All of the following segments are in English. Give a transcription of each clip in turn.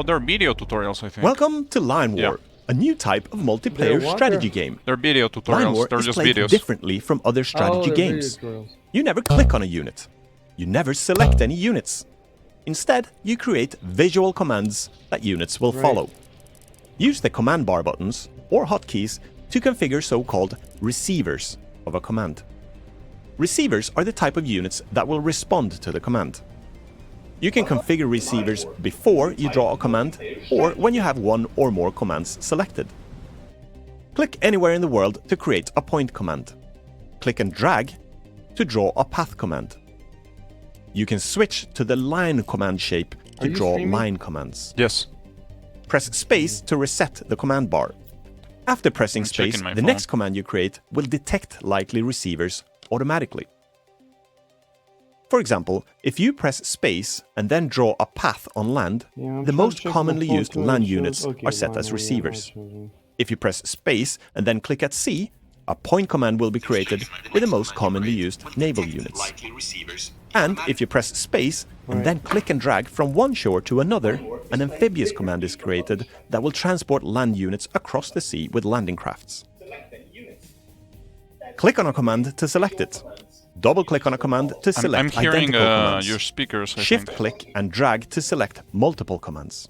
Oh, there are video tutorials, I think. Welcome to Line War, a new type of multiplayer strategy game. They're video Line tutorials, War they're is just played videos. differently from other strategy games. You never click on a unit. You never select any units. Instead, you create visual commands that units will follow. Use the command bar buttons or hotkeys to configure so-called receivers of a command. Receivers are the type of units that will respond to the command. You can configure receivers before you draw a command or when you have one or more commands selected. Click anywhere in the world to create a point command. Click and drag to draw a path command. You can switch to the line command shape to draw line commands. Yes. Press space to reset the command bar. After pressing space, the next command you create will detect likely receivers automatically. For example, if you press space and then draw a path on land, the most commonly used land units are set as receivers. If you press space and then click at sea, a point command will be created with the most commonly used naval units. And if you press space and then click and drag from one shore to another, an amphibious command is created that will transport land units across the sea with landing crafts. Click on a command to select it. Double-click on a command to select identical commands. Your speakers, Shift-click and drag to select multiple commands.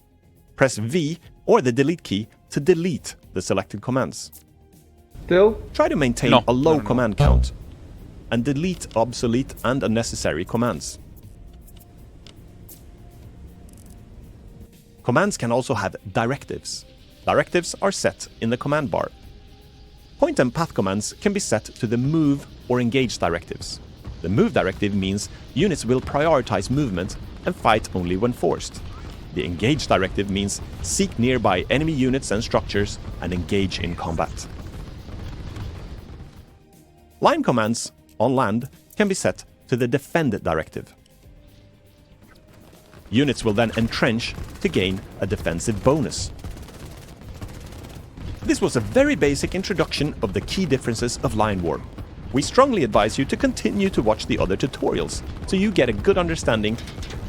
Press V or the delete key to delete the selected commands. Try to maintain a low command count and delete obsolete and unnecessary commands. Commands can also have directives. Directives are set in the command bar. Point and path commands can be set to the move or engage directives. The move directive means units will prioritize movement and fight only when forced. The engage directive means seek nearby enemy units and structures and engage in combat. Line commands on land can be set to the defend directive. Units will then entrench to gain a defensive bonus. This was a very basic introduction of the key differences of Line War. We strongly advise you to continue to watch the other tutorials, so you get a good understanding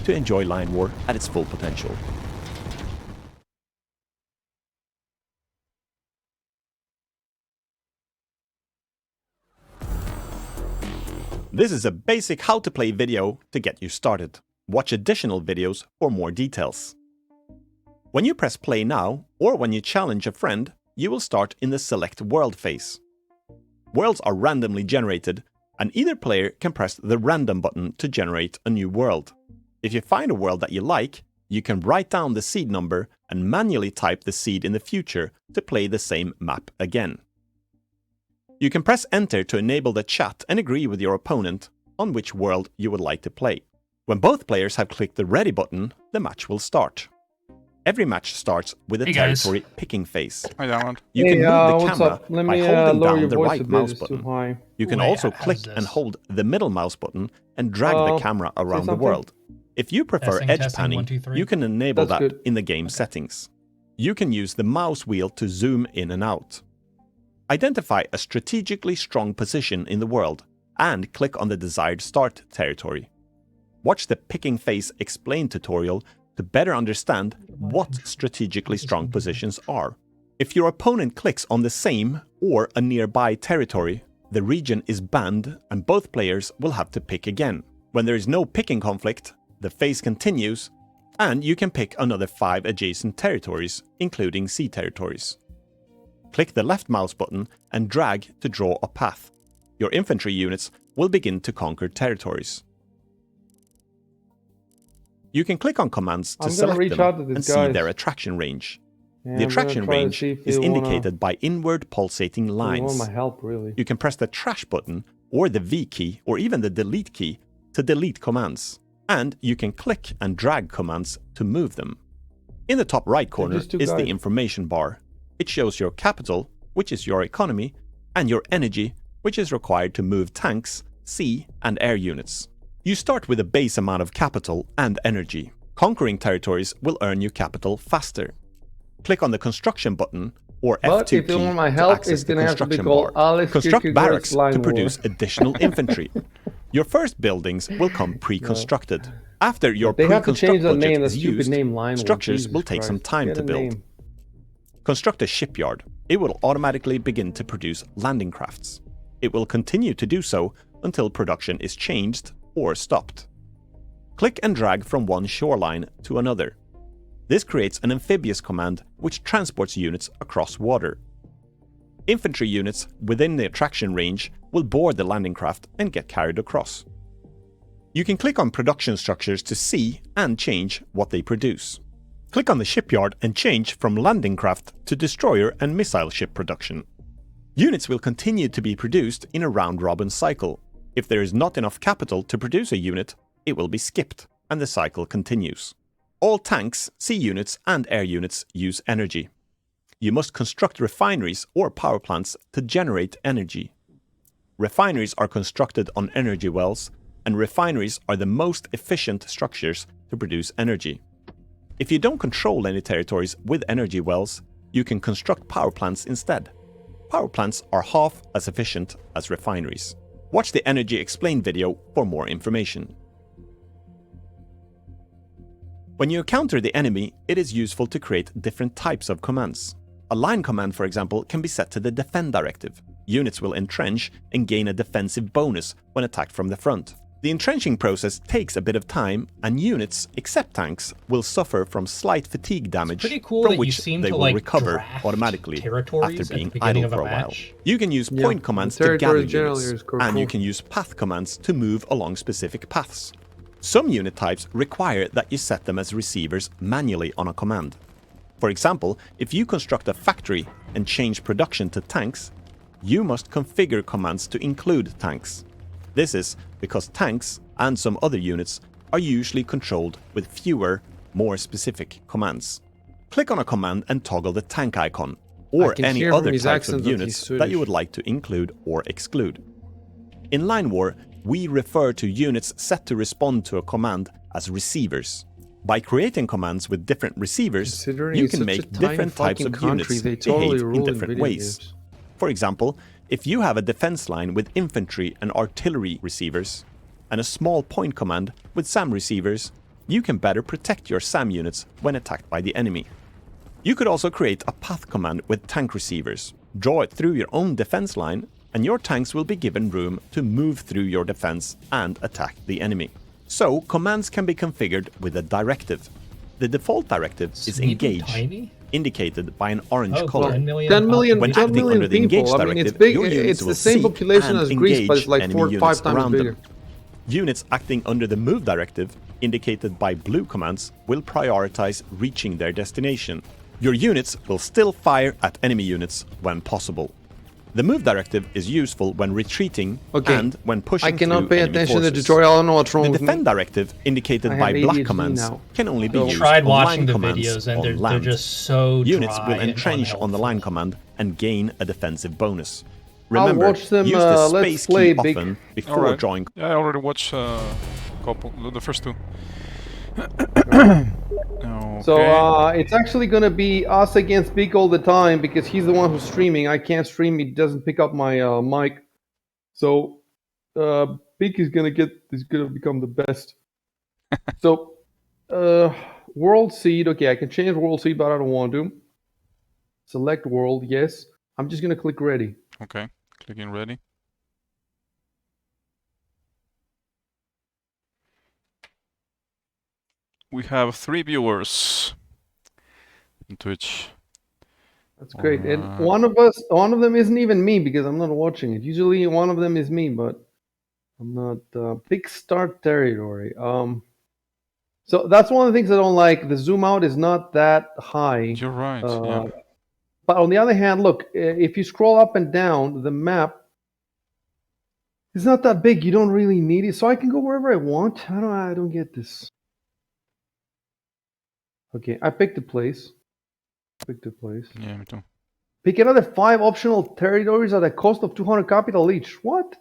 to enjoy Line War at its full potential. This is a basic how to play video to get you started. Watch additional videos for more details. When you press play now, or when you challenge a friend, you will start in the select world phase. Worlds are randomly generated, and either player can press the random button to generate a new world. If you find a world that you like, you can write down the seed number and manually type the seed in the future to play the same map again. You can press enter to enable the chat and agree with your opponent on which world you would like to play. When both players have clicked the ready button, the match will start. Every match starts with a territory picking phase. Hi, Diamond. You can move the camera by holding down the right mouse button. You can also click and hold the middle mouse button and drag the camera around the world. If you prefer edge panning, you can enable that in the game settings. You can use the mouse wheel to zoom in and out. Identify a strategically strong position in the world and click on the desired start territory. Watch the picking phase explain tutorial to better understand what strategically strong positions are. If your opponent clicks on the same or a nearby territory, the region is banned and both players will have to pick again. When there is no picking conflict, the phase continues and you can pick another 5 adjacent territories, including sea territories. Click the left mouse button and drag to draw a path. Your infantry units will begin to conquer territories. You can click on commands to select them and see their attraction range. The attraction range is indicated by inward pulsating lines. You can press the trash button or the V key or even the delete key to delete commands. And you can click and drag commands to move them. In the top right corner is the information bar. It shows your capital, which is your economy, and your energy, which is required to move tanks, sea and air units. You start with a base amount of capital and energy. Conquering territories will earn you capital faster. Click on the construction button or F2 key to access the construction bar. Construct barracks to produce additional infantry. Your first buildings will come pre-constructed. After your pre-construct budget is used, structures will take some time to build. Construct a shipyard. It will automatically begin to produce landing crafts. It will continue to do so until production is changed or stopped. Click and drag from one shoreline to another. This creates an amphibious command which transports units across water. Infantry units within the attraction range will board the landing craft and get carried across. You can click on production structures to see and change what they produce. Click on the shipyard and change from landing craft to destroyer and missile ship production. Units will continue to be produced in a round-robin cycle. If there is not enough capital to produce a unit, it will be skipped, and the cycle continues. All tanks, sea units, and air units use energy. You must construct refineries or power plants to generate energy. Refineries are constructed on energy wells, and refineries are the most efficient structures to produce energy. If you don't control any territories with energy wells, you can construct power plants instead. Power plants are half as efficient as refineries. Watch the Energy Explained video for more information. When you encounter the enemy, it is useful to create different types of commands. A line command, for example, can be set to the Defend directive. Units will entrench and gain a defensive bonus when attacked from the front. The entrenching process takes a bit of time, and units, except tanks, will suffer from slight fatigue damage, from which they will recover automatically after being idle for a while. You can use point commands to gather units, and you can use path commands to move along specific paths. Some unit types require that you set them as receivers manually on a command. For example, if you construct a factory and change production to tanks, you must configure commands to include tanks. This is because tanks and some other units are usually controlled with fewer, more specific commands. Click on a command and toggle the tank icon, or any other types of units that you would like to include or exclude. In Line War, we refer to units set to respond to a command as receivers. By creating commands with different receivers, you can make different types of units behave in different ways. For example, if you have a defense line with infantry and artillery receivers, and a small point command with SAM receivers, you can better protect your SAM units when attacked by the enemy. You could also create a path command with tank receivers. Draw it through your own defense line, and your tanks will be given room to move through your defense and attack the enemy. So, commands can be configured with a directive. The default directive is engage, indicated by an orange color. 10 million, when 10 acting million under the engage people. directive, It's big. your units It's will the same seek population and as Greece, but it's like engage 4 or enemy 5 units times around bigger. them. Units acting under the move directive, indicated by blue commands, will prioritize reaching their destination. Your units will still fire at enemy units when possible. The move directive is useful when retreating and when pushing through enemy forces. I cannot pay attention to the tutorial. I don't know what's wrong with me. The defend directive, indicated by black commands, can only be used tried on watching line the commands videos and on land. they're just so Units dry will and entrench on the line unhelpful. command and gain a defensive bonus. I'll Remember, watch them, use the let's space play key big. often before drawing. Yeah, I already watched couple, the first two. Okay. So it's actually gonna be us against Beak all the time because he's the one who's streaming. I can't stream; he doesn't pick up my mic. So Beak is gonna become the best. So world seed. Okay, I can change world seed, but I don't want to. Select world. Yes, I'm just gonna click ready. Okay, clicking ready. We have 3 viewers on Twitch. That's great. And one of them isn't even me because I'm not watching it. Usually one of them is me, but I'm not. Big start territory. So that's one of the things I don't like. The zoom out is not that high. You're right. Yeah. But on the other hand, look, if you scroll up and down, the map is not that big. You don't really need it, so I can go wherever I want. I don't get this. Okay, I picked a place. Yeah, me too. Pick another 5 optional territories at a cost of 200 capital each. What?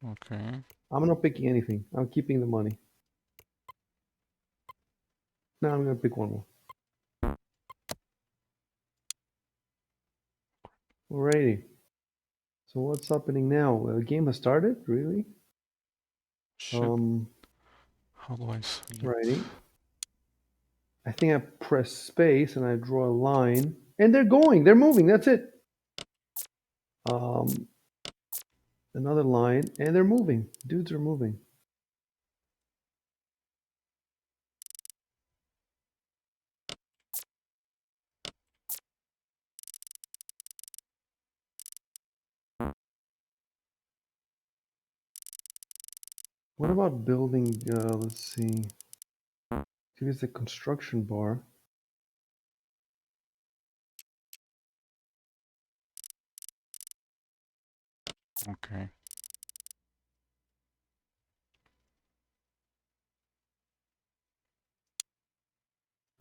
Okay. I'm not picking anything. I'm keeping the money. Now I'm gonna pick one more. Alrighty. So what's happening now? The game has started? Really? How do I select? Righty. I think I press space and I draw a line. And they're moving, that's it. Another line, and they're moving. Dudes are moving. What about building, let's see. Here's the construction bar. Okay.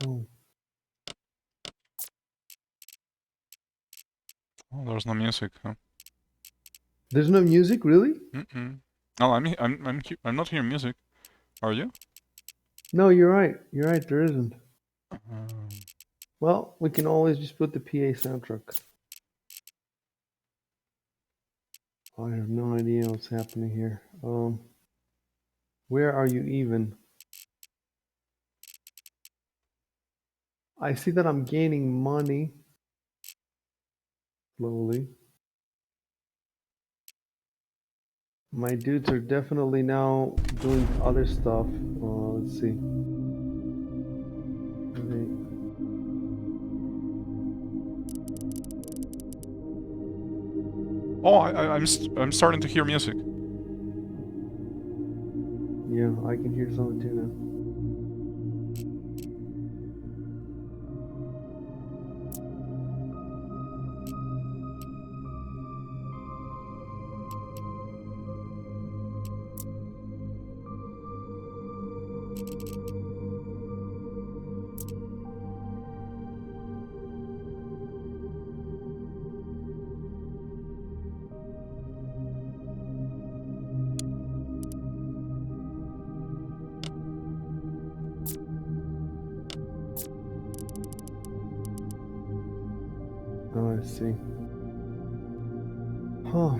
Oh. Oh, there's no music, huh? There's no music, really? Mm-mm. No, I'm not hearing music. Are you? No, you're right. You're right, there isn't. Um, Well, we can always just put the PA soundtrack. I have no idea what's happening here. Where are you even? I see that I'm gaining money slowly. My dudes are definitely now doing other stuff. Let's see. Oh, I'm starting to hear music. Yeah, I can hear something too now. Oh, I see. Huh.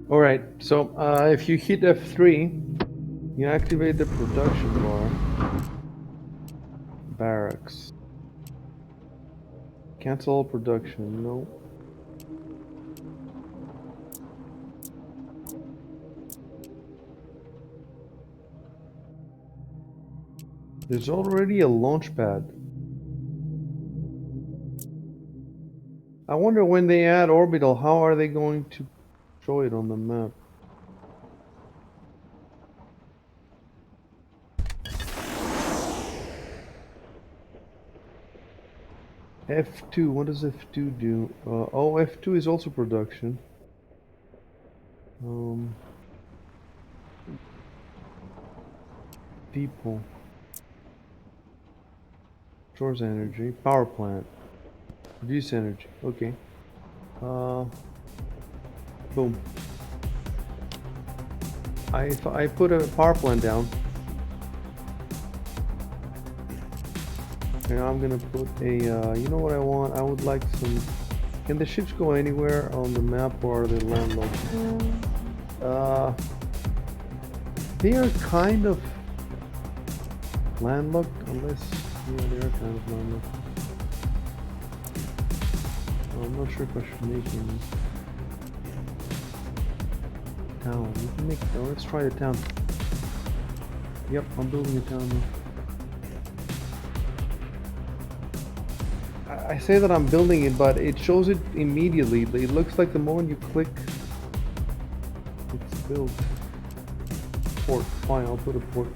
All right, so if you hit F3, you activate the production bar. Barracks. Cancel all production. No. There's already a launch pad. I wonder when they add orbital, how are they going to show it on the map? F2, what does F2 do? Oh, F2 is also production. Depot. Source energy. Power plant. Produce energy. Okay. Boom. I put a power plant down. And I'm gonna put a, you know what I want? I would like some, can the ships go anywhere on the map or are they landlocked? They are kind of landlocked, unless, yeah, they are kind of landlocked. I'm not sure if I should make any town. We can make, oh, let's try the town. Yep, I'm building a town now. I say that I'm building it, but it shows it immediately. It looks like the moment you click, it's built. Port, fine, I'll put a port.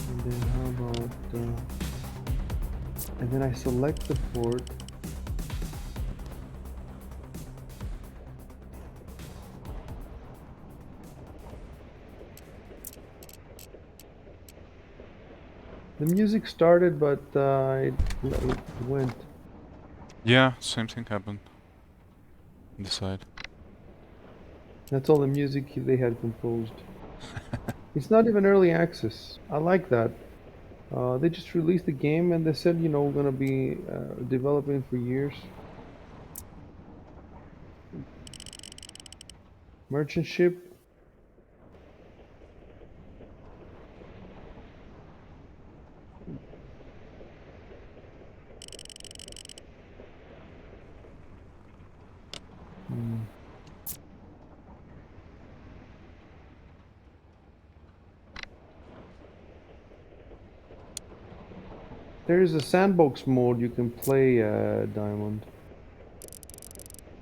And then how about, and then I select the port. The music started, but it went. Yeah, same thing happened. On this side. That's all the music they had composed. It's not even early access. I like that. They just released the game and they said, you know, we're gonna be developing for years. Merchant ship. There is a sandbox mode you can play, Diamond.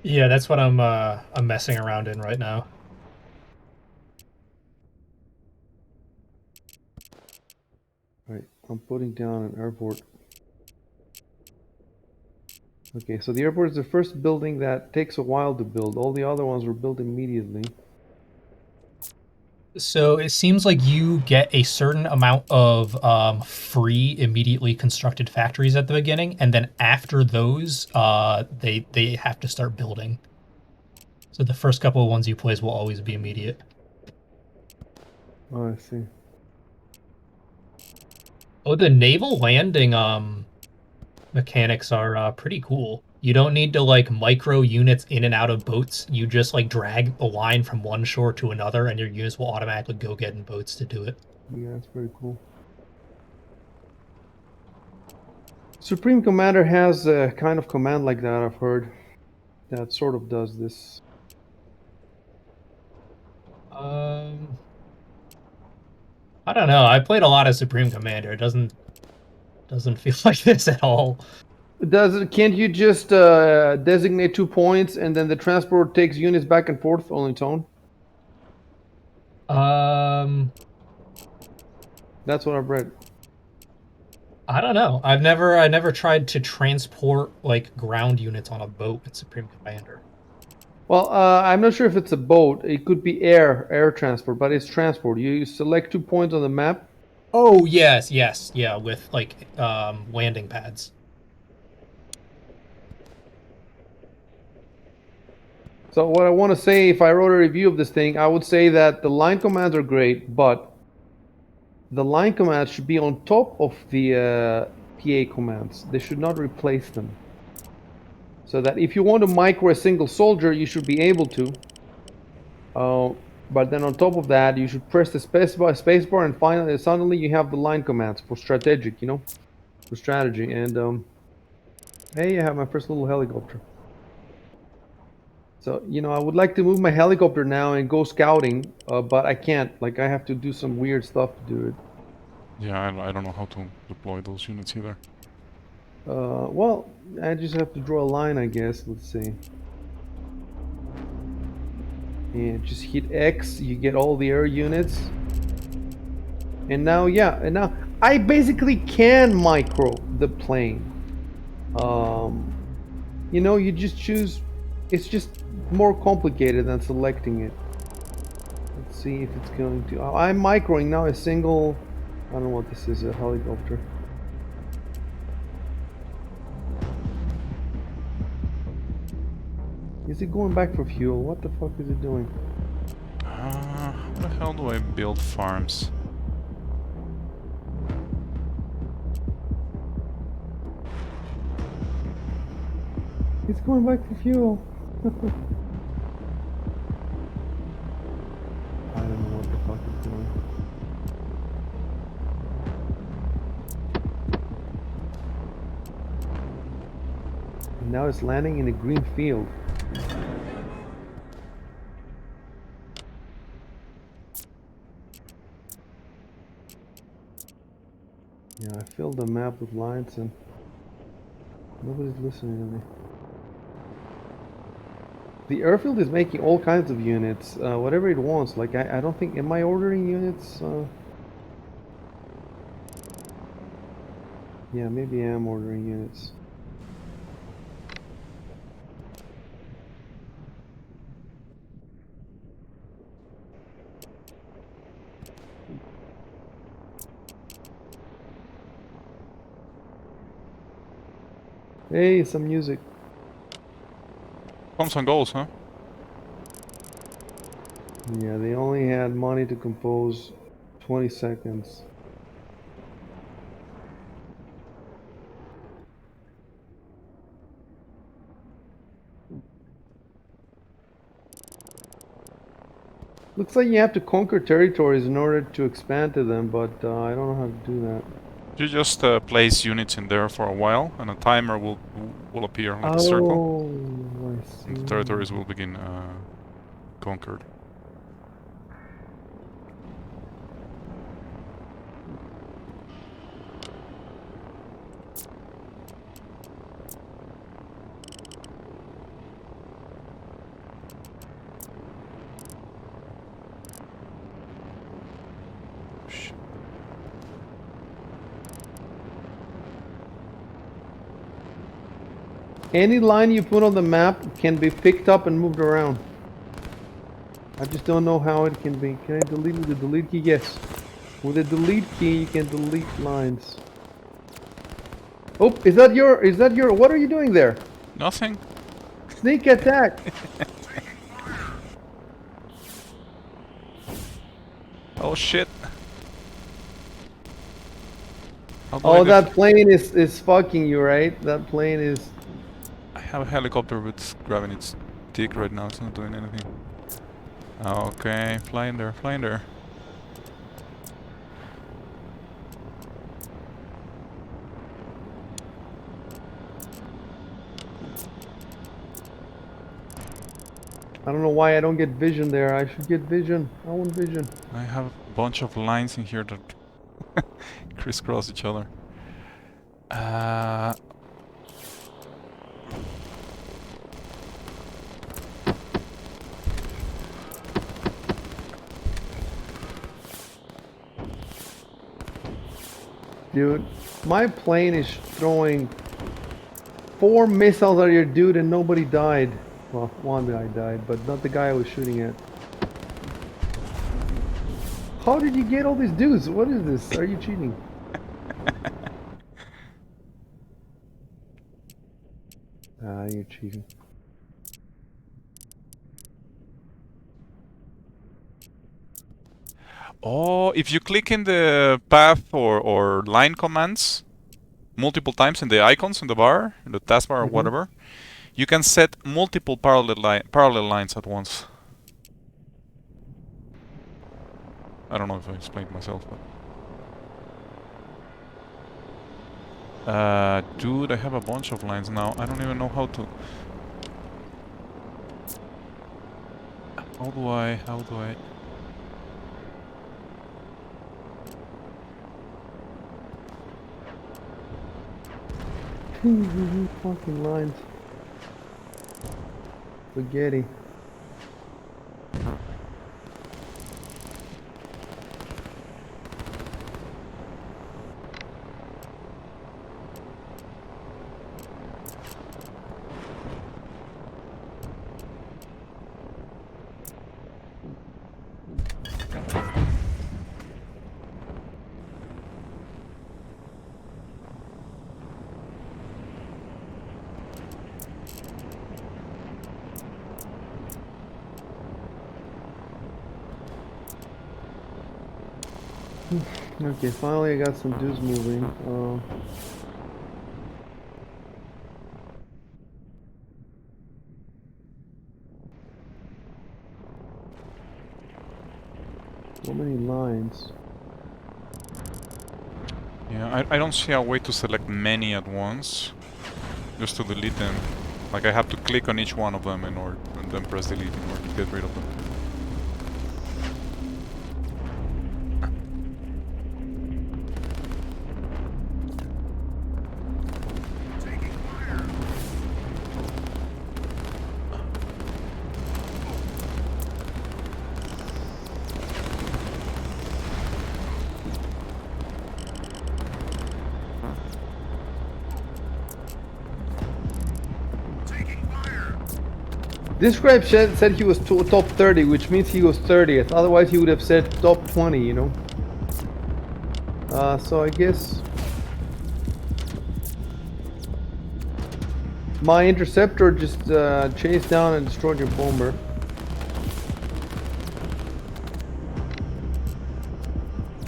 Yeah, that's what I'm messing around in right now. Right, I'm putting down an airport. Okay, so the airport is the first building that takes a while to build. All the other ones were built immediately. So it seems like you get a certain amount of free, immediately constructed factories at the beginning, and then after those, they have to start building. So the first couple of ones you place will always be immediate. Oh, I see. Oh, the naval landing mechanics are pretty cool. You don't need to like micro units in and out of boats. You just like drag a line from one shore to another, and your units will automatically go get in boats to do it. Yeah, that's pretty cool. Supreme Commander has a kind of command like that, I've heard, that sort of does this. I don't know. I played a lot of Supreme Commander. It doesn't feel like this at all. Can't you just designate 2 points and then the transport takes units back and forth on its own? Um, That's what I've read. I don't know. I never tried to transport like ground units on a boat in Supreme Commander. Well, I'm not sure if it's a boat. It could be air transport, but it's transport. You select 2 points on the map. Oh yes, yes, yeah, with like landing pads. So what I want to say, if I wrote a review of this thing, I would say that the line commands are great, but the line commands should be on top of the PA commands. They should not replace them. So that if you want to micro a single soldier, you should be able to. But then on top of that, you should press the spacebar, and finally, suddenly you have the line commands for strategic, you know, for strategy. And hey, I have my first little helicopter. So, you know, I would like to move my helicopter now and go scouting, but I can't. Like, I have to do some weird stuff to do it. Yeah, I don't know how to deploy those units either. Well, I just have to draw a line, I guess. Let's see. And just hit X, you get all the air units. And now, yeah, and now I basically can micro the plane. You know, you just choose, it's just more complicated than selecting it. Let's see if it's going to, I'm microing now a single, I don't know what this is, a helicopter. Is it going back for fuel? What the fuck is it doing? How the hell do I build farms? It's going back for fuel. I don't know what the fuck it's doing. And now it's landing in a green field. Yeah, I filled the map with lines and nobody's listening to me. The airfield is making all kinds of units, whatever it wants. Like, I don't think, am I ordering units? Yeah, maybe I am ordering units. Hey, some music. Comes and goes, huh? Yeah, they only had money to compose 20 seconds. Looks like you have to conquer territories in order to expand to them, but I don't know how to do that. You just place units in there for a while, and a timer will appear like a circle, Oh, I see. and the territories will begin conquered. Any line you put on the map can be picked up and moved around. I just don't know how it can be. Can I delete with the delete key? Yes. With the delete key, you can delete lines. Oh, is that your, what are you doing there? Nothing. Sneak attack. Oh shit. Oh, that plane is fucking you, right? That plane is... I have a helicopter with grabbing its dick right now, it's not doing anything. Okay, fly in there, fly in there. I don't know why I don't get vision there. I should get vision. I want vision. I have a bunch of lines in here that crisscross each other. Dude, my plane is throwing 4 missiles at your dude and nobody died. Well, one guy died, but not the guy I was shooting at. How did you get all these dudes? What is this? Are you cheating? You're cheating. Oh, if you click in the path or line commands multiple times in the icons in the bar, in the taskbar or whatever, you can set multiple parallel lines at once. I don't know if I explained myself, but... dude, I have a bunch of lines now. I don't even know how to... How do I... Fucking lines. Spaghetti. Okay, finally I got some dudes moving. So many lines. Yeah, I don't see a way to select many at once. Just to delete them. Like I have to click on each one of them in order, and then press delete in order to get rid of them. This scribe said he was top 30, which means he was 30th. Otherwise, he would have said top 20, you know? So I guess... My interceptor just chased down and destroyed your bomber.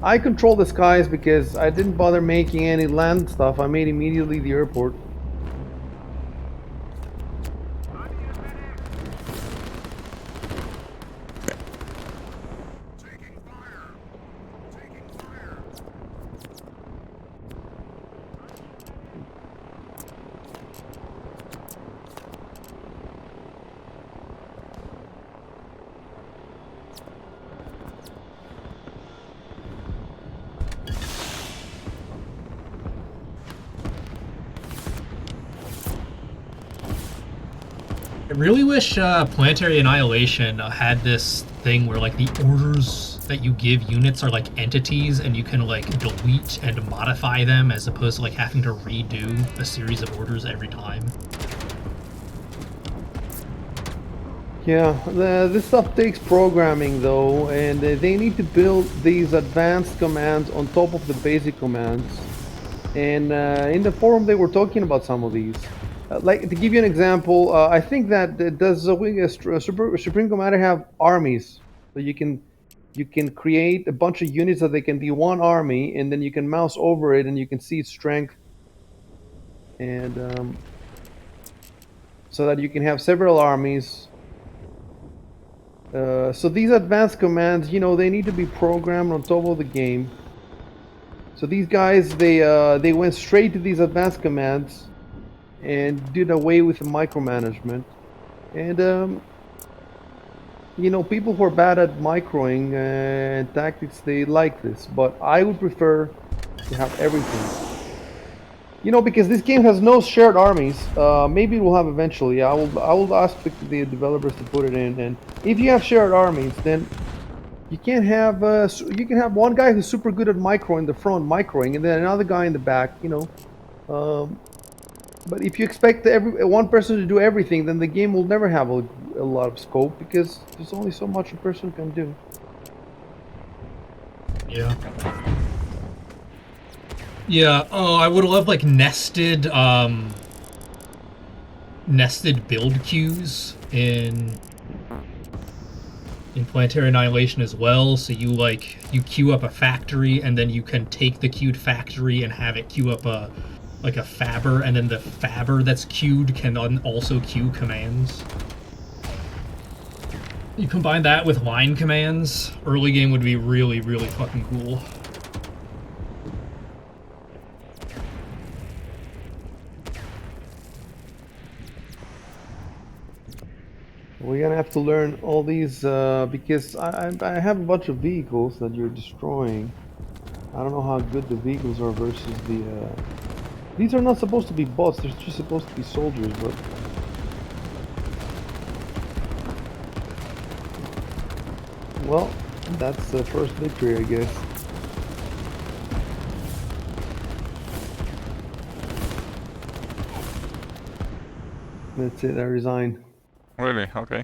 I control the skies because I didn't bother making any land stuff. I made immediately the airport. I really wish Planetary Annihilation had this thing where like the orders that you give units are like entities, and you can like delete and modify them as opposed to like having to redo a series of orders every time. Yeah, this stuff takes programming though, and they need to build these advanced commands on top of the basic commands. And in the forum they were talking about some of these. Like, to give you an example, I think that does a Supreme Commander have armies? So you can create a bunch of units that they can be one army, and then you can mouse over it and you can see its strength, and so that you can have several armies. So these advanced commands, you know, they need to be programmed on top of the game. So these guys, they went straight to these advanced commands and did away with the micromanagement. And you know, people who are bad at microing and tactics, they like this, but I would prefer to have everything. You know, because this game has no shared armies. Maybe it will have eventually. I will ask the developers to put it in. And if you have shared armies, then you can't have you can have one guy who's super good at micro in the front, microing, and then another guy in the back. You know, but if you expect one person to do everything, then the game will never have a lot of scope because there's only so much a person can do. Yeah. Yeah. Oh, I would love like nested build queues in Planetary Annihilation as well. So you queue up a factory, and then you can take the queued factory and have it queue up a fabber, and then the fabber that's queued can also queue commands. You combine that with line commands, early game would be really, really fucking cool. We're gonna have to learn all these because I have a bunch of vehicles that you're destroying. I don't know how good the vehicles are versus the. These are not supposed to be bots. They're just supposed to be soldiers, but. Well, that's the first victory, I guess. That's it, I resign. Really? Okay.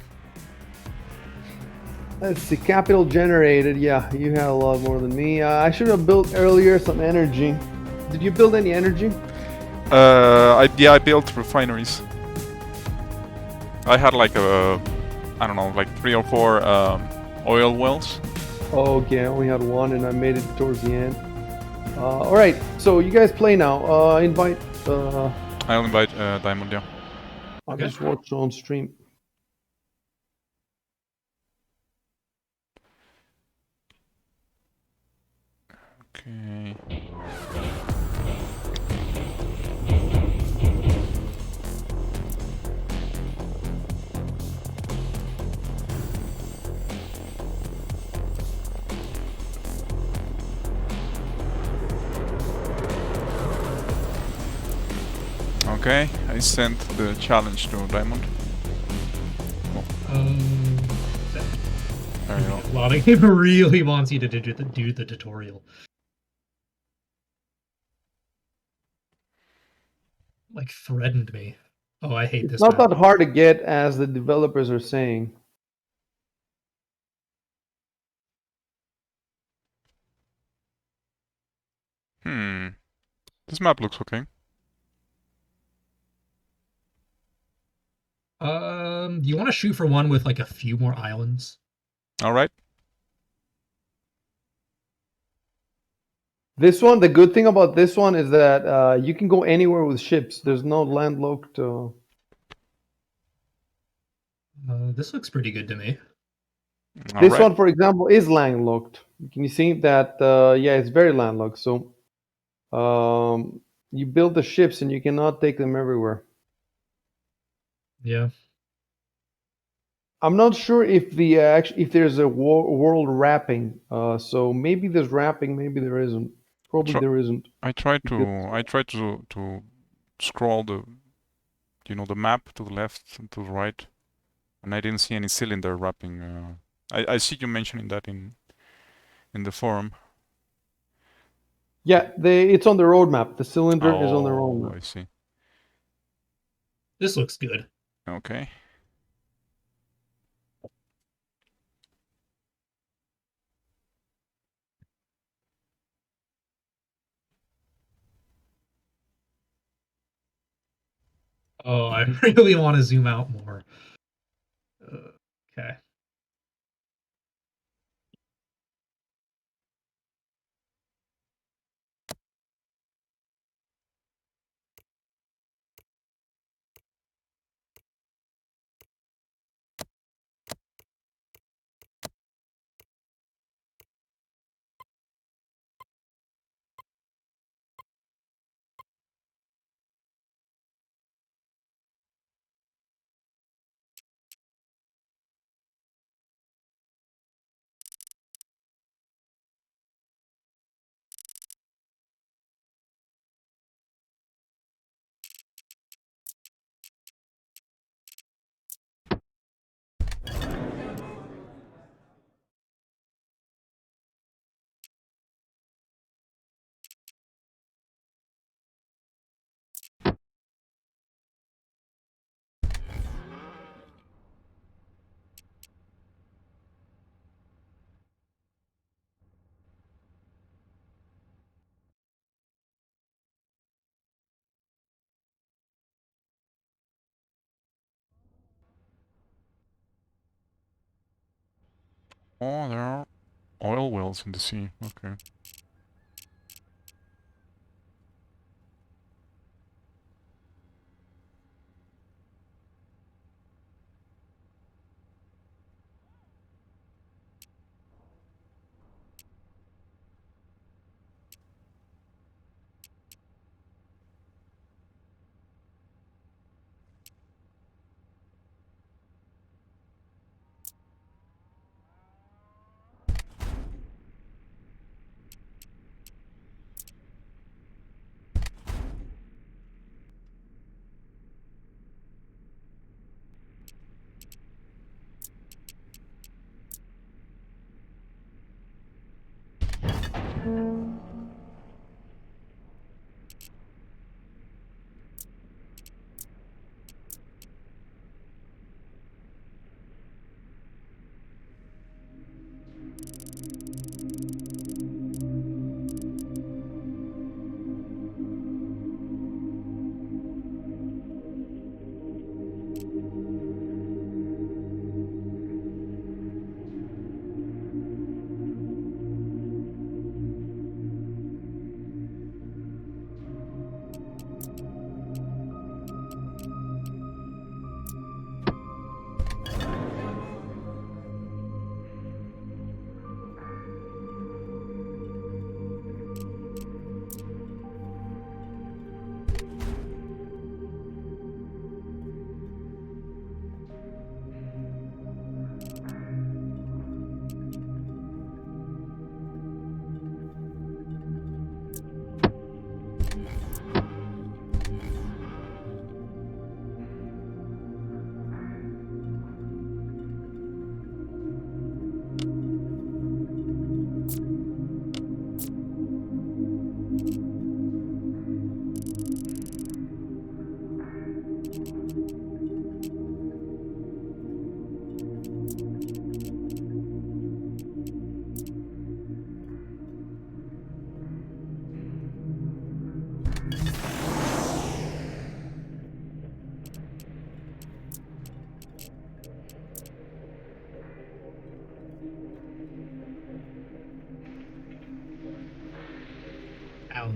Let's see, capital generated. Yeah, you had a lot more than me. I should have built earlier some energy. Did you build any energy? I built refineries. I had like I don't know, like 3 or 4 oil wells. Oh, okay, I only had one and I made it towards the end. Alright, so you guys play now. Invite... I'll invite Diamond Dawg. I'll just watch on stream. Okay. Okay, I sent the challenge to Diamond. There you go. Lottie really wants you to do the tutorial. Like, threatened me. Oh, I hate this. It's not that hard to get, as the developers are saying. This map looks okay. Do you want to shoot for one with like a few more islands? All right. This one, the good thing about this one is that you can go anywhere with ships. There's no landlocked. This looks pretty good to me. This one, for example, is landlocked. Can you see that? Yeah, it's very landlocked. So you build the ships and you cannot take them everywhere. Yeah. I'm not sure if the if there's a world wrapping. So maybe there's wrapping, maybe there isn't. Probably there isn't. I tried to scroll the map to the left and to the right, and I didn't see any cylinder wrapping. I see you mentioning that in the forum. Yeah, it's on the roadmap. The cylinder is on the roadmap. I see. This looks good. Okay. Oh, I really want to zoom out more. Okay. Oh, there are oil wells in the sea. Okay.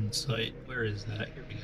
production site. Where is that? Here we go.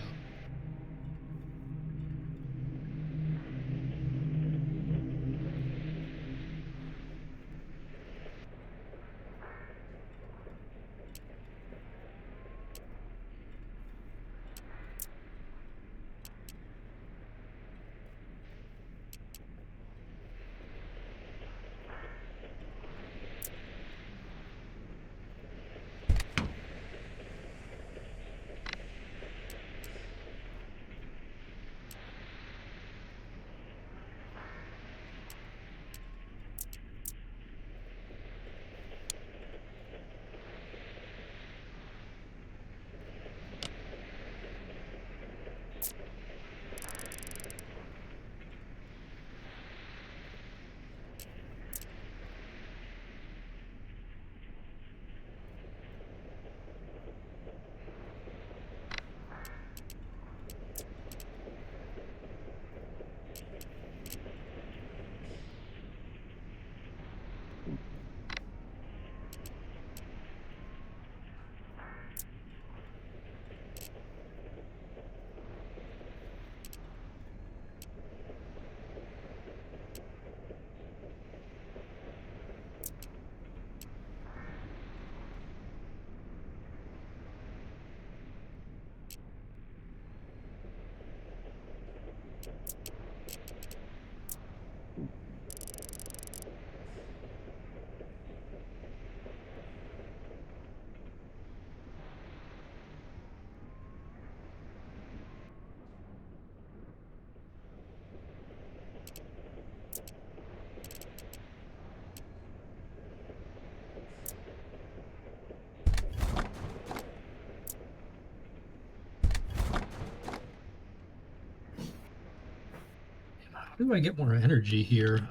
How do I get more energy here?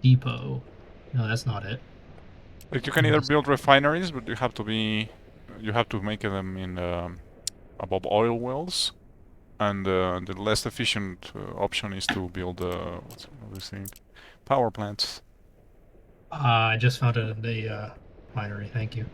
Depot. No, that's not it. Like you can either build refineries, but you have to make them in above oil wells, and the less efficient option is to build what's this thing? Power plants. I just found a refinery. Thank you.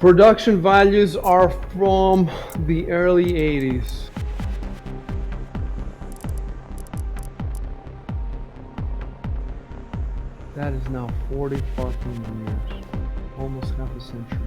Production values are from the early 80s. That is now 40 fucking years. Almost half a century.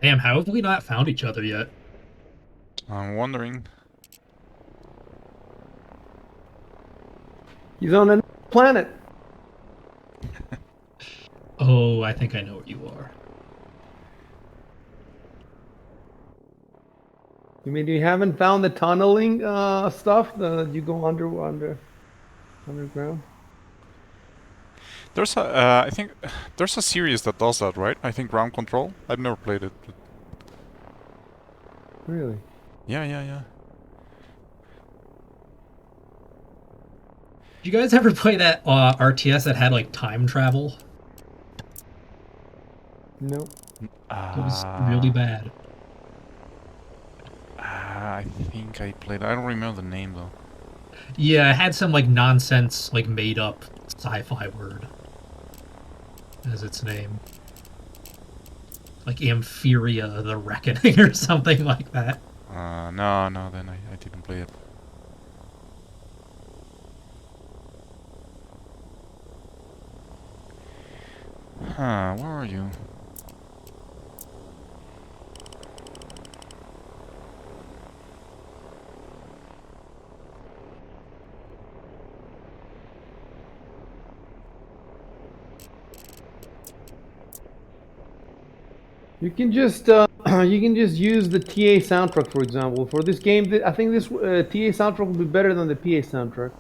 Damn, how have we not found each other yet? I'm wondering. He's on a planet. Oh, I think I know where you are. You mean you haven't found the tunneling stuff? You go underground? There's a, I think, there's a series that does that, right? I think Ground Control. I've never played it. But... Really? Yeah. Did you guys ever play that RTS that had like time travel? No. It was really bad. I think I played. I don't remember the name though. Yeah, it had some like nonsense, like made up sci-fi word as its name, like Amphiria the Reckoning or something like that. No, then I didn't play it. Huh, where are you? You can just use the TA soundtrack, for example. For this game, I think this TA soundtrack will be better than the PA soundtrack.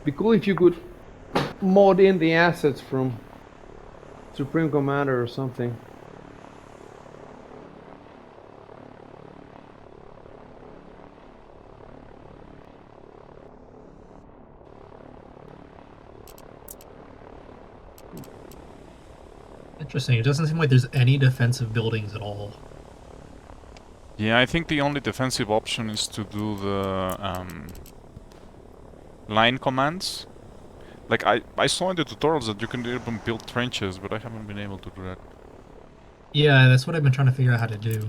Be cool if you could mod in the assets from Supreme Commander or something. Interesting. It doesn't seem like there's any defensive buildings at all. Yeah, I think the only defensive option is to do the line commands. Like I saw in the tutorials that you can even build trenches, but I haven't been able to do that. Yeah, that's what I've been trying to figure out how to do.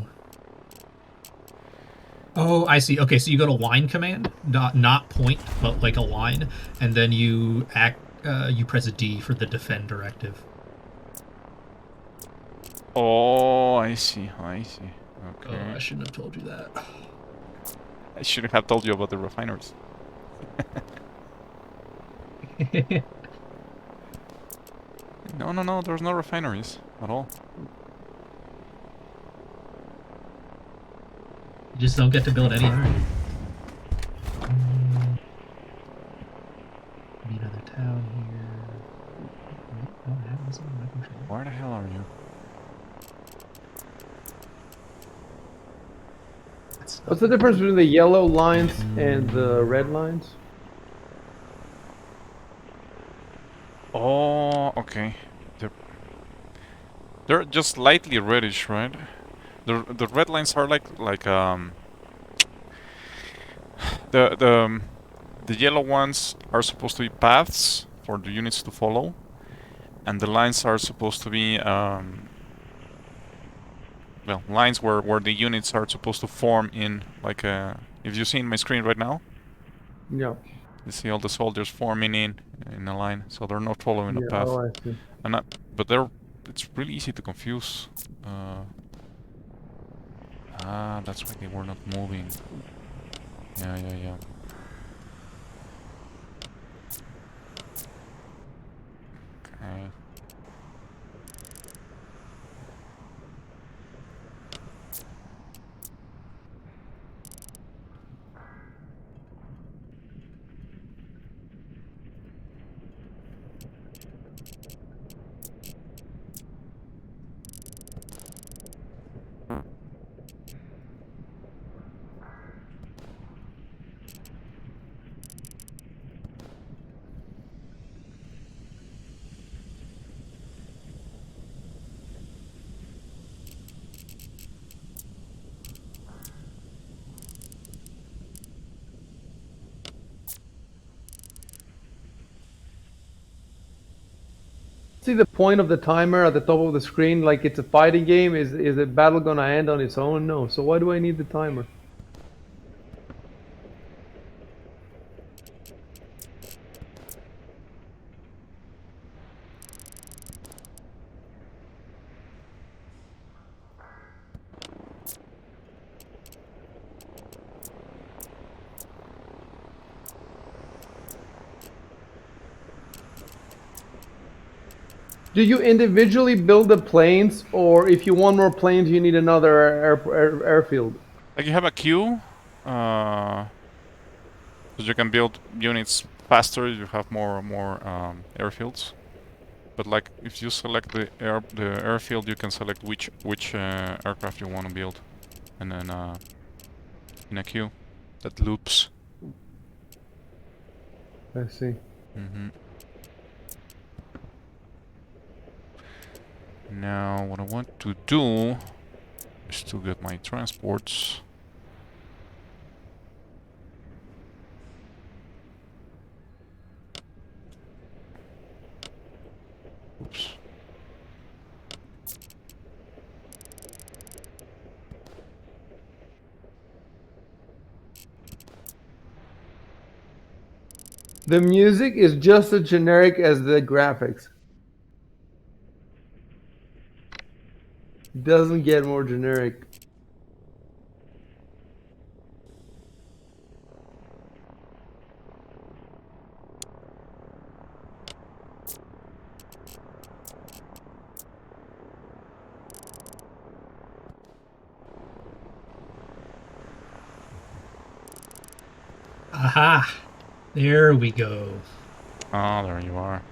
Oh, I see. Okay, so you go to line command, not point, but like a line, and then you you press a D for the defend directive. Oh, I see. Okay. Oh, I shouldn't have told you that. I shouldn't have told you about the refineries. No, there's no refineries at all. You just don't get to build any. Be another town here. Where the hell are you? What's the difference between the yellow lines and the red lines? Oh, okay. They're just slightly reddish, right? The red lines are like the yellow ones are supposed to be paths for the units to follow, and the lines are supposed to be well, lines where the units are supposed to form in, like if you see in my screen right now. Yeah. You see all the soldiers forming in a line, so they're not following a path. Oh, I see. But it's really easy to confuse. That's why they were not moving. Yeah. Okay. See the point of the timer at the top of the screen, like it's a fighting game? Is the battle gonna end on its own? No. So why do I need the timer? Do you individually build the planes, or if you want more planes, you need another airfield? Like you have a queue, so you can build units faster. You have more airfields. But like if you select the airfield, you can select which aircraft you want to build, and then in a queue that loops. I see. Now what I want to do is to get my transports. Oops. The music is just as generic as the graphics. Doesn't get more generic. Aha! There we go. Oh, there you are.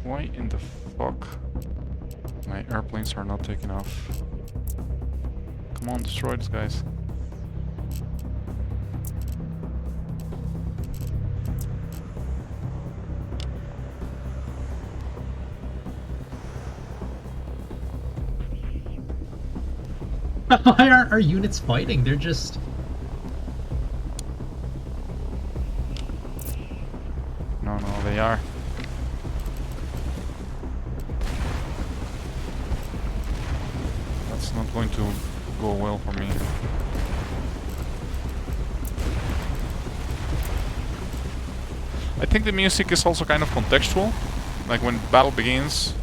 Why in the fuck my airplanes are not taking off? Come on, destroy these guys. Why aren't our units fighting? They're just... No, they are. That's not going to go well for me. I think the music is also kind of contextual. Like when battle begins,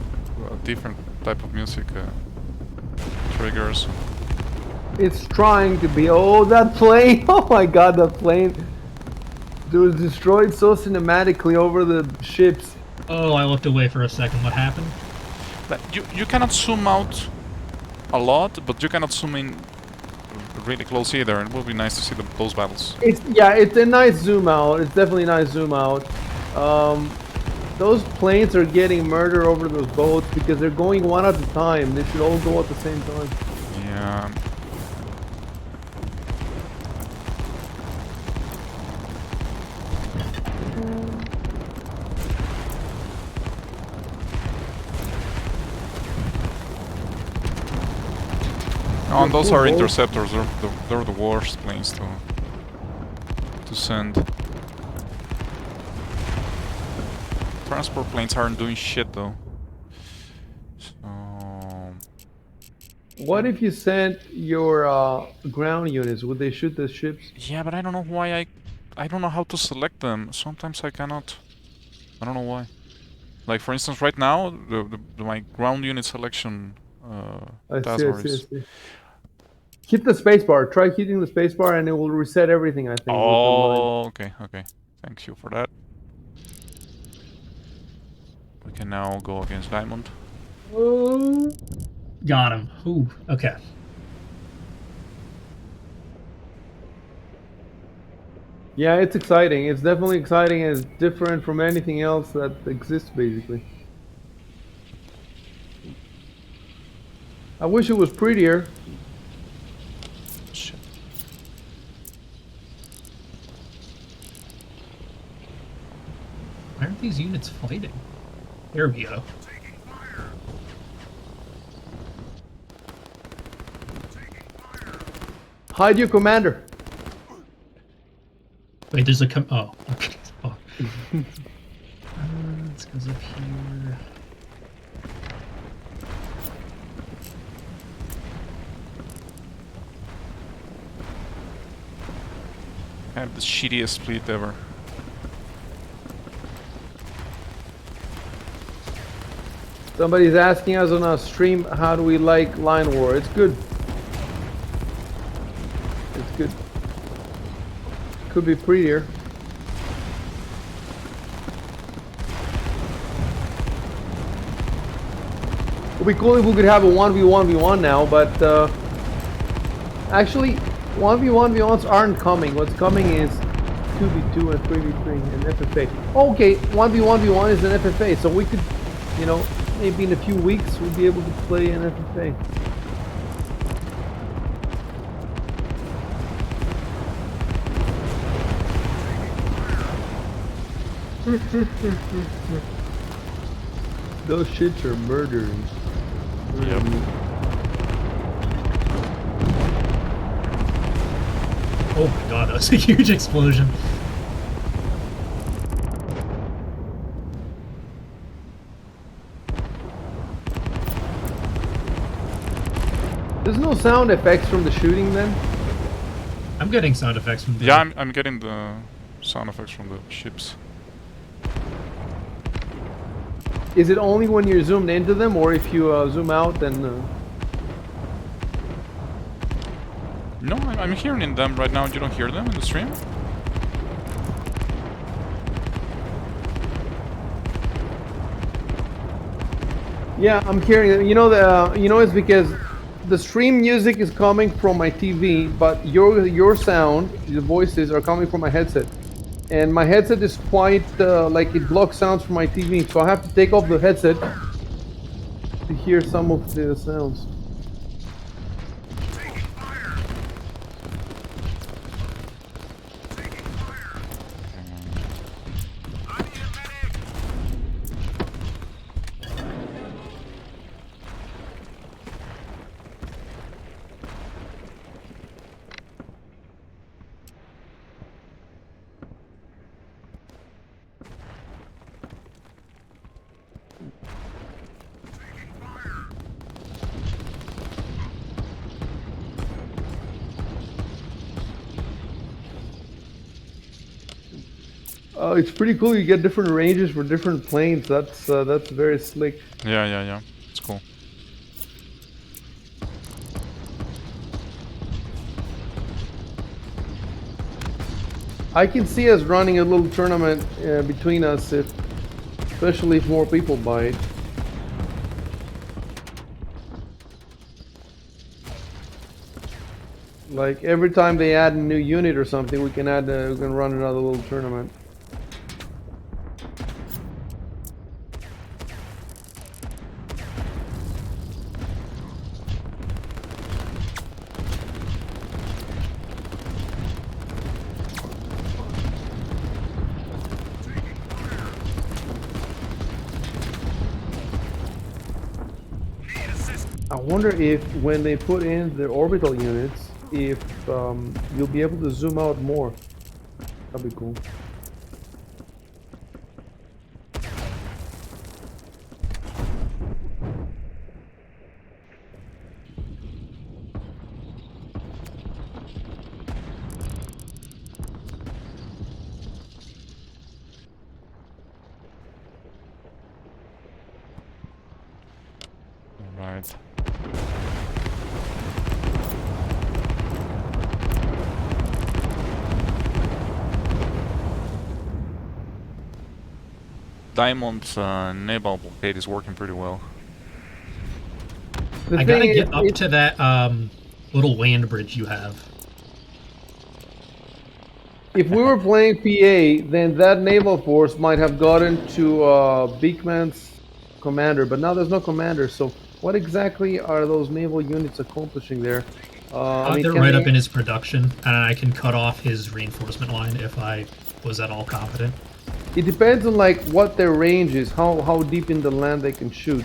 a different type of music triggers. It's trying to be. Oh, that plane! Oh my god, that plane! It was destroyed so cinematically over the ships. Oh, I looked away for a second. What happened? You cannot zoom out a lot, but you cannot zoom in really close either. It would be nice to see those battles. It's a nice zoom out. It's definitely a nice zoom out. Those planes are getting murdered over those boats because they're going one at a time. They should all go at the same time. Yeah. Oh, and those are interceptors. They're the worst planes to send. Transport planes aren't doing shit though. So... What if you sent your ground units? Would they shoot the ships? Yeah, but I don't know why I don't know how to select them. Sometimes I cannot. I don't know why. Like for instance, right now, my ground unit selection taskbar is... Hit the spacebar. Try hitting the spacebar and it will reset everything, I think. Oh, okay. Thank you for that. We can now go against Diamond. Oh, got him. Ooh, okay. Yeah, it's exciting. It's definitely exciting and it's different from anything else that exists, basically. I wish it was prettier. Shit. Why aren't these units fighting? There we go. Hide your commander. Wait, there's a oh, okay. Oh. Let's go up here. I have the shittiest fleet ever. Somebody's asking us on our stream, how do we like Line War? It's good. Could be prettier. It would be cool if we could have a 1v1v1 now, but actually 1v1v1s aren't coming. What's coming is 2v2 and 3v3 and FFA. Okay, 1v1v1 is an FFA, so we could, you know, maybe in a few weeks we'll be able to play an FFA. Those shits are murders. Yep. Oh my god, that was a huge explosion. There's no sound effects from the shooting then? I'm getting sound effects from the... Yeah, I'm getting the sound effects from the ships. Is it only when you're zoomed into them, or if you zoom out then... No, I'm hearing them right now. You don't hear them in the stream? Yeah, I'm hearing it. You know, it's because the stream music is coming from my TV, but your sound, the voices are coming from my headset. And my headset is quite, like it blocks sounds from my TV, so I have to take off the headset to hear some of the sounds. It's pretty cool. You get different ranges for different planes. That's very slick. Yeah. It's cool. I can see us running a little tournament between us, especially if more people buy it. Like every time they add a new unit or something, we can run another little tournament. I wonder if when they put in the orbital units, if you'll be able to zoom out more. That'd be cool. Right. Diamond's naval blockade is working pretty well. I gotta get up to that little land bridge you have. If we were playing PA, then that naval force might have gotten to Beakman's commander, but now there's no commander, so what exactly are those naval units accomplishing there? I mean, they're right up in his production, and I can cut off his reinforcement line if I was at all confident. It depends on like what their range is, how deep in the land they can shoot.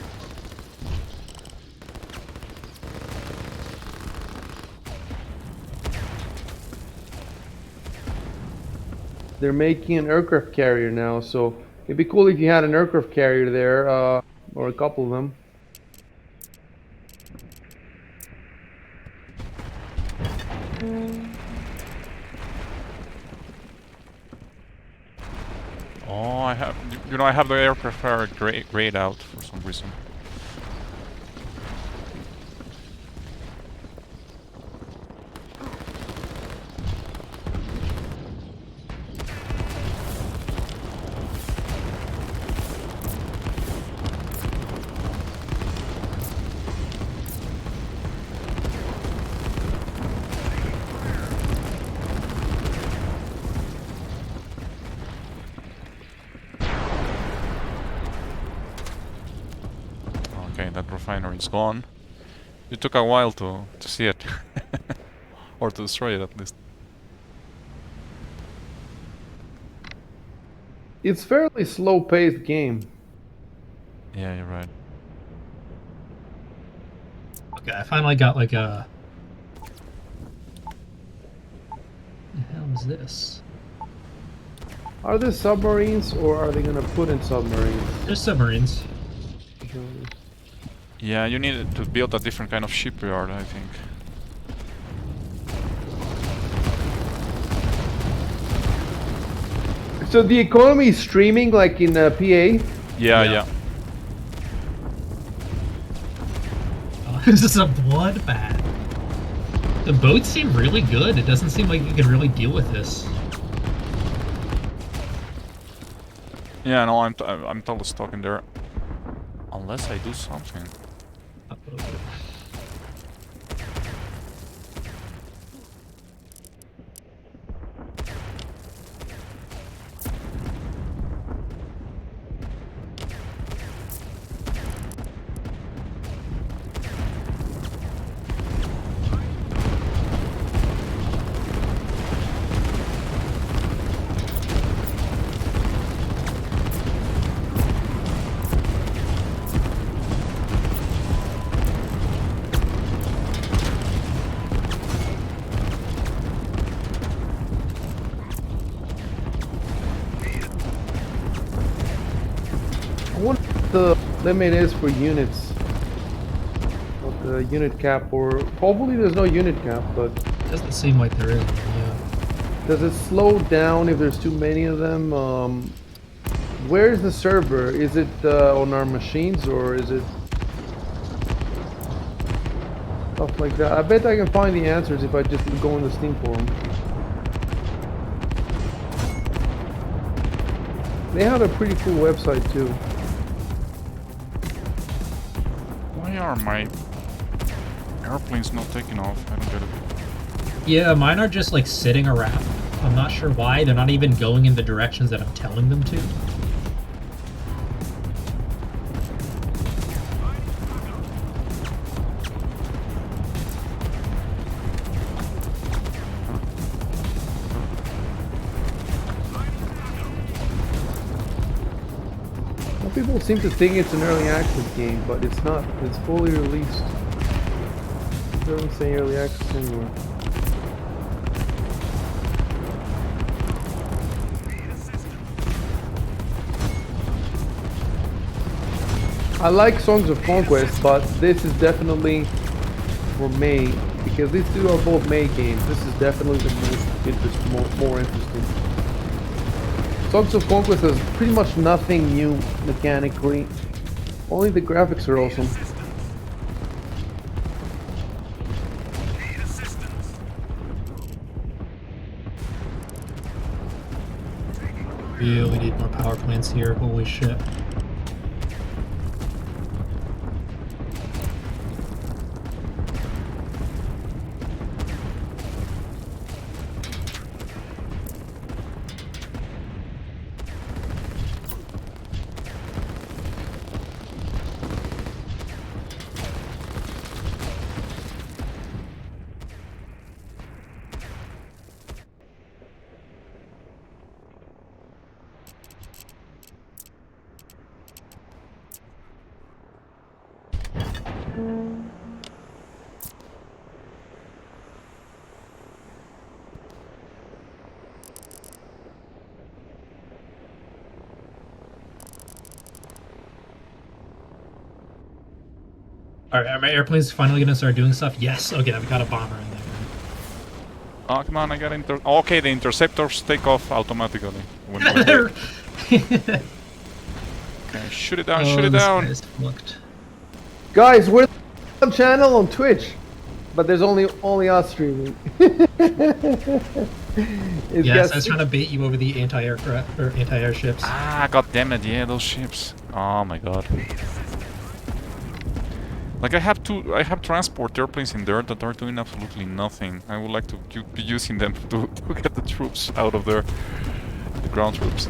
They're making an aircraft carrier now, so it'd be cool if you had an aircraft carrier there, or a couple of them. Oh, I have the aircraft carrier grayed out for some reason. Okay, that refinery is gone. It took a while to see it. Or to destroy it, at least. It's fairly slow-paced game. Yeah, you're right. Okay, I finally got like a... What the hell is this? Are there submarines, or are they gonna put in submarines? There's submarines. Yeah, you need to build a different kind of shipyard, I think. So the economy is streaming like in PA? Yeah. Oh, this is a bloodbath. The boats seem really good. It doesn't seem like you can really deal with this. Yeah, no, I'm totally stuck in there. Unless I do something. I wonder what the limit is for units. What the unit cap, or hopefully there's no unit cap, but Doesn't seem like there is one, yeah. does it slow down if there's too many of them? Where's the server? Is it on our machines, or is it stuff like that? I bet I can find the answers if I just go in the Steam forum. They have a pretty cool website too. Why are my airplanes not taking off? I don't get it. Yeah, mine are just like sitting around. I'm not sure why. They're not even going in the directions that I'm telling them to. Some people seem to think it's an early access game, but it's not. It's fully released. It doesn't say early access anywhere. I like Songs of Conquest, but this is definitely for May, because these two are both May games. This is definitely the most more interesting. Songs of Conquest has pretty much nothing new mechanically. Only the graphics are awesome. Really need more power plants here. Holy shit. Alright, are my airplanes finally gonna start doing stuff? Yes! Okay, I've got a bomber in there. Oh, come on, I got okay, the interceptors take off automatically. When okay, shoot it down, shoot it down! Guys, we're the channel on Twitch, but there's only us streaming. Yes, I was trying to bait you over the anti-aircraft or anti-airships. Ah, god damn it, yeah, those ships. Oh my god. Like I have transport airplanes in there that are doing absolutely nothing. I would like to be using them to get the troops out of there. The ground troops.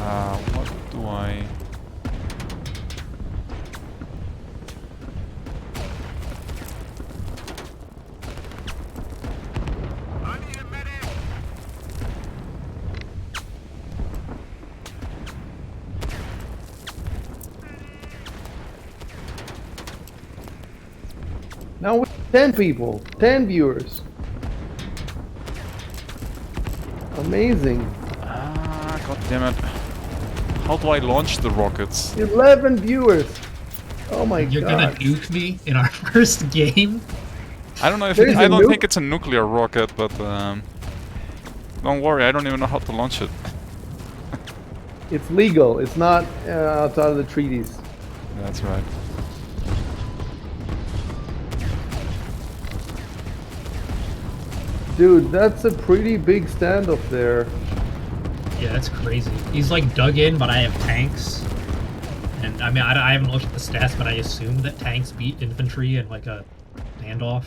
What do I... Now with 10 people, 10 viewers. Amazing. God damn it. How do I launch the rockets? 11 viewers. Oh my You're god. gonna nuke me in our first game? I don't know if There's I a don't nuke? think it's a nuclear rocket, but don't worry, I don't even know how to launch it. It's legal. It's not outside of the treaties. That's right. Dude, that's a pretty big standoff there. Yeah, that's crazy. He's like dug in, but I have tanks. And I mean, I haven't looked at the stats, but I assume that tanks beat infantry in like a standoff.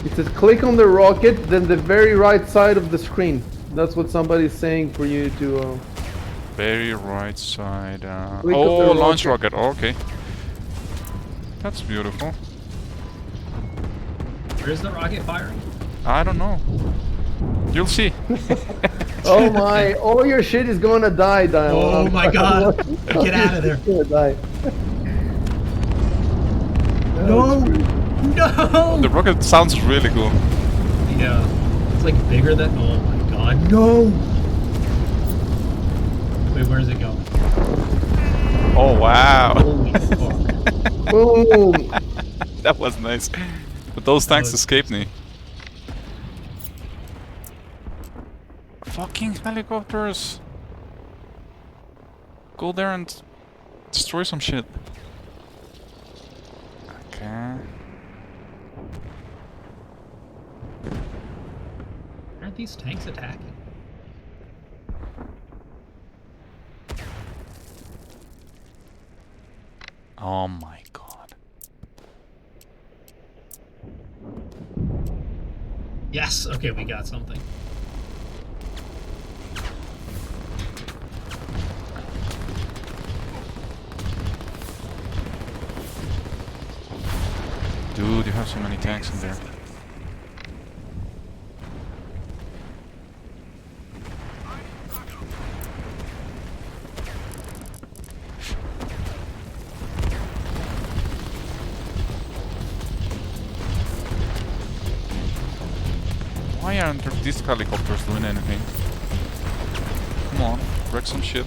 It says click on the rocket, then the very right side of the screen. That's what somebody's saying for you to... Very right side. Click on Oh, the launch rocket. rocket. Oh, okay. That's beautiful. Where's the rocket firing? I don't know. You'll see. Oh my, all your shit is gonna die, Diamond. Oh my god. Get out of there. It's gonna die. No! No! The rocket sounds really cool. Yeah. It's like bigger than... Oh my god. No! Wait, where does it go? Oh, wow. Holy fuck. Boom! That was nice. But those tanks was- escaped me. Fucking helicopters! Go there and destroy some shit. Okay. Aren't these tanks attacking? Oh my god. Yes! Okay, we got something. Dude, you have so many tanks in there. Why aren't these helicopters doing anything? Come on, wreck some shit.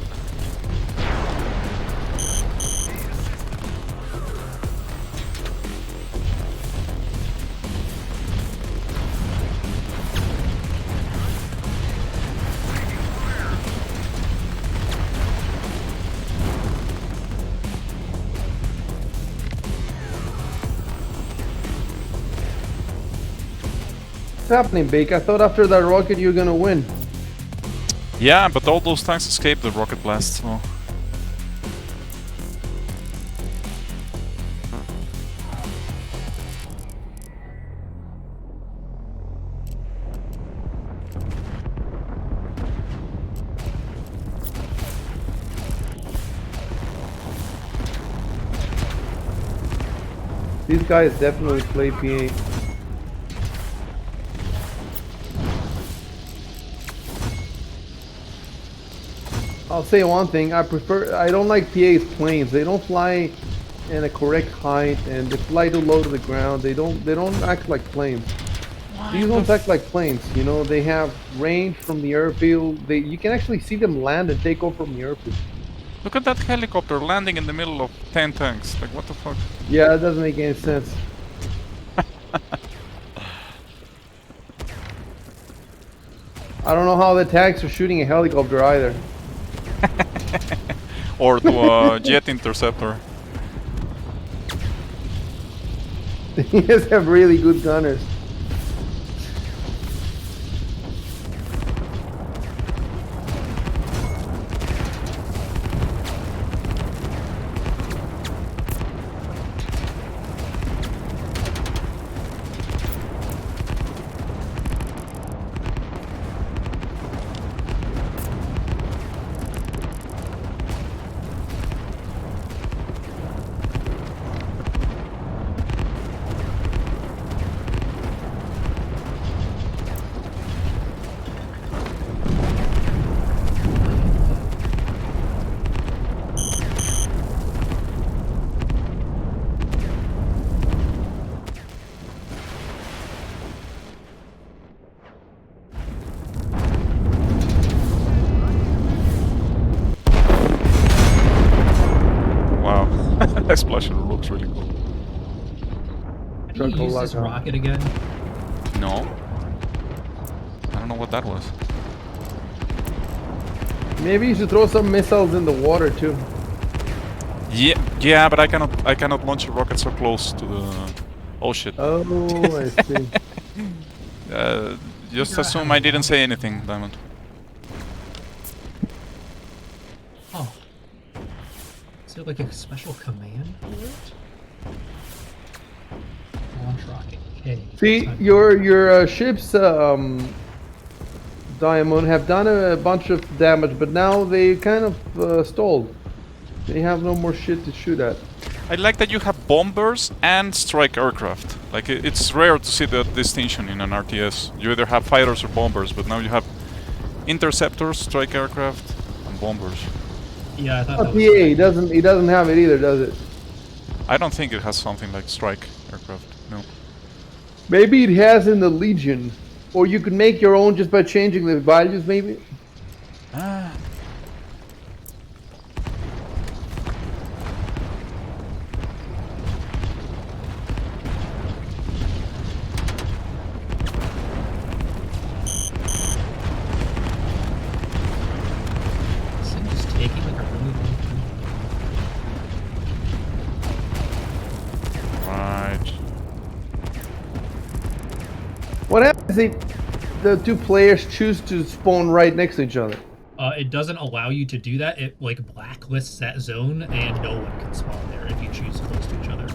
What's happening, Bake? I thought after that rocket you were gonna win. Yeah, but all those tanks escaped the rocket blast, so... These guys definitely play PA. I'll say one thing, I don't like PA's planes. They don't fly in a correct height and they fly too low to the ground. They don't act like planes. These don't act like planes, you know, they have range from the airfield. You can actually see them land and take off from the airfield. Look at that helicopter landing in the middle of 10 tanks. Like, what the fuck? Yeah, that doesn't make any sense. I don't know how the tanks are shooting a helicopter either. Or to a jet interceptor. You guys have really good gunners. Explosion looks really cool. Can you use this rocket again? No. I don't know what that was. Maybe you should throw some missiles in the water too. Yeah, but I cannot launch a rocket so close to the... Oh shit. Oh, I see. Just assume I didn't say anything, Diamond. Oh. Is there like a special command for it? Launch rocket K. See, your ships, Diamond, have done a bunch of damage, but now they kind of stalled. They have no more shit to shoot at. I like that you have bombers and strike aircraft. Like, it's rare to see that distinction in an RTS. You either have fighters or bombers, but now you have interceptors, strike aircraft, and bombers. Yeah, I thought that was PA, he doesn't have it either, does it? I don't think it has something like strike aircraft, no. Maybe it has in the Legion. Or you could make your own just by changing the values, maybe? Ah. What happens if the two players choose to spawn right next to each other? It doesn't allow you to do that. It like blacklists that zone, and no one can spawn there if you choose close to each other.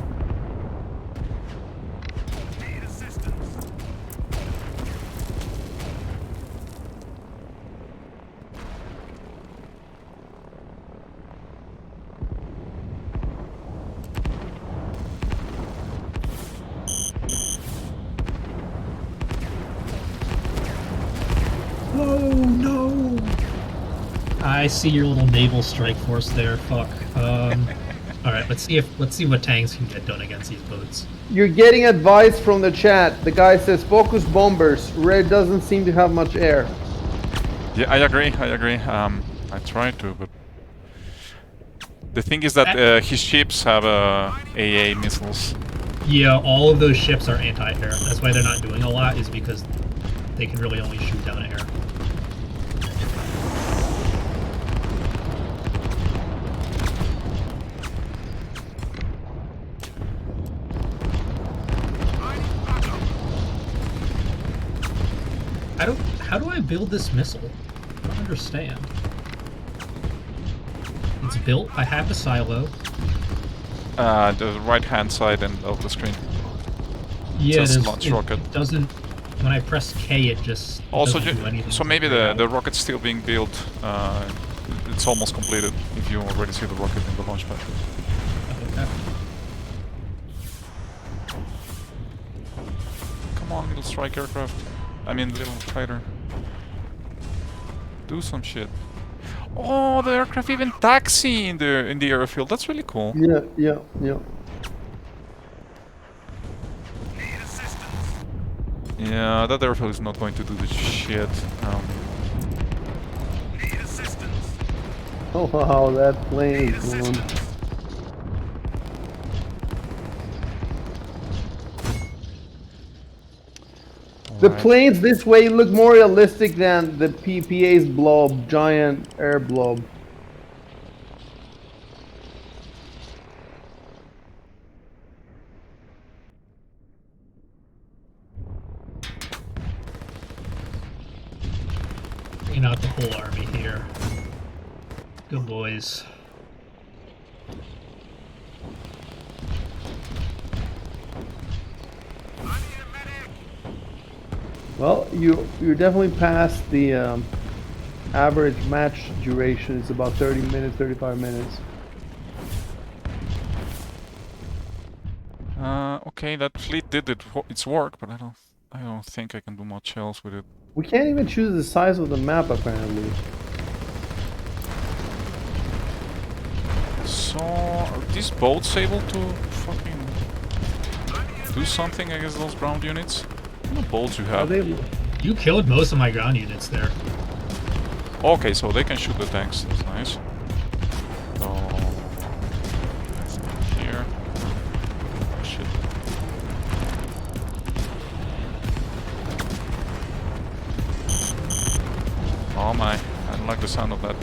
Need assistance. Oh no! I see your little naval strike force there. Fuck. All right, let's see what tanks can get done against these boats. You're getting advice from the chat. The guy says focus bombers. Red doesn't seem to have much air. Yeah, I agree. I tried to, but the thing is that his ships have AA missiles. Yeah, all of those ships are anti-air. That's why they're not doing a lot, is because they can really only shoot down air. How do I build this missile? I don't understand. It's built. I have the silo. The right-hand side of the screen. Yeah, launch rocket. It doesn't. When I press K, it just also doesn't do anything. So maybe the rocket's still being built. It's almost completed if you already see the rocket in the launch pad. Okay. Come on, little strike aircraft. I mean, little fighter. Do some shit. Oh, the aircraft even taxi in the airfield. That's really cool. Yeah. Yeah, that airfield is not going to do the shit. Need assistance. Oh wow, that plane is Need blown. assistance. The planes this way look more realistic than the PPA's blob, giant air blob. Bringing out the whole army here. Good boys. Well, you're definitely past the average match duration. It's about 30 minutes, 35 minutes. Okay, that fleet did its work, but I don't think I can do much else with it. We can't even choose the size of the map apparently. So, are these boats able to fucking do something against those ground units? What boats you have? You killed most of my ground units there. Okay, so they can shoot the tanks. That's nice. So, here. don't like the sound of that.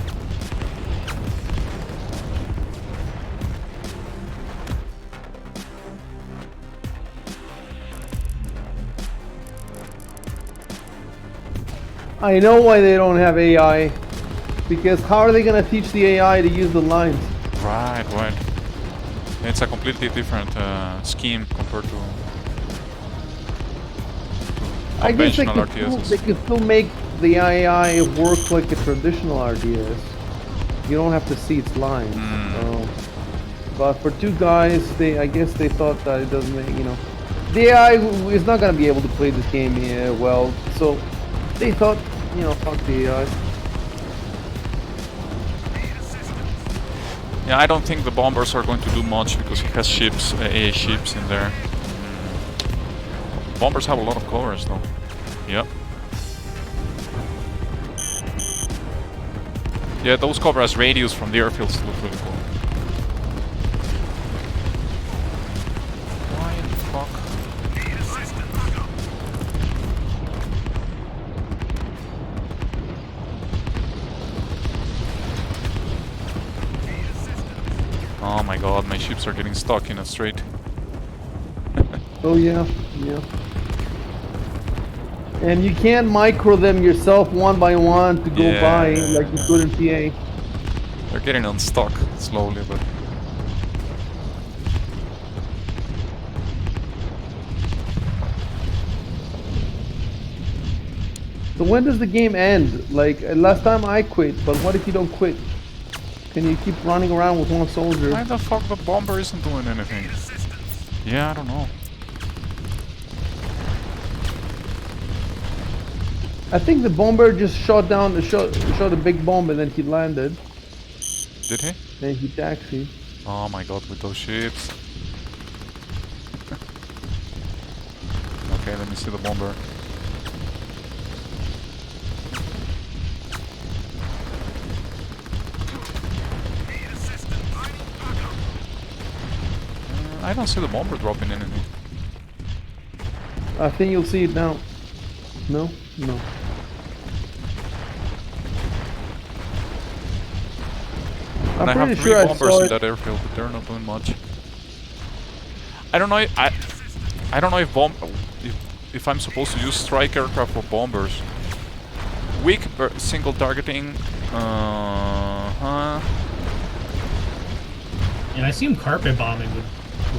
I know why they don't have AI. Because how are they gonna teach the AI to use the lines? Right, right. It's a completely different scheme compared to I guess they conventional could, still, RTSs. they could still make the AI work like a traditional RTS. You don't have to see its lines. But for two guys, I guess they thought that it doesn't make, the AI is not gonna be able to play this game well. So they thought, fuck the AI. Yeah, I don't think the bombers are going to do much because it has ships, AA ships in there. Bombers have a lot of covers though. Yep. Yeah, those cover as radius from the airfields look really cool. Why the fuck? Oh my god, my ships are getting stuck in a strait. Oh yeah, yeah. And you can't micro them yourself one by one to go by like you could in PA. They're getting unstuck slowly, but... So when does the game end? Like, last time I quit, but what if you don't quit? Can you keep running around with one soldier? Why the fuck the bomber isn't doing anything? Yeah, I don't know. I think the bomber just shot down shot a big bomb and then he landed. Did he? Then he taxied. Oh my god, with those ships. Okay, let me see the bomber. I don't see the bomber dropping anything. I think you'll see it now. No? No. And I have three bombers in that airfield, but they're not doing much. I don't know. I don't know if I'm supposed to use strike aircraft or bombers. Weak single targeting. And I assume carpet bombing would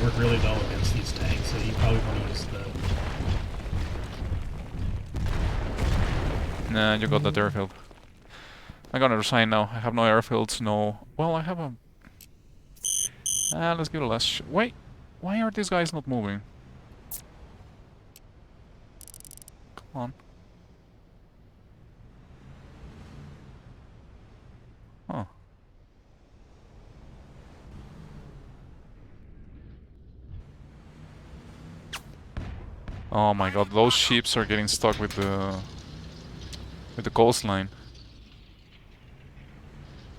work really well against these tanks, so you probably want to use the... Nah, you got that airfield. I got another sign now. I have no airfields, no... Well, I have a... let's give it a last wait! Why are these guys not moving? Come on. Huh. Oh my god, those ships are getting stuck with the coastline.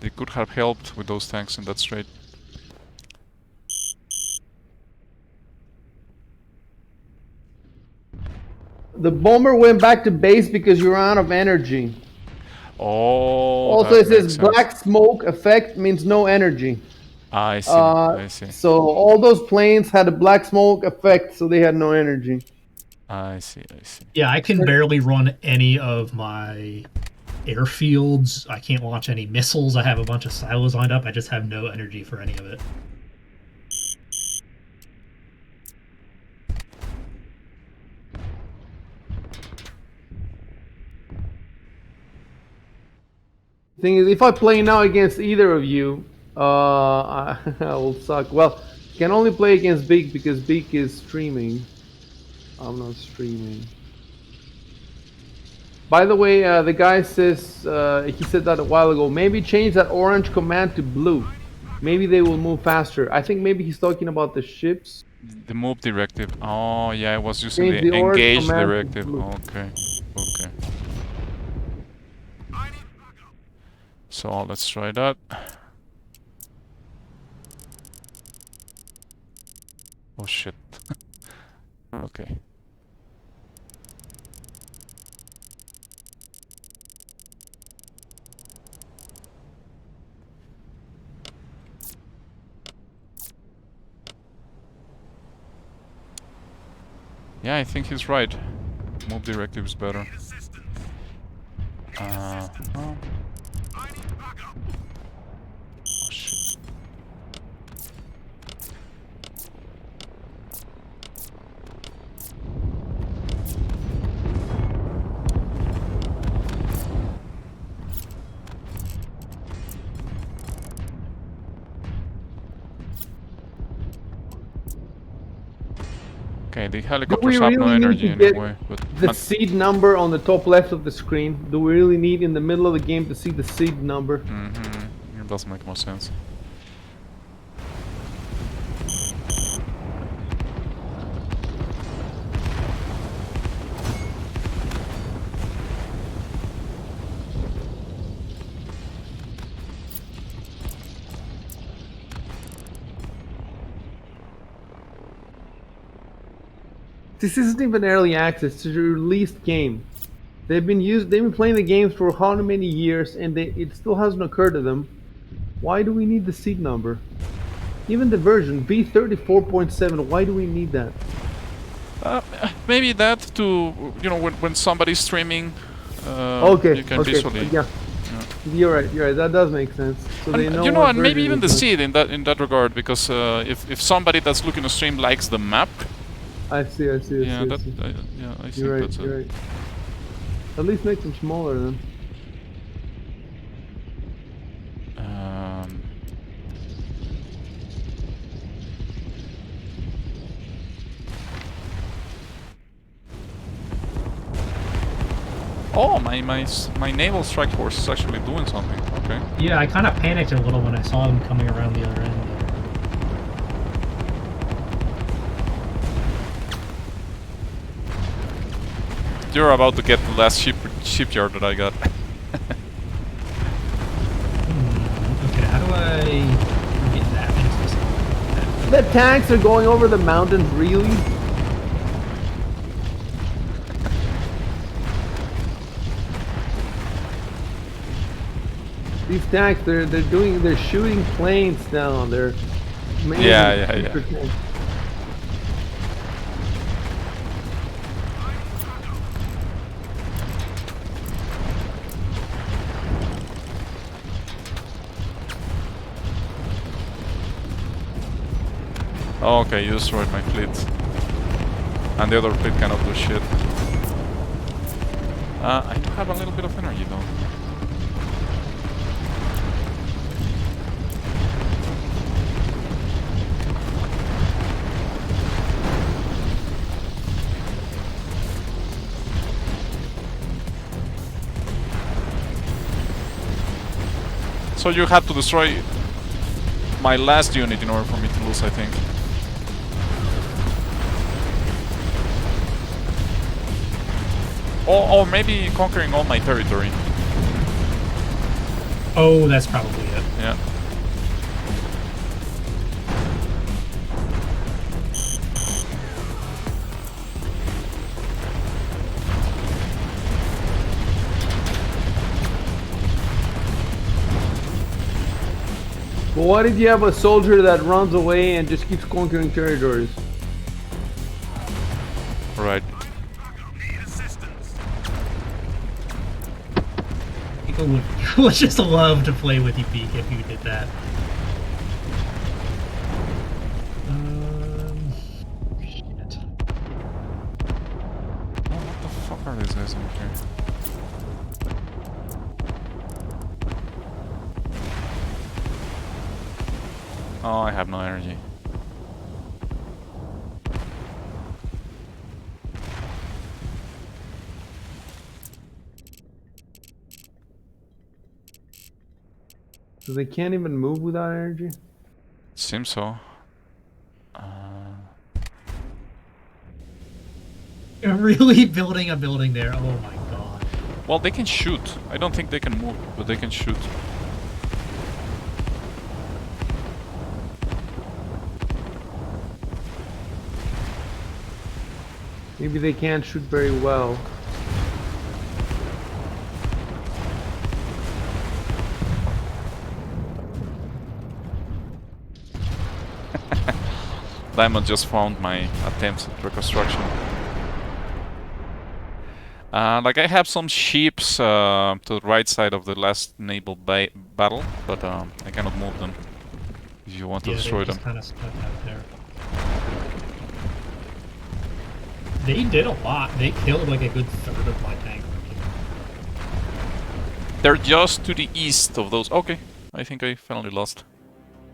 They could have helped with those tanks in that strait. The bomber went back to base because you're out of energy. Oh, also, it says black smoke effect means no energy. I see, I see. So all those planes had a black smoke effect, so they had no energy. I see, I see. Yeah, I can barely run any of my airfields. I can't launch any missiles. I have a bunch of silos lined up. I just have no energy for any of it. Thing is, if I play now against either of you, I will suck. Well, can only play against Beak because Beak is streaming. I'm not streaming. By the way, the guy says, he said that a while ago, maybe change that orange command to blue. Maybe they will move faster. I think maybe he's talking about the ships. The move directive. Oh, yeah, I was using Change the the orange engage command to directive. blue. Okay, okay. So let's try that. Oh shit. Okay. Yeah, I think he's right. Move directive is better. Well. Oh shit. Okay, the Do helicopters we have no really need energy to get anyway, but the seed number on the top left of the screen? Do we really need in the middle of the game to see the seed number? it does make more sense. This isn't even early access, it's a released game. They've been playing the games for how many years and it still hasn't occurred to them. Why do we need the seed number? Even the version V34.7, why do we need that? Maybe that to, you know, when somebody's streaming, Okay, you can okay, visually. yeah. You're right, that does make sense. So they know You know, what and maybe version even the it is. seed in that regard, because if somebody that's looking to stream likes the map, I see. yeah, I see. yeah, I think You're right, that's you're right. At least make them smaller then. Oh, my naval strike force is actually doing something. Okay. Yeah, I kind of panicked a little when I saw them coming around the other end. You're about to get the last shipyard that I got. Okay, how do I get that? The tanks are going over the mountains, really? These tanks, they're shooting planes down. They're amazing. Yeah. Oh, okay, you destroyed my fleet. And the other fleet cannot do shit. I do have a little bit of energy though. So you had to destroy my last unit in order for me to lose, I think. Or maybe conquering all my territory. Oh, that's probably it. Yeah. But what if you have a soldier that runs away and just keeps conquering territories? Right. People would just love to play with you, Beak, if you did that. Shit. Oh, what the fuck are these guys in here? Oh, I have no energy. So they can't even move without energy? Seems so. You're really building a building there. Oh my god. Well, they can shoot. I don't think they can move, but they can shoot. Maybe they can't shoot very well. Diamond just found my attempts at reconstruction. Like I have some ships to the right side of the last naval battle, but I cannot move them. If you want to destroy them. Kind of stuck out there. They did a lot. They killed like a good third of my tank. They're just to the east of those. Okay, I think I finally lost.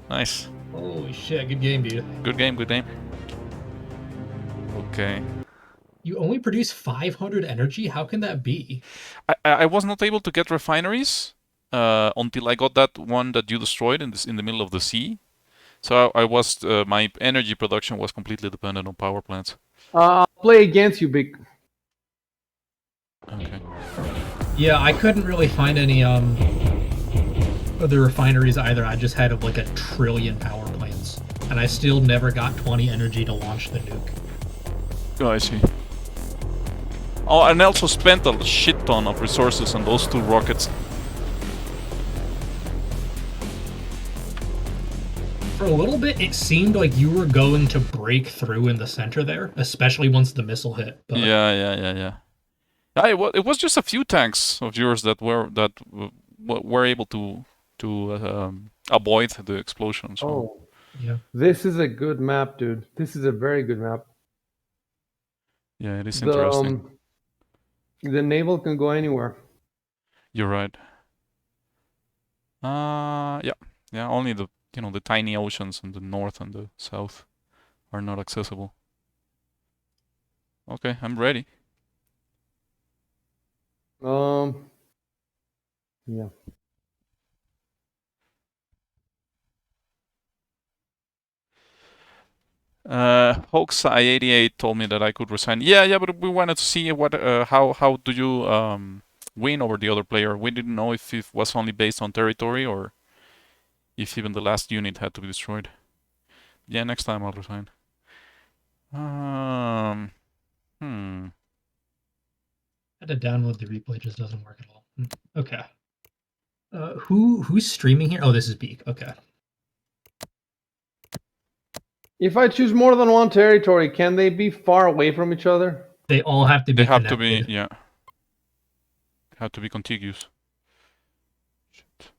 Nice. Holy shit! Good game, dude. Good game. Good game. Okay. You only produce 500 energy? How can that be? I was not able to get refineries until I got that one that you destroyed in the middle of the sea. So I was my energy production was completely dependent on power plants. I'll play against you, Big. Okay. Yeah, I couldn't really find any other refineries either. I just had like a trillion power plants, and I still never got 20 energy to launch the nuke. Oh, I see. Oh, and I also spent a shit ton of resources on those 2 rockets. For a little bit, it seemed like you were going to break through in the center there, especially once the missile hit. But... Yeah. It was just a few tanks of yours that were able to avoid the explosion. So. Oh, yeah. This is a good map, dude. This is a very good map. Yeah, it is interesting. The naval can go anywhere. You're right. Yeah. Only the the tiny oceans in the north and the south are not accessible. Okay, I'm ready. Yeah. Hoax I-88 told me that I could resign. Yeah, but we wanted to see what how do you win over the other player. We didn't know if it was only based on territory or if even the last unit had to be destroyed. Yeah, next time I'll resign. I had to download the replay, it just doesn't work at all. Okay. Who's streaming here? Oh, this is Beak. Okay. If I choose more than one territory, can they be far away from each other? They all have to be They have connected. to be, yeah. Have to be contiguous. Shit.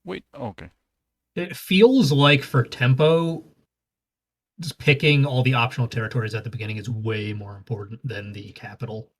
Wait, okay. It feels like for tempo, just picking all the optional territories at the beginning is way more important than the capital.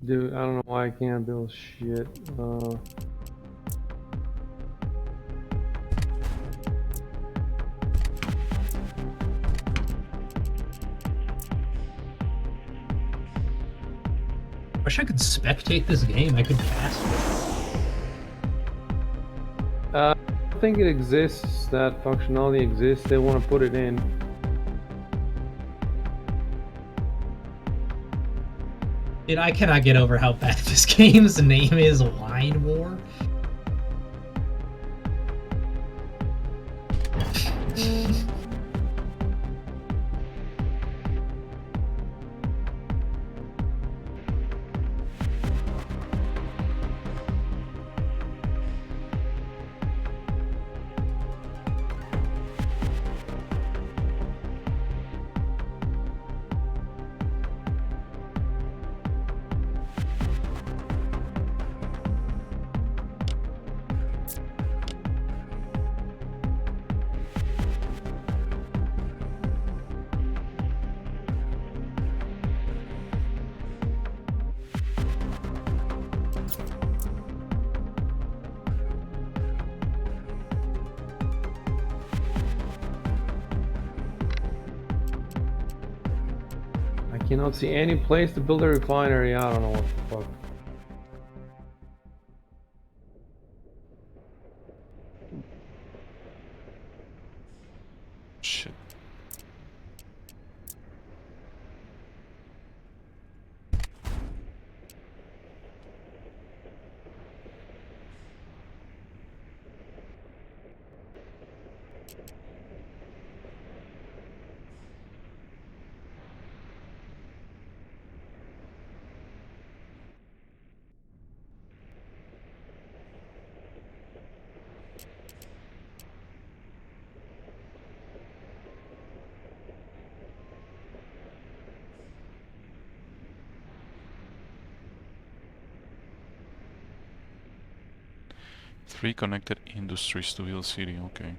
Dude, I don't know why I can't build shit. Wish I could spectate this game. I could fast it. I don't think it exists. That functionality exists. They want to put it in. Dude, I cannot get over how bad this game's name is, Line War. cannot see any place to build a refinery. I don't know what the fuck. Shit. Three connected industries to build city, okay.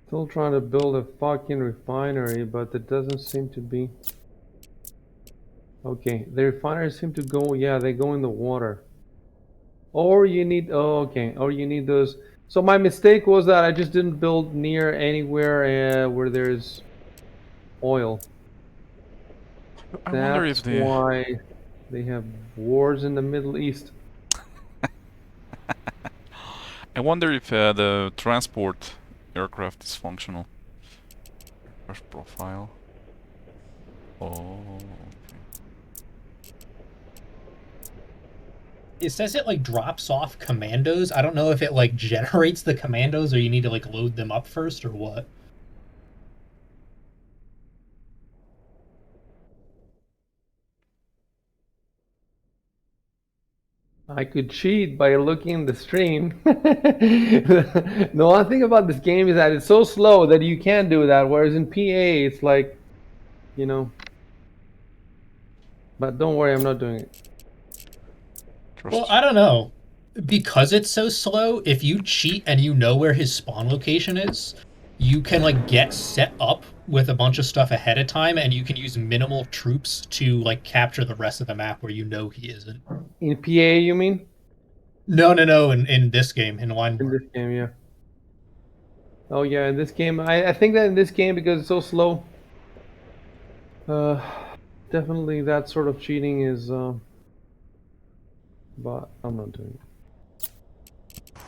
Still trying to build a fucking refinery, but it doesn't seem to be. Okay, the refineries seem to go, yeah, they go in the water. Or you need, oh, okay, or you need those. So my mistake was that I just didn't build near anywhere where there's oil. I wonder if That's why they have wars in the Middle East. I wonder if the transport aircraft is functional. First profile. Oh. It says it like drops off commandos. I don't know if it like generates the commandos or you need to like load them up first or what. I could cheat by looking in the stream. The one thing about this game is that it's so slow that you can't do that, whereas in PA it's like, you know. But don't worry, I'm not doing it. Well, I don't know. Because it's so slow, if you cheat and you know where his spawn location is, you can like get set up with a bunch of stuff ahead of time and you can use minimal troops to like capture the rest of the map where you know he isn't. In PA, you mean? No, in this game, in Line In War. this game, yeah. Oh yeah, in this game, I think that in this game, because it's so slow, definitely that sort of cheating is, but I'm not doing it.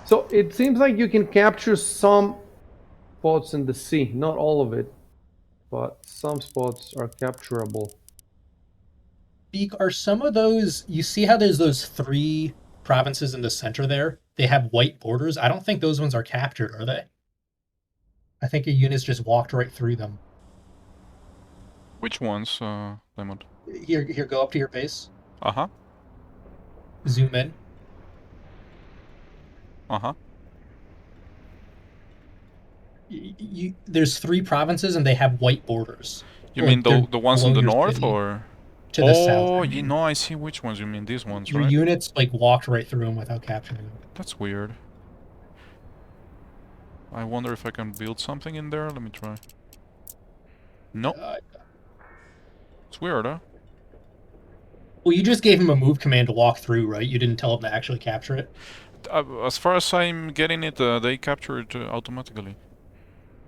So it seems like you can capture some spots in the sea, not all of it, but some spots are capturable. Beak, are some of those, you see how there's those 3 provinces in the center there? They have white borders. I don't think those ones are captured, are they? I think your units just walked right through them. Which ones, Diamond? Here, go up to your base. Uh-huh. Zoom in. Uh-huh. There's 3 provinces and they have white borders. You mean the ones in the north, city. or? To the south. Oh, you know, I see which ones you mean. These ones, Your right? units like walked right through them without capturing them. That's weird. I wonder if I can build something in there. Let me try. No. It's weird, huh? Well, you just gave him a move command to walk through, right? You didn't tell him to actually capture it. As far as I'm getting it, they capture it automatically.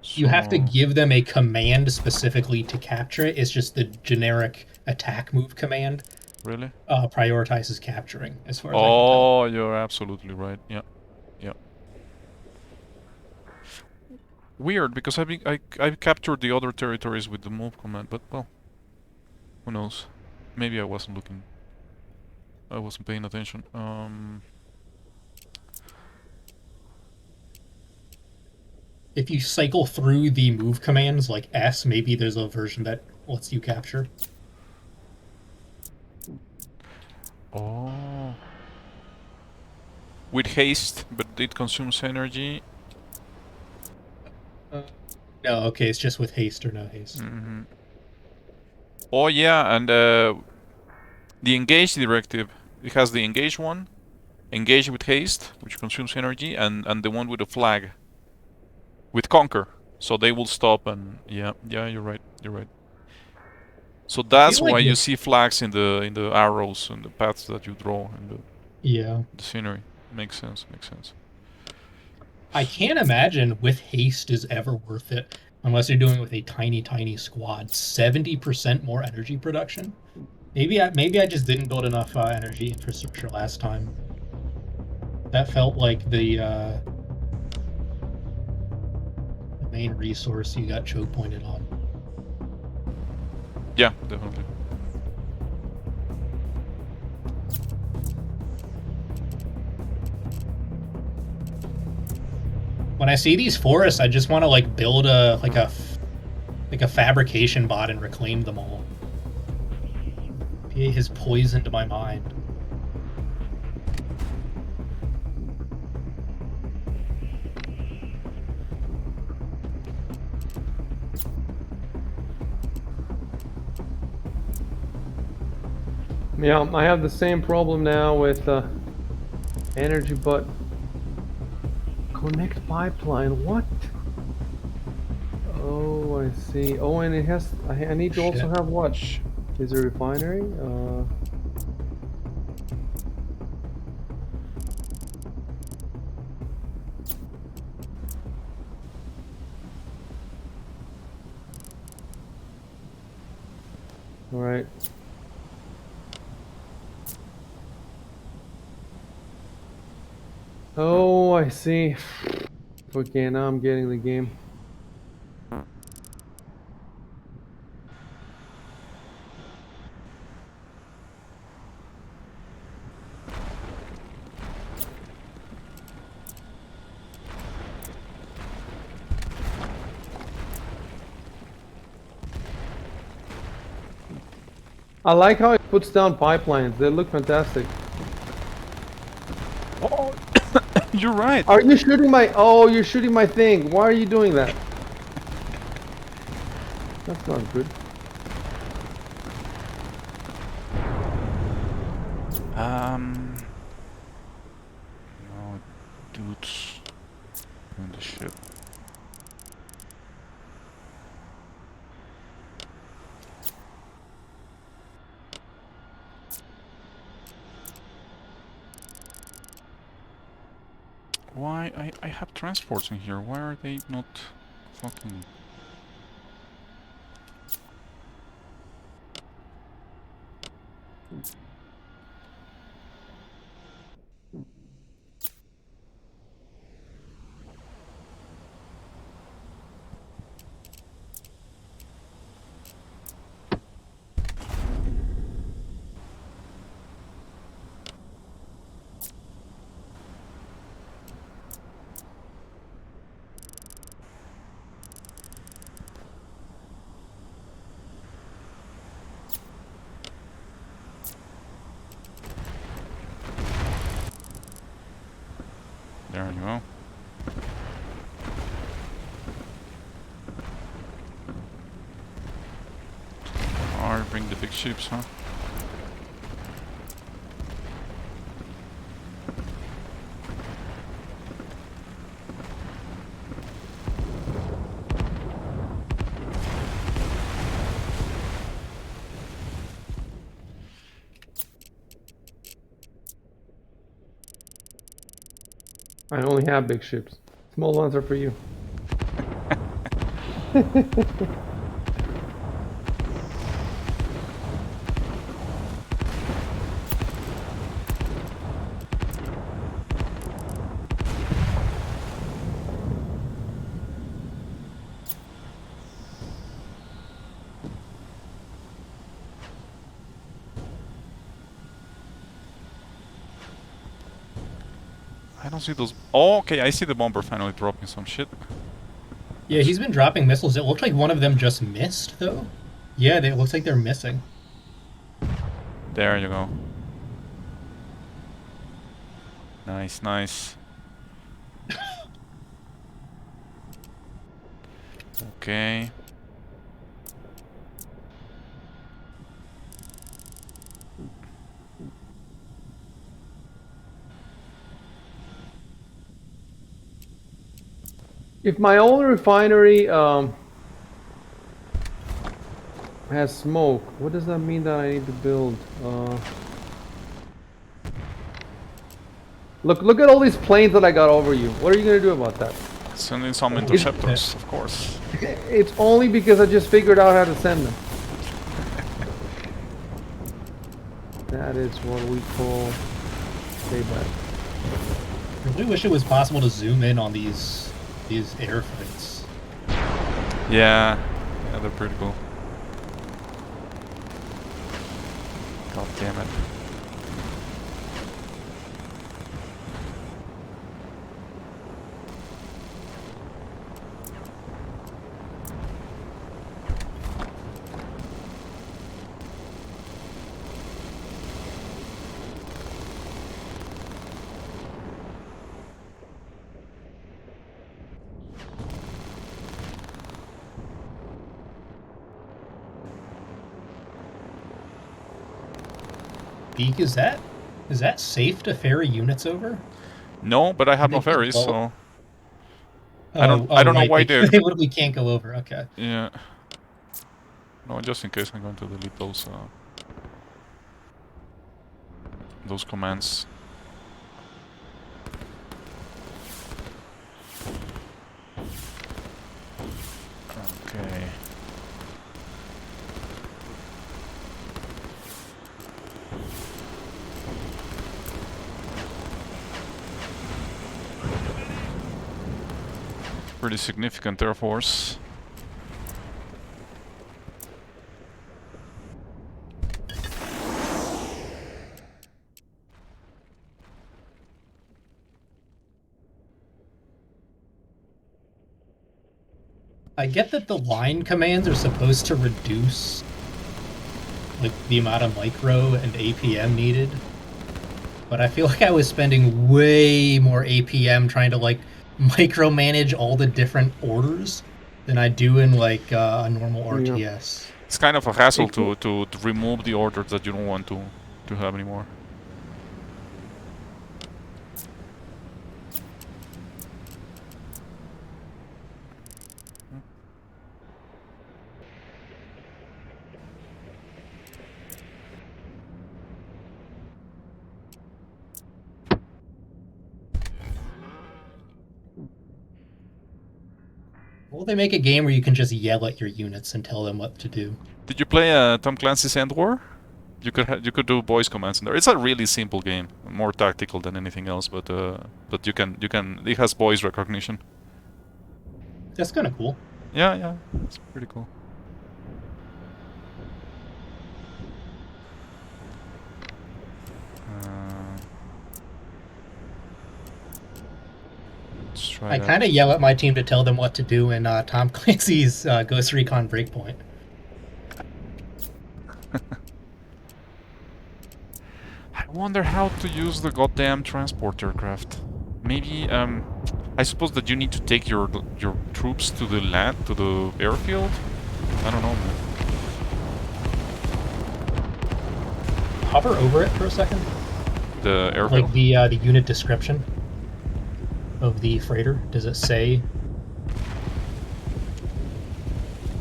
So... You have to give them a command specifically to capture it. It's just the generic attack move command. Really? Prioritizes capturing, as far as I can tell. Oh, you're absolutely right. Yeah. Yeah. Weird, because I've captured the other territories with the move command, but well, who knows? Maybe I wasn't looking. I wasn't paying attention. If you cycle through the move commands like S, maybe there's a version that lets you capture. Oh. With haste, but it consumes energy. No, okay, it's just with haste or no haste. Mm-hmm. Oh yeah, and the engage directive. It has the engage one, engage with haste, which consumes energy, and the one with the flag. With conquer. So they will stop and yeah, you're right. So that's like why you see flags in the arrows and the paths that you draw in the scenery. Makes sense. I can't imagine with haste is ever worth it unless you're doing it with a tiny squad. 70% more energy production. Maybe I just didn't build enough energy infrastructure last time. That felt like the main resource you got choke pointed on. Yeah, definitely. When I see these forests, I just want to like build a fabrication bot and reclaim them all. PA has poisoned my mind. Yeah, I have the same problem now with energy, but connect pipeline. What? Oh, I see. Oh, and it has. I need to also have what? Is a refinery? All right. Oh, I see. Okay, now I'm getting the game. I like how it puts down pipelines. They look fantastic. Oh, you're right. Are you shooting my... Oh, you're shooting my thing. Why are you doing that? That's not good. No, dudes doing the shit. Why? I have transports in here. Why are they not fucking... There you go. Or bring the big ships, huh? I only have big ships. Small ones are for you. I don't see those... Oh, okay, I see the bomber finally dropping some shit. Yeah, he's been dropping missiles. It looked like one of them just missed, though. Yeah, it looks like they're missing. There you go. Nice. Okay. If my own refinery has smoke, what does that mean that I need to build? Look at all these planes that I got over you. What are you gonna do about that? Send in some interceptors, of course. It's only because I just figured out how to send them. That is what we call payback. I really wish it was possible to zoom in on these airfights. Yeah, they're pretty cool. God damn it. Beak, is that safe to ferry units over? No, but I have no They can't ferries, go- so Oh, I don't know right, why they literally can't go over. Okay. yeah. No, just in case I'm going to delete those commands. Okay. Pretty significant air force. I get that the line commands are supposed to reduce like the amount of micro and APM needed, but I feel like I was spending way more APM trying to like micromanage all the different orders than I do in like a normal RTS. It's kind of a hassle to remove the orders that you don't want to have anymore. Will they make a game where you can just yell at your units and tell them what to do? Did you play Tom Clancy's End War? You could do voice commands in there. It's a really simple game, more tactical than anything else, but you can it has voice recognition. That's kind of cool. Yeah, it's pretty cool. Let's try I that. kind of yell at my team to tell them what to do in Tom Clancy's Ghost Recon Breakpoint. I wonder how to use the goddamn transport aircraft. Maybe, I suppose that you need to take your troops to the airfield? I don't know, man. Hover over it for a second. The airfield? Like the unit description of the freighter. Does it say?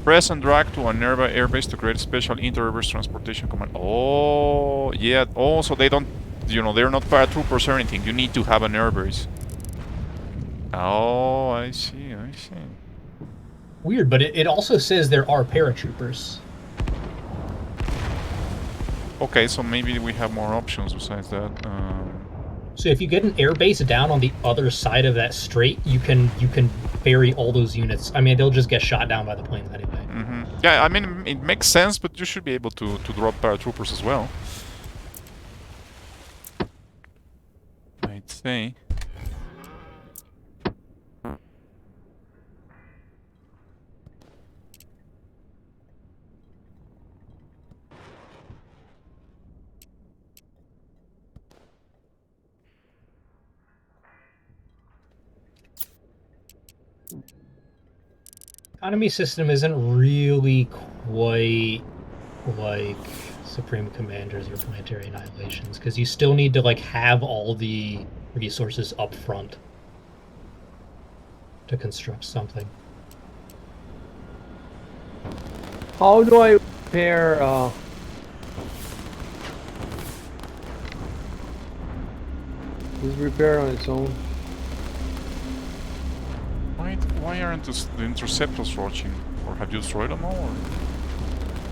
Press and drag to a nearby airbase to create a special inter-reverse transportation command. Oh, yeah. Oh, so they don't, they're not paratroopers or anything. You need to have an airbase. Oh, I see. Weird, but it also says there are paratroopers. Okay, so maybe we have more options besides that. So if you get an airbase down on the other side of that strait, you can ferry all those units. I mean, they'll just get shot down by the planes anyway. Yeah, I mean, it makes sense, but you should be able to drop paratroopers as well. I'd say. Economy system isn't really quite like Supreme Commanders or Planetary Annihilations, because you still need to like have all the resources up front to construct something. How do I repair? Is repair on its own? Why aren't the interceptors watching? Or have you destroyed them all? Or?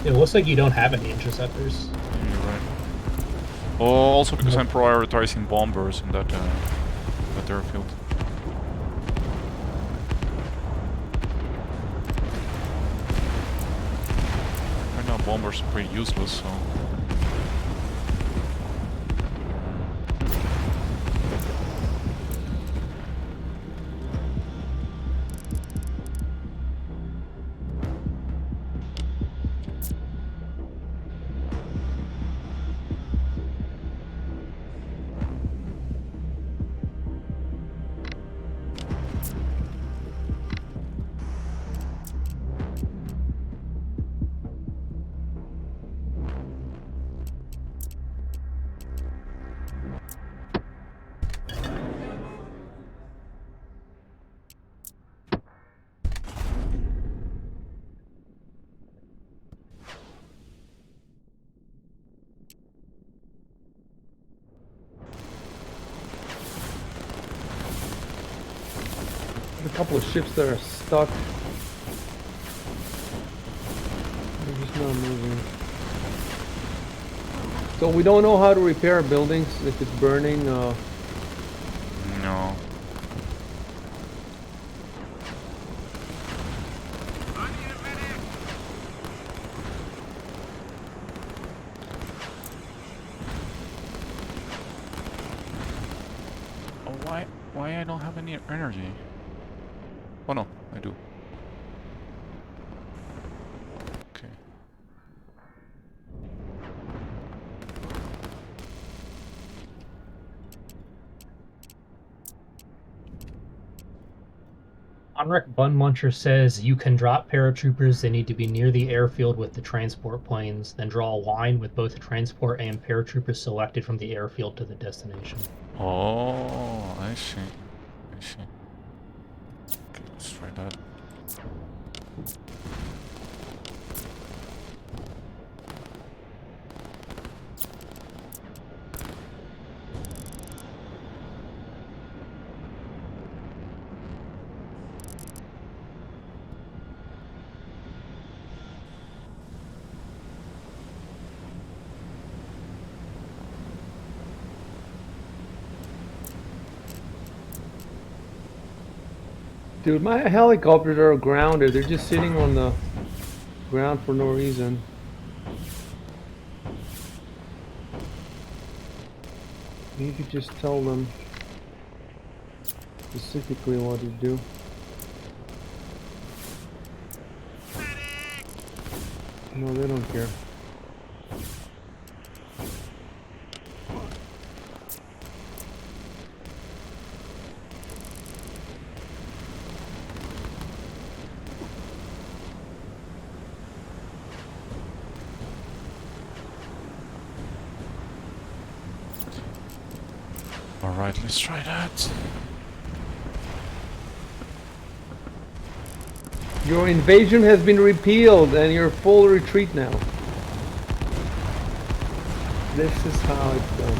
It looks like you don't have any interceptors. Yeah, you're right. Oh, also because I'm prioritizing bombers in that airfield. Right now bombers are pretty useless, so... There's a couple of ships that are stuck. They're just not moving. So we don't know how to repair buildings if it's burning. No. Oh, why I don't have any energy? Oh no, I do. Okay. Onrek Bun Muncher says you can drop paratroopers. They need to be near the airfield with the transport planes. Then draw a line with both the transport and paratroopers selected from the airfield to the destination. Oh, I see. I see. Okay, let's try that. Dude, my helicopters are grounded. They're just sitting on the ground for no reason. You could just tell them specifically what to do. No, they don't care. Alright, let's try that. Your invasion has been repealed and you're full retreat now. This is how it's done.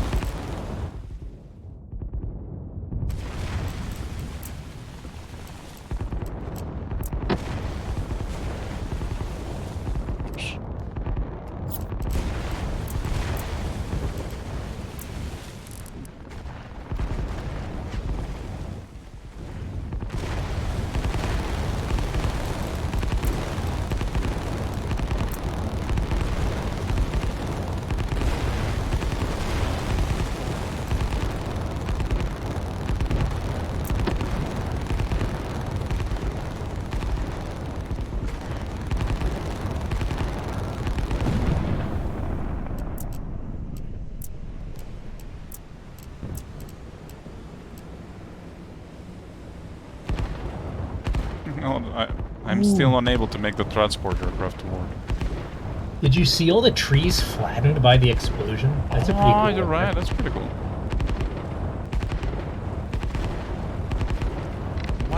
No, I'm still unable to make the transport aircraft work. Did you see all the trees flattened by the explosion? That's a pretty cool. Oh, you're right. That's pretty cool.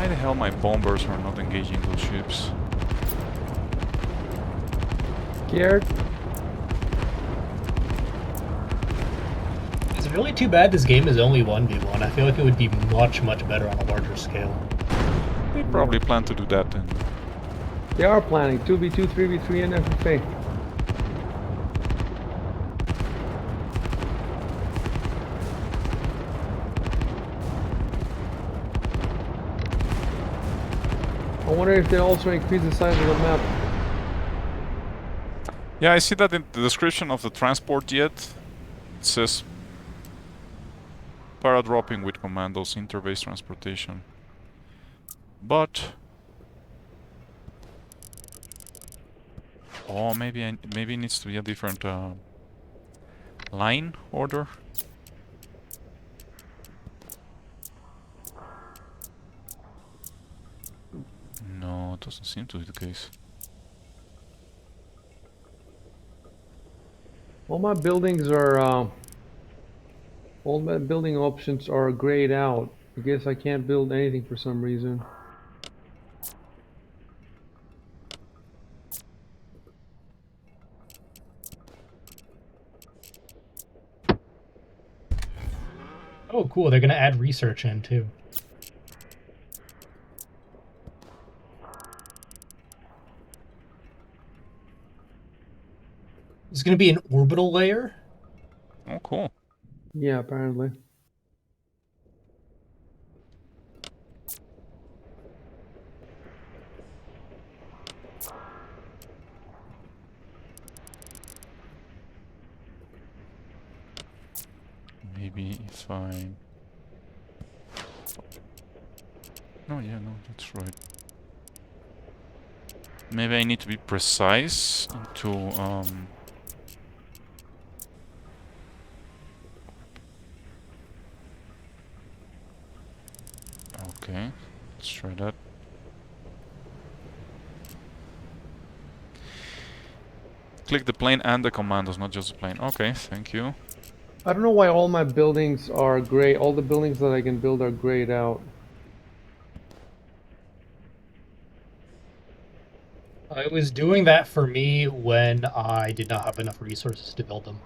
Why the hell my bombers are not engaging those ships? Scared? It's really too bad this game is only 1v1. I feel like it would be much, much better on a larger scale. They probably plan to do that then. They are planning 2v2, 3v3, and FFA. I wonder if they also increase the size of the map. Yeah, I see that in the description of the transport jet. It says paradropping with commandos, interbase transportation. But oh, maybe maybe it needs to be a different line order. No, it doesn't seem to be the case. All my buildings are, all my building options are grayed out. I guess I can't build anything for some reason. Oh, cool. They're going to add research in, too. There's going to be an orbital layer. Oh, cool. Yeah, apparently. Maybe if I... No, yeah, no, that's right. Maybe I need to be precise into okay, let's try that. Click the plane and the commandos, not just the plane. Okay, thank you. I don't know why all my buildings are gray. All the buildings that I can build are grayed out. It was doing that for me when I did not have enough resources to build them.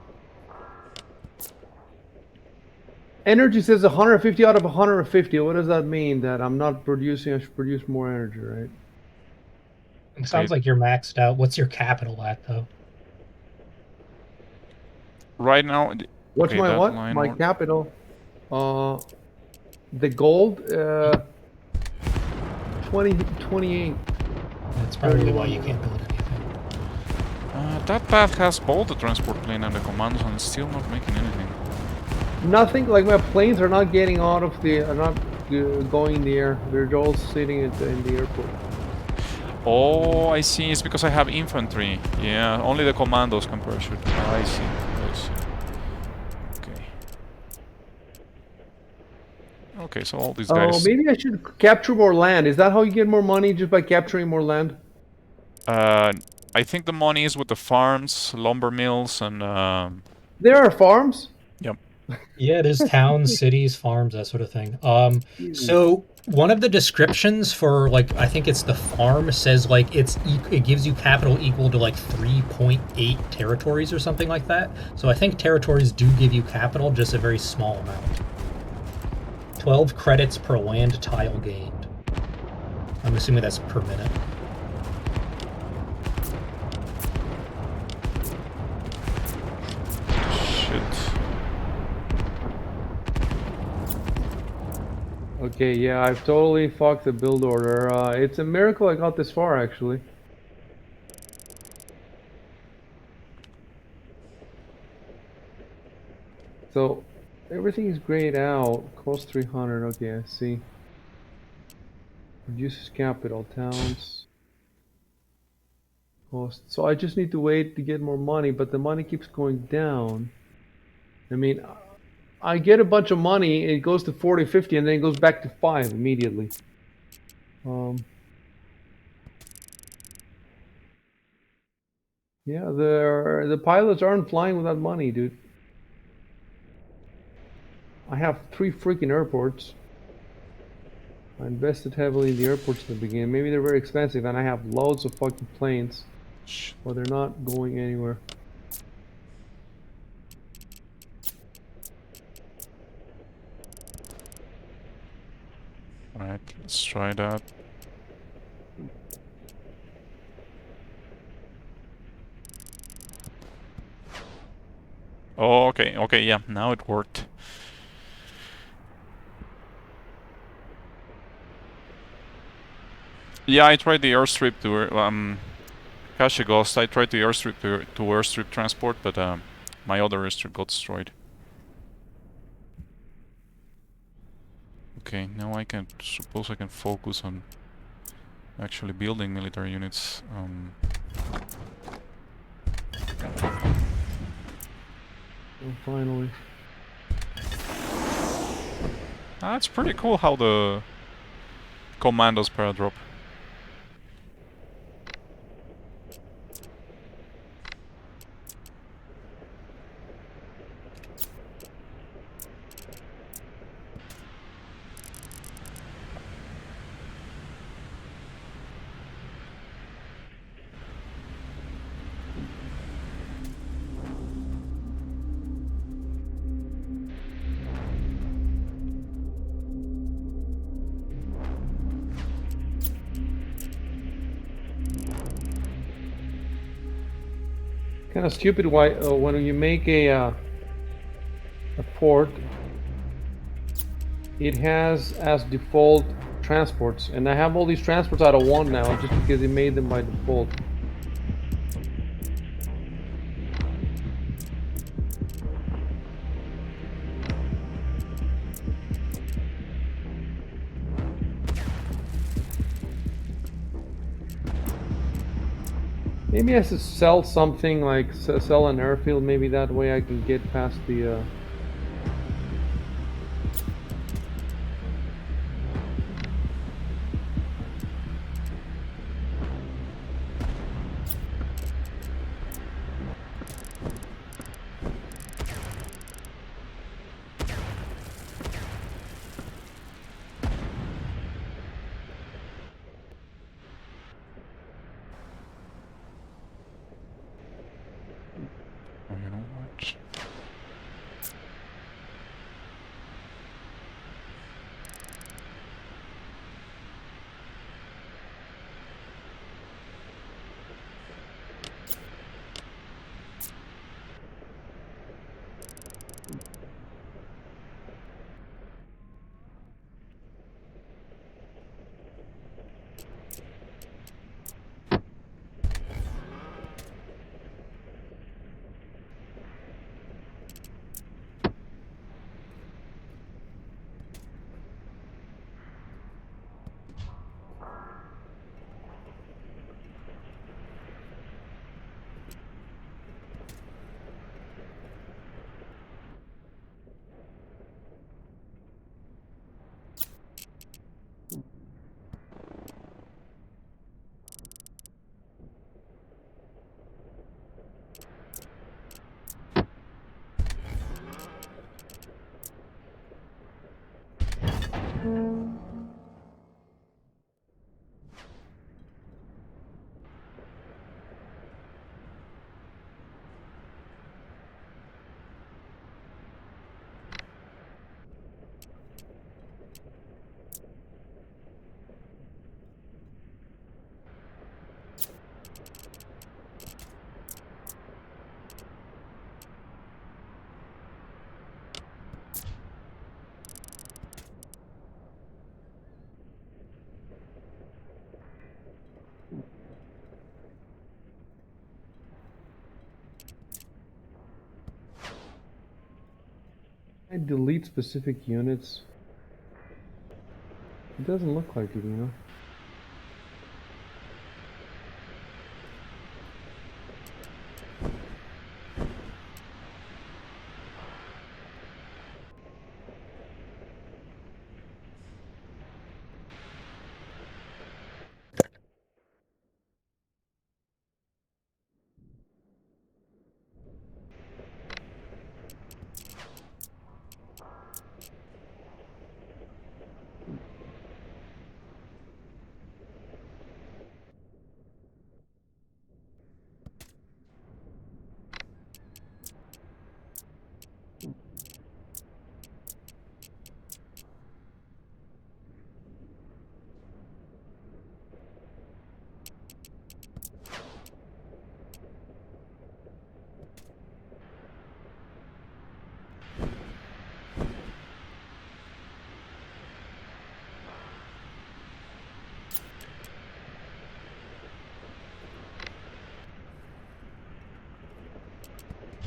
Energy says 150 out of 150. What does that mean? That I'm not producing, I should produce more energy, right? It sounds like you're maxed out. What's your capital at, though? Right now... What's okay, my what? line My capital. The gold, 28. That's probably why you can't build anything. That path has both the transport plane and the commandos and it's still not making anything. Nothing, like my planes are not getting out of the, are not going in the air. They're all sitting in the airport. Oh, I see. It's because I have infantry. Yeah, only the commandos can parachute. Oh, I see. I see. Okay. Okay, so all these guys... Oh, maybe I should capture more land. Is that how you get more money, just by capturing more land? I think the money is with the farms, lumber mills, and... There are farms? Yep. Yeah, there's towns, cities, farms, that sort of thing. So one of the descriptions for, like, I think it's the farm says, like, it gives you capital equal to, like, 3.8 territories or something like that. So I think territories do give you capital, just a very small amount. 12 credits per land tile gained. I'm assuming that's per minute. Okay, yeah, I've totally fucked the build order. It's a miracle I got this far, actually. So, everything is grayed out. Cost 300, okay, I see. Reduces capital, towns. Cost. So I just need to wait to get more money, but the money keeps going down. I mean, I get a bunch of money, it goes to 40, 50, and then it goes back to 5 immediately. Yeah, the pilots aren't flying without money, dude. I have 3 freaking airports. I invested heavily in the airports in the beginning. Maybe they're very expensive, and I have loads of fucking planes, but they're not going anywhere. Alright, let's try that. Oh, okay, okay, yeah, now it worked. Yeah, I tried the airstrip to Cache Ghost. I tried the airstrip to airstrip transport, but my other airstrip got destroyed. Okay, now I can suppose I can focus on actually building military units. Oh, finally. It's pretty cool how the commandos paradrop. Kind of stupid why when you make a port, it has as default transports, and I have all these transports out of one now just because it made them by default. Maybe I should sell something, like sell an airfield. Maybe that way I can get past the. Oh, you know what? I delete specific units. It doesn't look like it, you know.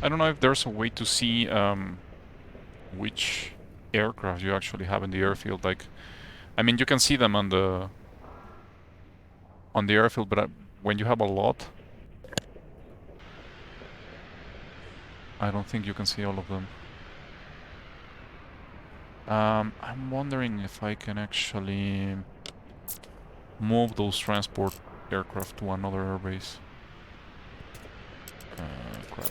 I don't know if there's a way to see which aircraft you actually have in the airfield. Like, I mean, you can see them on the airfield, but when you have a lot, I don't think you can see all of them. I'm wondering if I can actually move those transport aircraft to another airbase. Crap.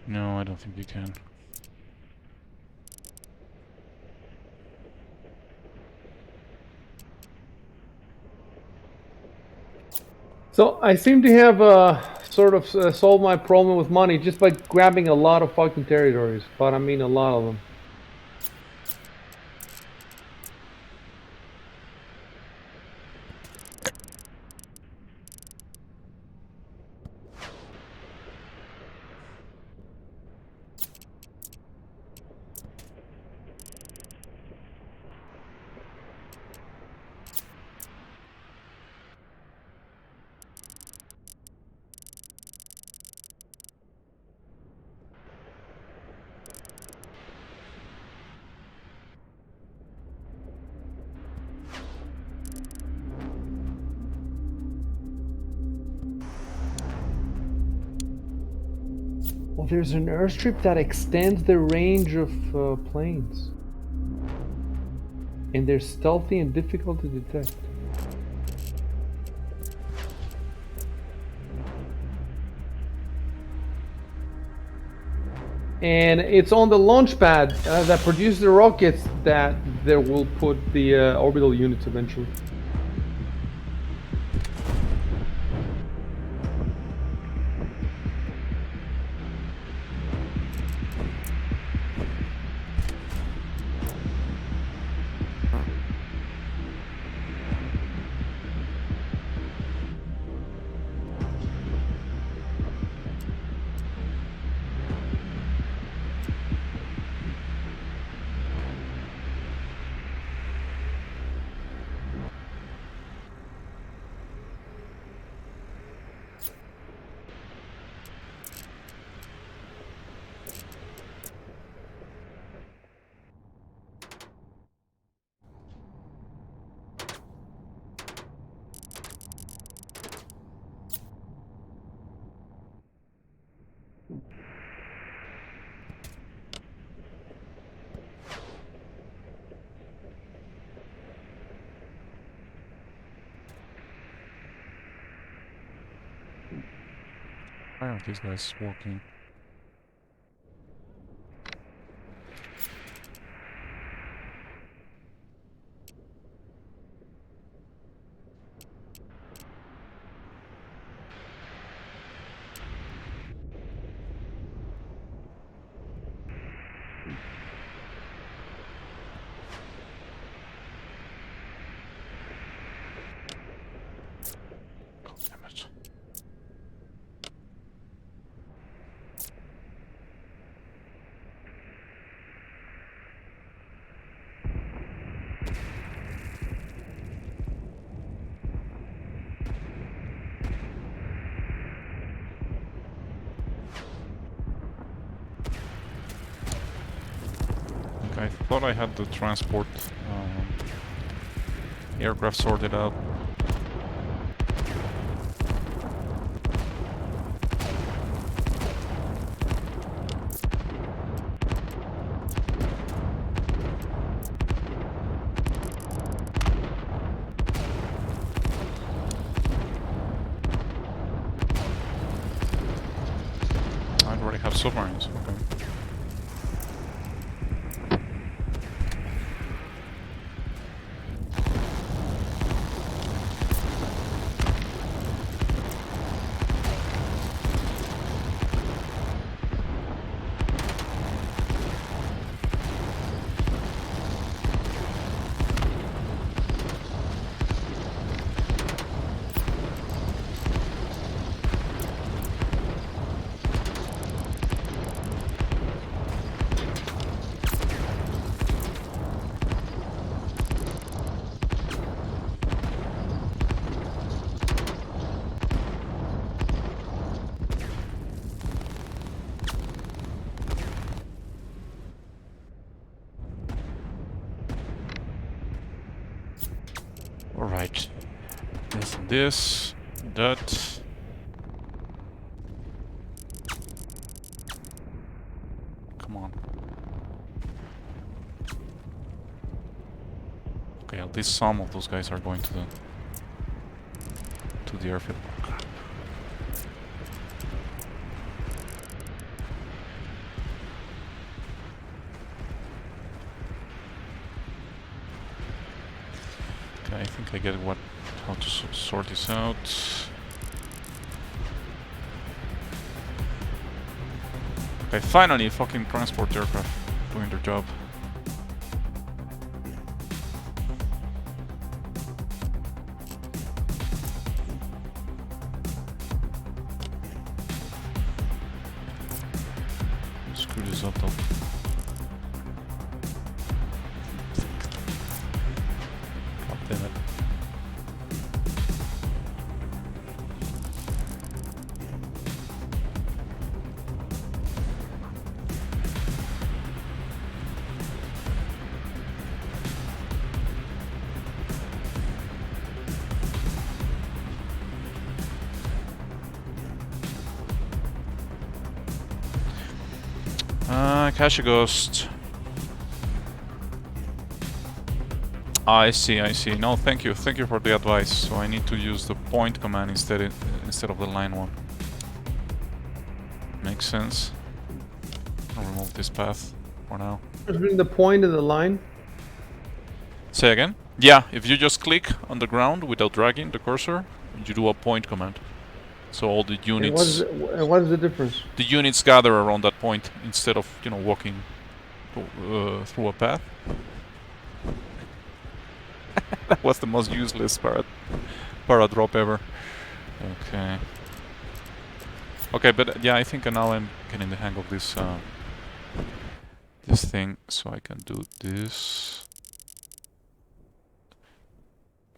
No, I don't think you can. So I seem to have sort of solved my problem with money just by grabbing a lot of fucking territories, but I mean a lot of them. Well, there's an airstrip that extends the range of planes. And they're stealthy and difficult to detect. And it's on the launch pad that produces the rockets that they will put the orbital units eventually. Why aren't these guys walking? God damn it. I thought I had the transport aircraft sorted out. I already have submarines, okay. Alright. This and this. That. Come on. Okay, at least some of those guys are going to the airfield. Oh, God. Okay, I think I get how to sort this out. Okay, finally, fucking transport aircraft doing their job. Screw this up though. God damn it. Cache Ghost. I see. No, thank you for the advice. So I need to use the point command instead of the line one. Makes sense. I'll remove this path for now. Between the point and the line. Say again? Yeah, if you just click on the ground without dragging the cursor, you do a point command. So all the units... And what is the difference? The units gather around that point instead of, you know, walking through a path. That was the most useless paradrop ever. Okay. Okay, but yeah, I think now I'm getting the hang of this this thing, so I can do this.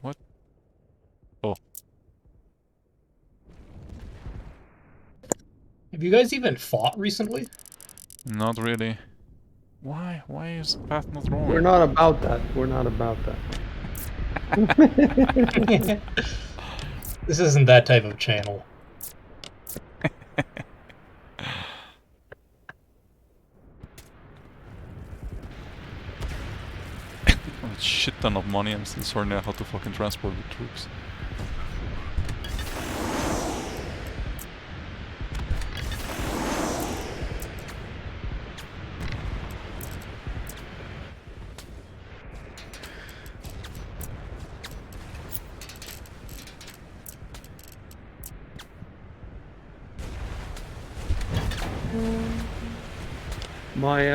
What? Oh. Have you guys even fought recently? Not really. Why? Why is the path not wrong? We're not about that. We're not about that. This isn't that type of channel. A shit ton of money. I'm still sorting out how to fucking transport the troops. My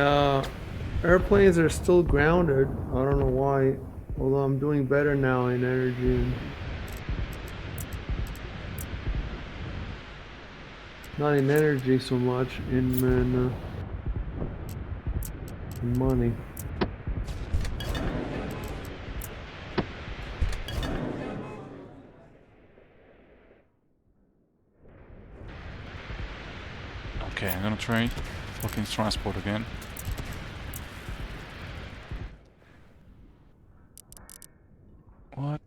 airplanes are still grounded. I don't know why. Although I'm doing better now in energy. Not in energy so much, in money. Okay, I'm gonna try fucking transport again. What?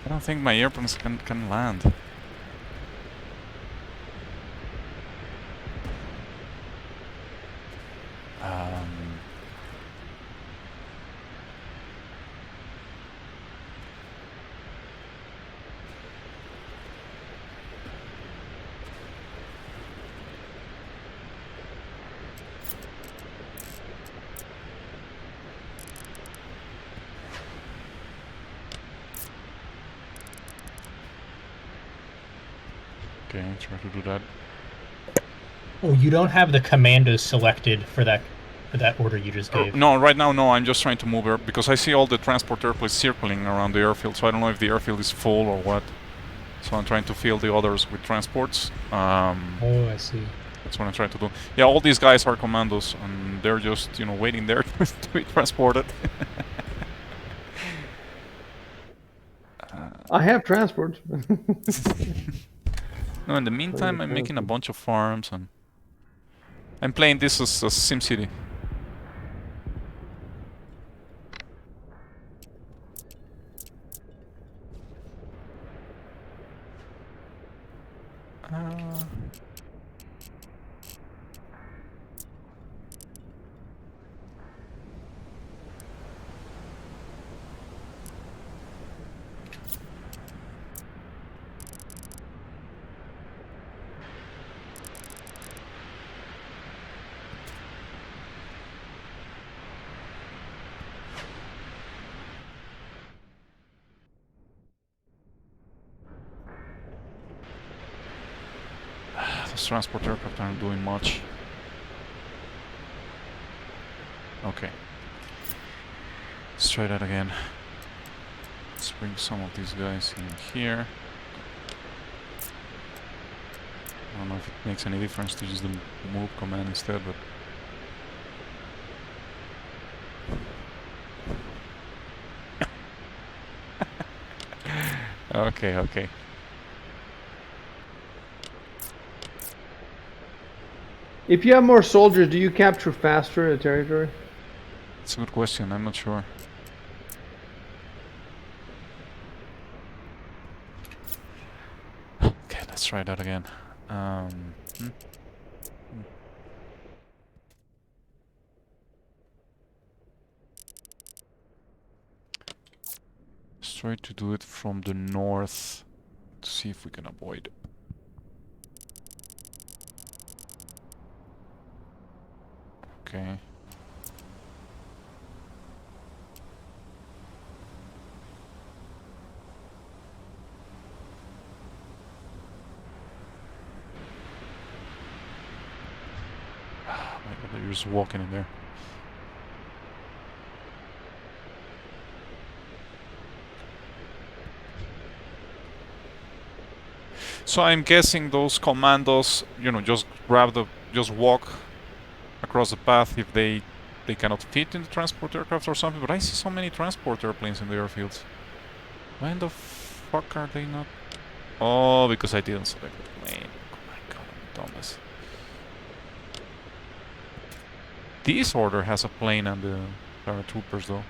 I don't think my airplanes can land. Okay, try to do that. Oh, you don't have the commandos selected for that order you just gave. No, right now, no. I'm just trying to move because I see all the transport airplanes circling around the airfield, so I don't know if the airfield is full or what. So I'm trying to fill the others with transports. Oh, I see. That's what I'm trying to do. Yeah, all these guys are commandos, and they're just, you know, waiting there to be transported. I have transport. No, in the meantime, I'm making a bunch of farms and I'm playing this as SimCity. Those transport aircraft aren't doing much. Okay. Let's try that again. Let's bring some of these guys in here. I don't know if it makes any difference to use the move command instead, but... Okay, okay. If you have more soldiers, do you capture faster a territory? It's a good question, I'm not sure. Okay, let's try that again. Let's try to do it from the north to see if we can avoid. Okay. You're just walking in there. So I'm guessing those commandos, you know, just walk across the path if they cannot fit in the transport aircraft or something. But I see so many transport airplanes in the airfields. Why in the fuck are they not? Oh, because I didn't select the plane. Oh my god, I'm dumbass. This order has a plane and the paratroopers though.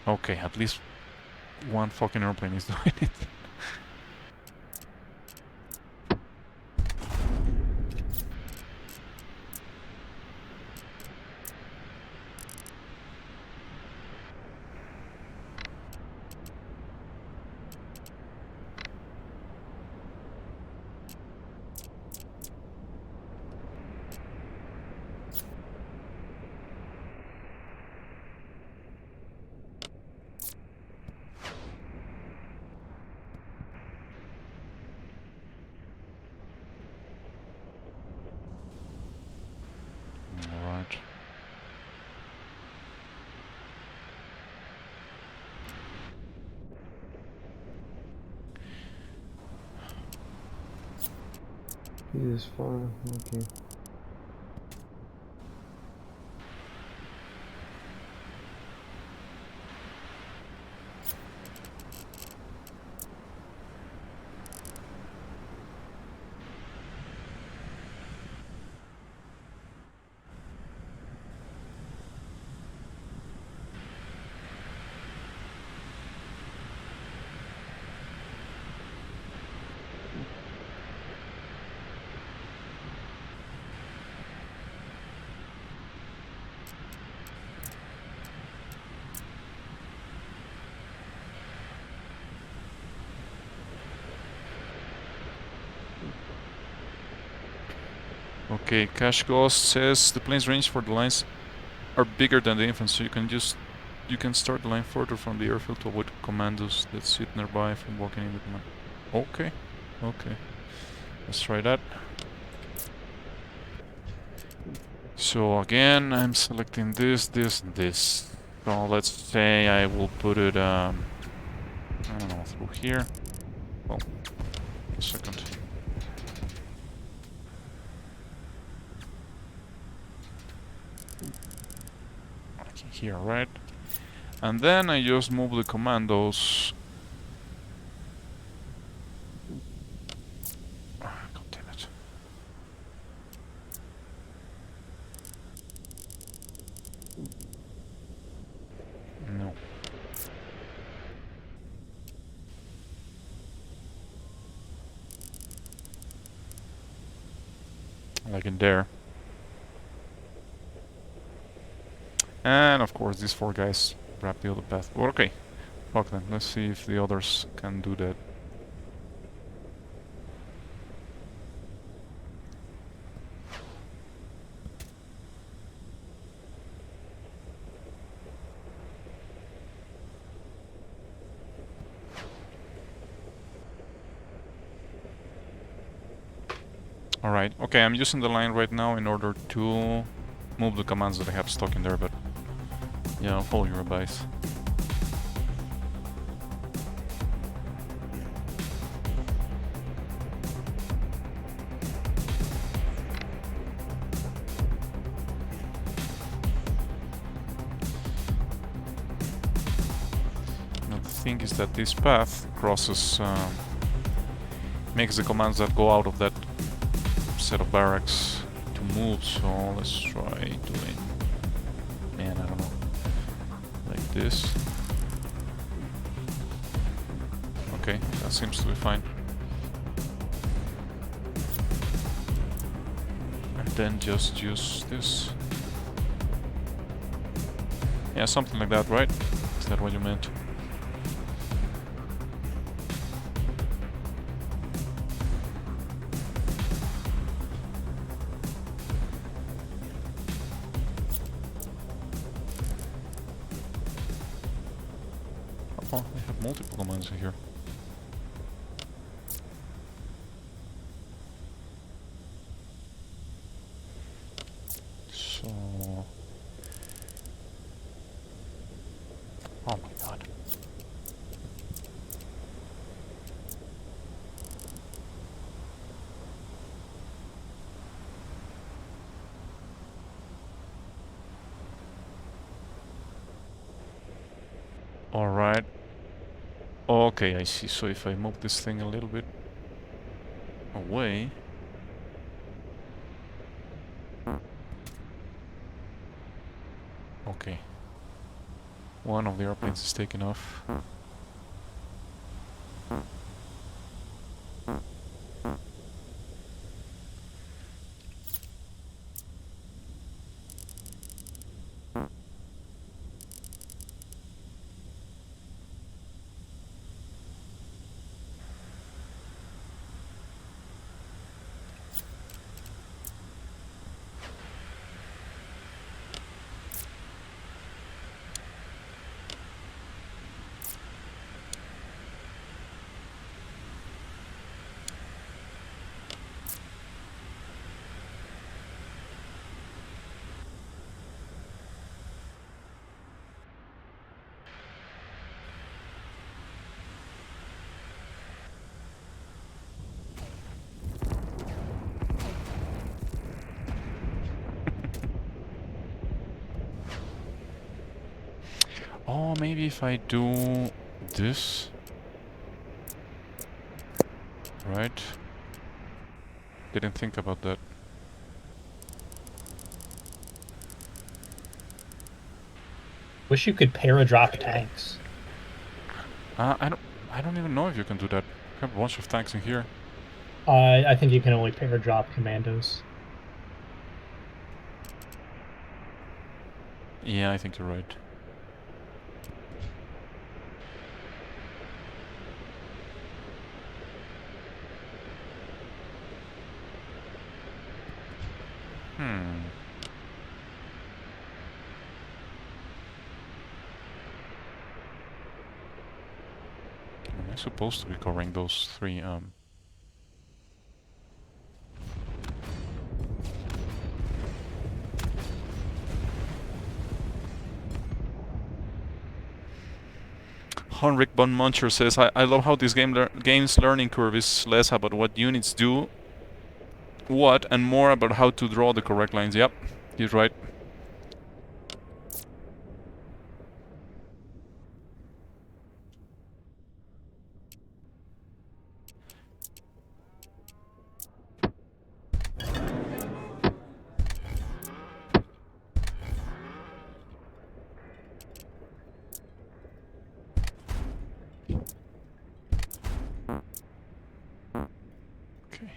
Okay, at least one fucking airplane is doing it. Alright. He is fine. Okay. Okay, Cash Ghost says the plane's range for the lines are bigger than the infants, so you can start the line further from the airfield to avoid commandos that sit nearby from walking in the command. Okay, okay. Let's try that. So again, I'm selecting this, this, and this. So let's say I will put it, I don't know, through here. Well, a second. Here, right? And then I just move the commandos Like in there. And of course these 4 guys grab the other path. Well, okay. Fuck them. Let's see if the others can do that. Alright, okay, I'm using the line right now in order to move the commands that I have stuck in there, but yeah, I'll follow your advice. Now the thing is that this path crosses, makes the commands that go out of that set of barracks to move, so let's try doing, man, I don't know, like this. Okay, that seems to be fine. And then just use this. Yeah, something like that, right? Is that what you meant? Oh, they have multiple commands in here. So... oh my god. Alright. Okay, I see. So if I move this thing a little bit away... okay. One of the airplanes is taking off. Oh, maybe if I do this, right? Didn't think about that. Wish you could paradrop tanks. I don't even know if you can do that. I have a bunch of tanks in here. I think you can only paradrop commandos. Yeah, I think you're right. Am I supposed to be covering those 3, Henrik von Muncher says, I love how this game's learning curve is less about what units do what and more about how to draw the correct lines. Yep, he's right. Okay.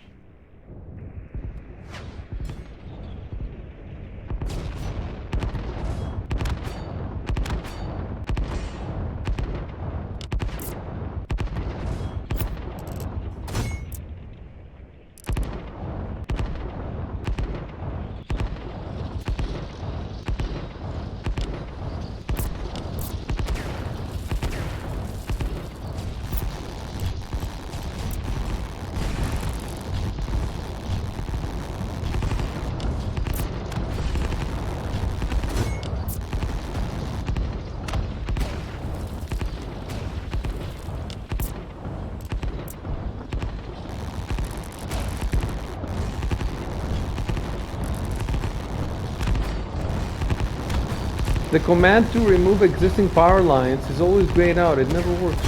the command to remove existing power lines is always grayed out. It never works.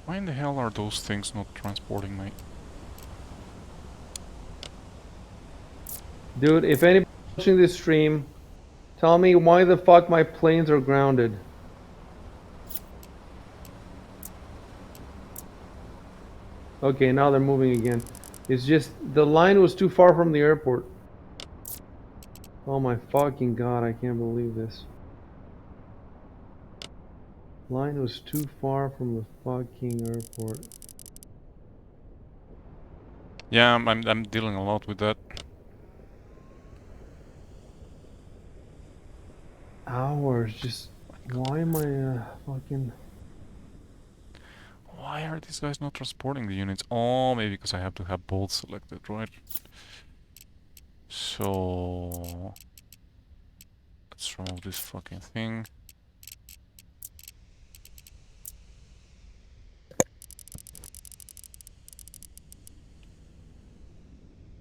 Why in the hell are those things not transporting me? Dude, if anybody's watching this stream, tell me why the fuck my planes are grounded. Okay, now they're moving again. It's just, the line was too far from the airport. Oh my fucking god, I can't believe this. Line was too far from the fucking airport. Yeah, I'm dealing a lot with that. Hours, just, why am I fucking... Why are these guys not transporting the units? Oh, maybe because I have to have both selected, right? So... let's remove this fucking thing.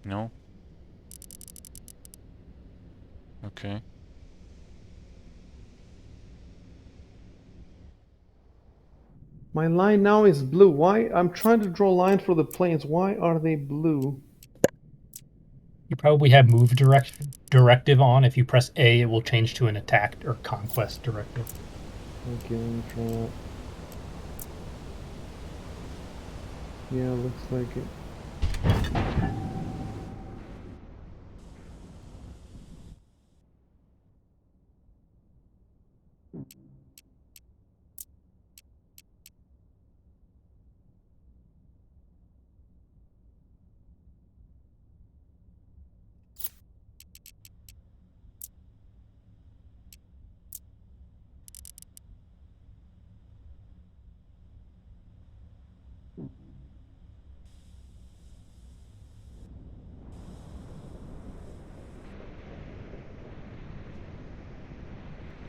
No? Okay. My line now is blue. Why? I'm trying to draw lines for the planes. Why are they blue? You probably have move directive on. If you press A, it will change to an attack or conquest directive. Okay, let me try that. Yeah, looks like it.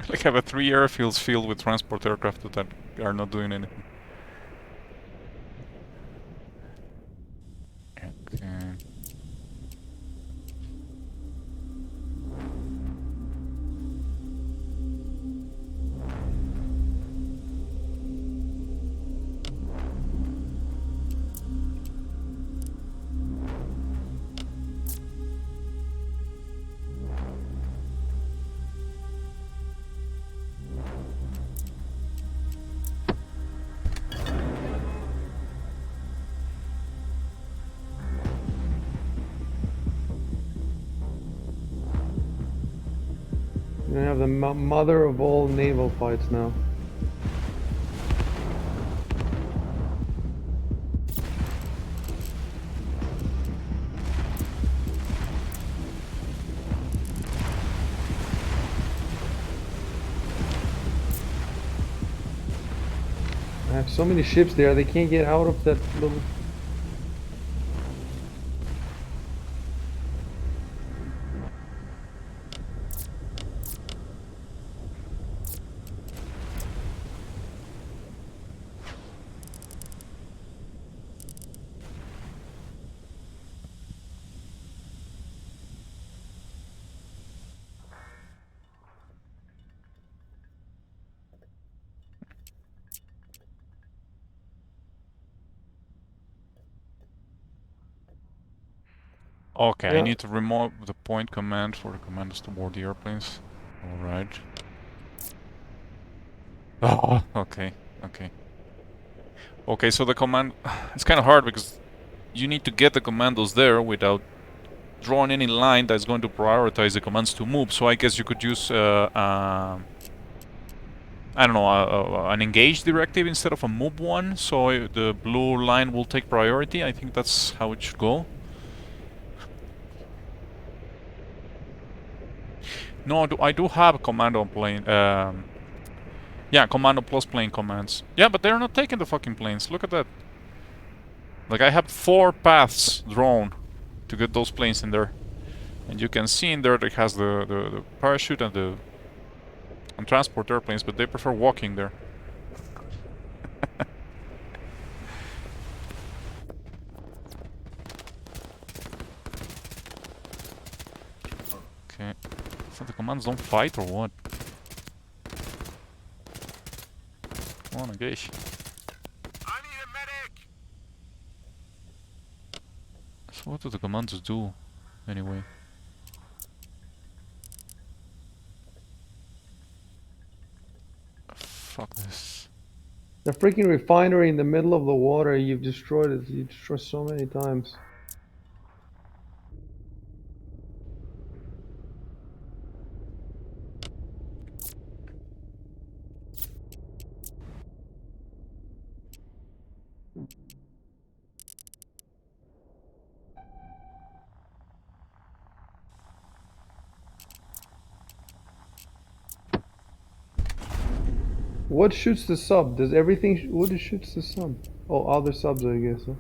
Like have a 3 airfields filled with transport aircraft that are not doing anything. Okay. We're gonna have the mother of all naval fights now. I have so many ships there, they can't get out of that little... Okay, I Yeah. need to remove the point command for the commanders to board the airplanes. Alright. Oh, okay, okay. Okay, so the command... it's kind of hard because you need to get the commandos there without drawing any line that's going to prioritize the commands to move. So I guess you could use, I don't know, an engage directive instead of a move one. So the blue line will take priority. I think that's how it should go. No, I do have a commando plane. Yeah, commando plus plane commands. Yeah, but they're not taking the fucking planes. Look at that. Like, I have 4 paths drawn to get those planes in there. And you can see in there that it has the parachute and the transport airplanes, but they prefer walking there. Okay. So the commands don't fight or what? Come on, engage. I need a medic. So what do the commands do, anyway? Fuck this. The freaking refinery in the middle of the water, you've destroyed it. You destroyed so many times. What shoots the sub? Does everything... what shoots the sub? Oh, other subs, I guess. Huh?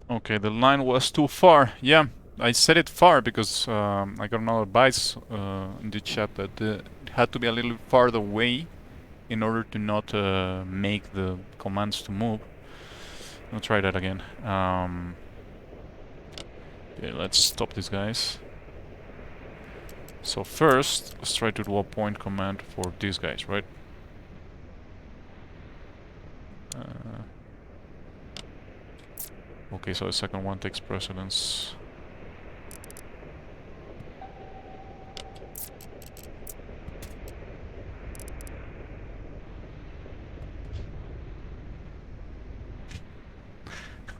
Okay, the line was too far. Yeah, I said it far because I got another advice in the chat that it had to be a little farther away in order to not make the commands to move. I'll try that again. Okay, let's stop these guys. So first, let's try to do a point command for these guys, right? Okay, so the second one takes precedence.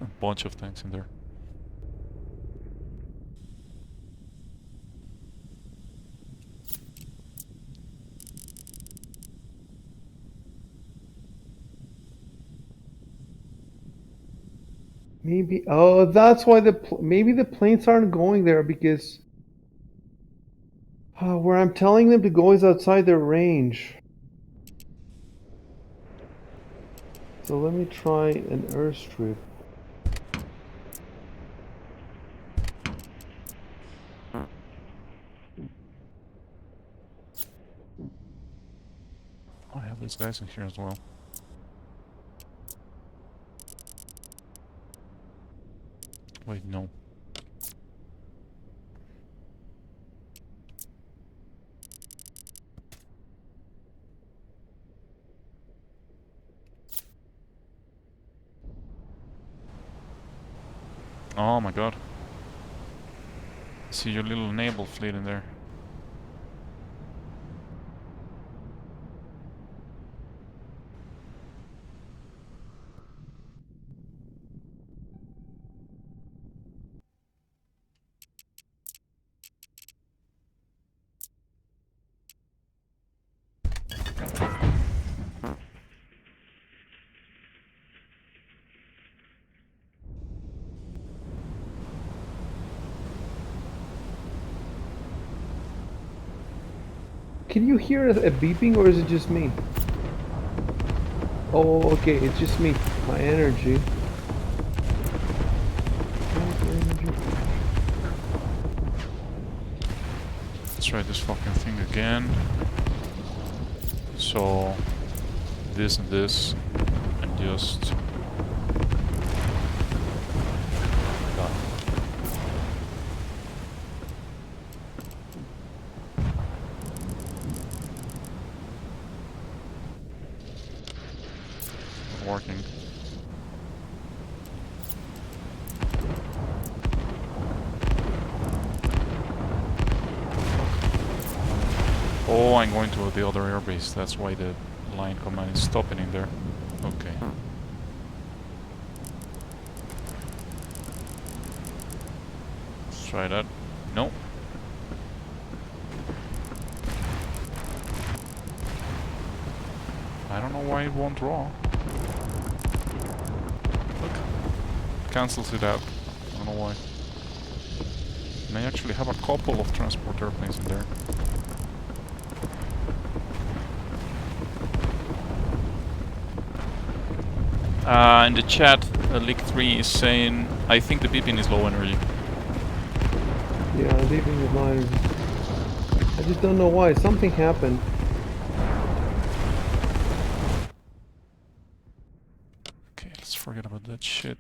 A bunch of tanks in there. Maybe... oh, that's why maybe the planes aren't going there because... where I'm telling them to go is outside their range. So let me try an airstrip. I have these guys in here as well. Wait, no. Oh my god. See your little naval fleet in there. Can you hear a beeping or is it just me? Oh, okay, it's just me. My energy. Let's try this fucking thing again. So, this and this, and just... working. Oh, I'm going to the other airbase. That's why the line command is stopping in there. Okay. Let's try that. No. I don't know why it won't draw. Look. Cancels it out. I don't know why. And I actually have a couple of transport airplanes in there. In the chat, Leak3 is saying, I think the Beepin is low energy. Yeah, the beeping is low energy. I just don't know why. Something happened. Okay, let's forget about that shit.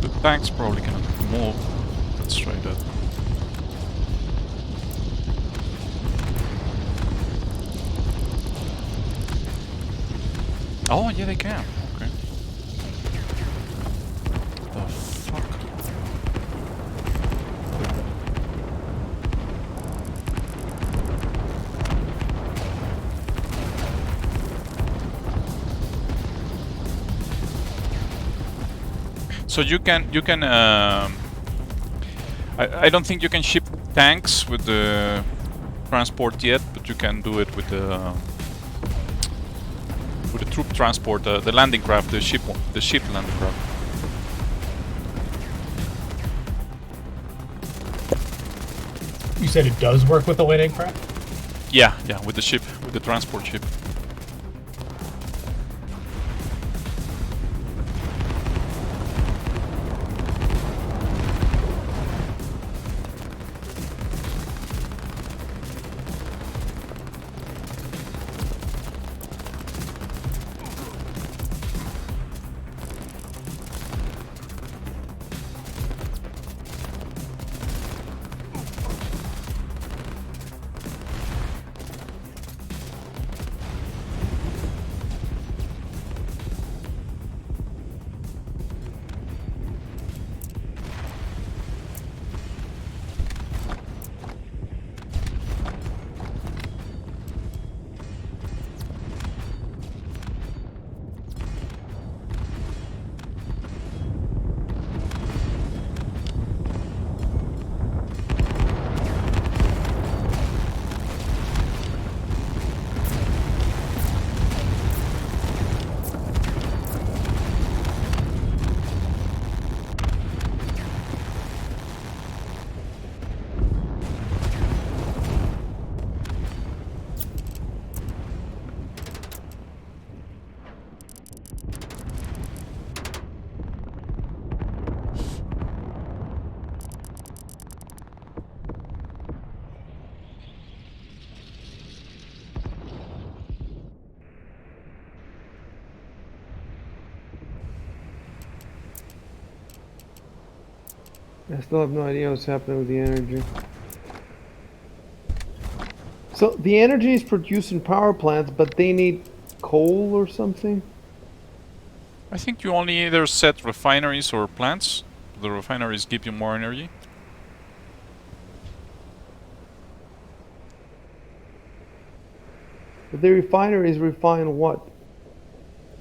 The tank's probably gonna move. Let's try that. Oh, yeah, they can. Okay. The fuck? So you can I don't think you can ship tanks with the transport yet, but you can do it with the troop transport, the landing craft, the ship landing craft. You said it does work with the landing craft? Yeah, with the ship, with the transport ship. I still have no idea what's happening with the energy. So the energy is produced in power plants, but they need coal or something? I think you only either set refineries or plants. The refineries give you more energy. But the refineries refine what?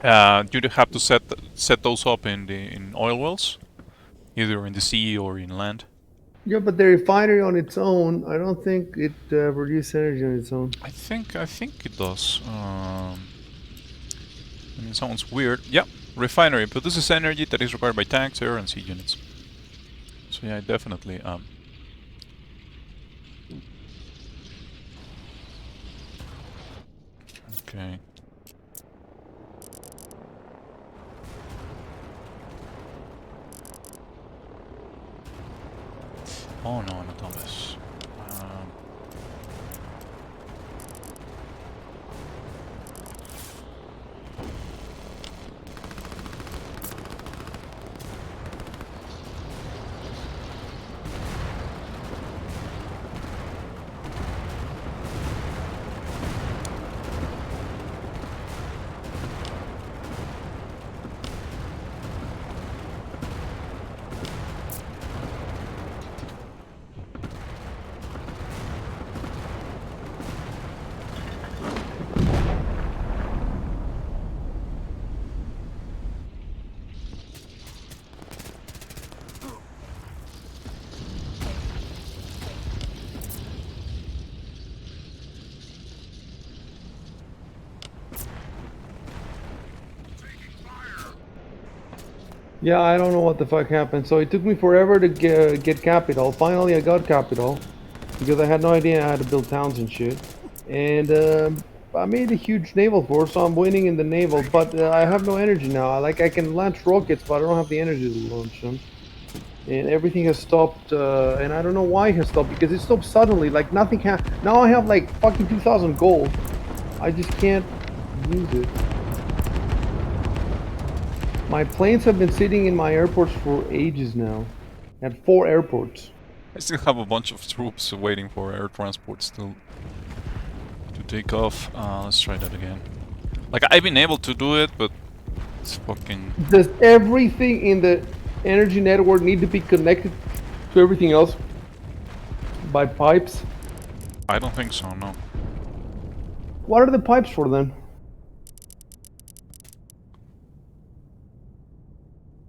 You'd have to set those up in oil wells, either in the sea or in land. Yeah, but the refinery on its own, I don't think it produces energy on its own. I think it does. I mean, it sounds weird. Yeah, refinery produces energy that is required by tanks, air, and sea units. So yeah, definitely. Okay. Oh no, not all this. Yeah, I don't know what the fuck happened. So it took me forever to get capital. Finally, I got capital because I had no idea how to build towns and shit. And I made a huge naval force, so I'm winning in the naval. But I have no energy now. I can launch rockets, but I don't have the energy to launch them. And everything has stopped. And I don't know why it has stopped because it stopped suddenly. Like nothing now I have like fucking 2,000 gold. I just can't use it. My planes have been sitting in my airports for ages now. At 4 airports. I still have a bunch of troops waiting for air transport still to take off. Let's try that again. Like, I've been able to do it, but it's fucking... Does everything in the energy network need to be connected to everything else by pipes? I don't think so, no. What are the pipes for then?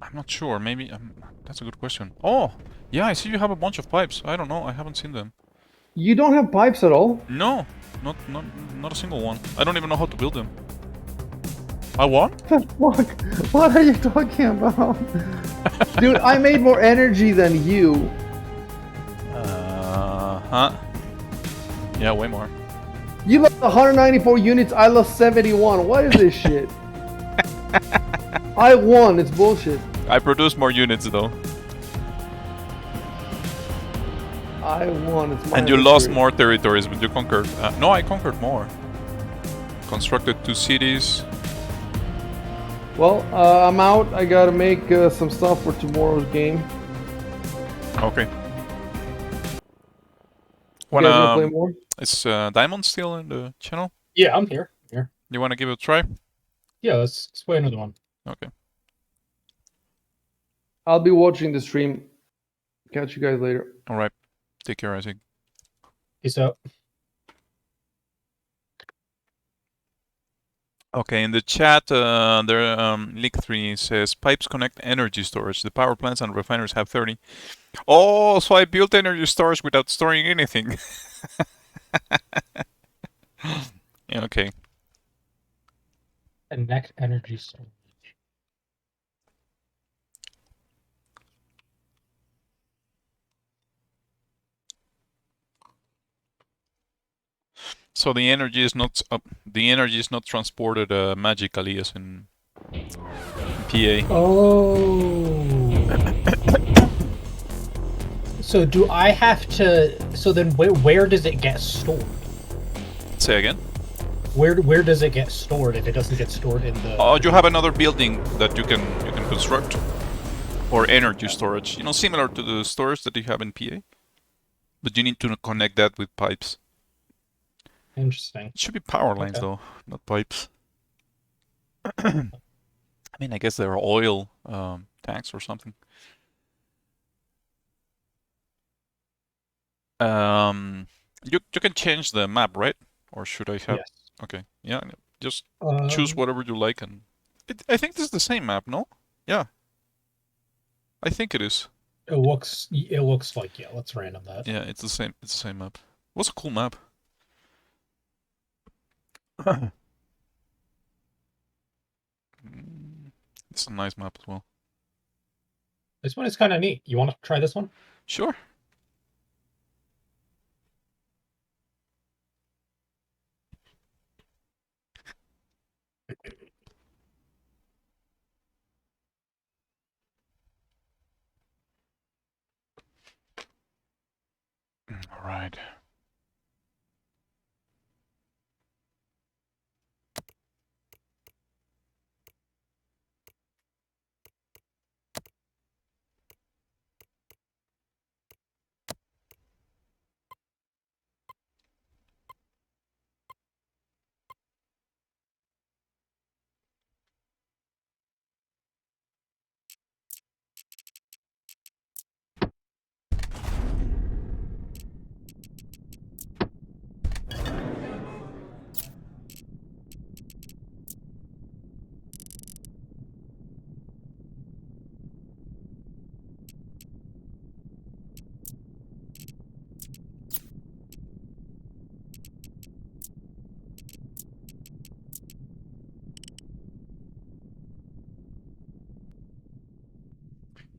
I'm not sure, maybe... that's a good question. Oh! Yeah, I see you have a bunch of pipes. I don't know, I haven't seen them. You don't have pipes at all? No! Not a single one. I don't even know how to build them. I won? What? What are you talking about? Dude, I made more energy than you. Huh? Yeah, way more. You lost 194 units, I lost 71. What is this shit? I won, it's bullshit. I produced more units though. I won, it's my And you victory. lost more territories, but you conquered... no, I conquered more. Constructed 2 cities. Well, I'm out. I gotta make some stuff for tomorrow's game. Okay. You guys wanna play more? Is Diamond still in the channel? Yeah, I'm here. You wanna give it a try? Yeah, let's play another one. Okay. I'll be watching the stream. Catch you guys later. Alright. Take care, Isaac. Peace out. Okay, in the chat, Leak 3 says, pipes connect energy storage. The power plants and refineries have 30. Oh, so I built energy storage without storing anything. Yeah, okay. Connect energy storage. So the energy is not transported magically as in PA. Oh. So do I have to? So then, where does it get stored? Say again. Where does it get stored if it doesn't get stored in the? Oh, you have another building that you can construct, or energy storage. You know, similar to the storage that you have in PA, but you need to connect that with pipes. Interesting. It should be power lines though, not pipes. I mean, I guess there are oil tanks or something. You can change the map, right? Or should I have? Yes. Okay, yeah. Just choose whatever you like, and I think this is the same map, no? Yeah. I think it is. It looks like, yeah, let's random that. Yeah, it's the same map. What's a cool map? It's a nice map as well. This one is kind of neat. You want to try this one? Sure. All right.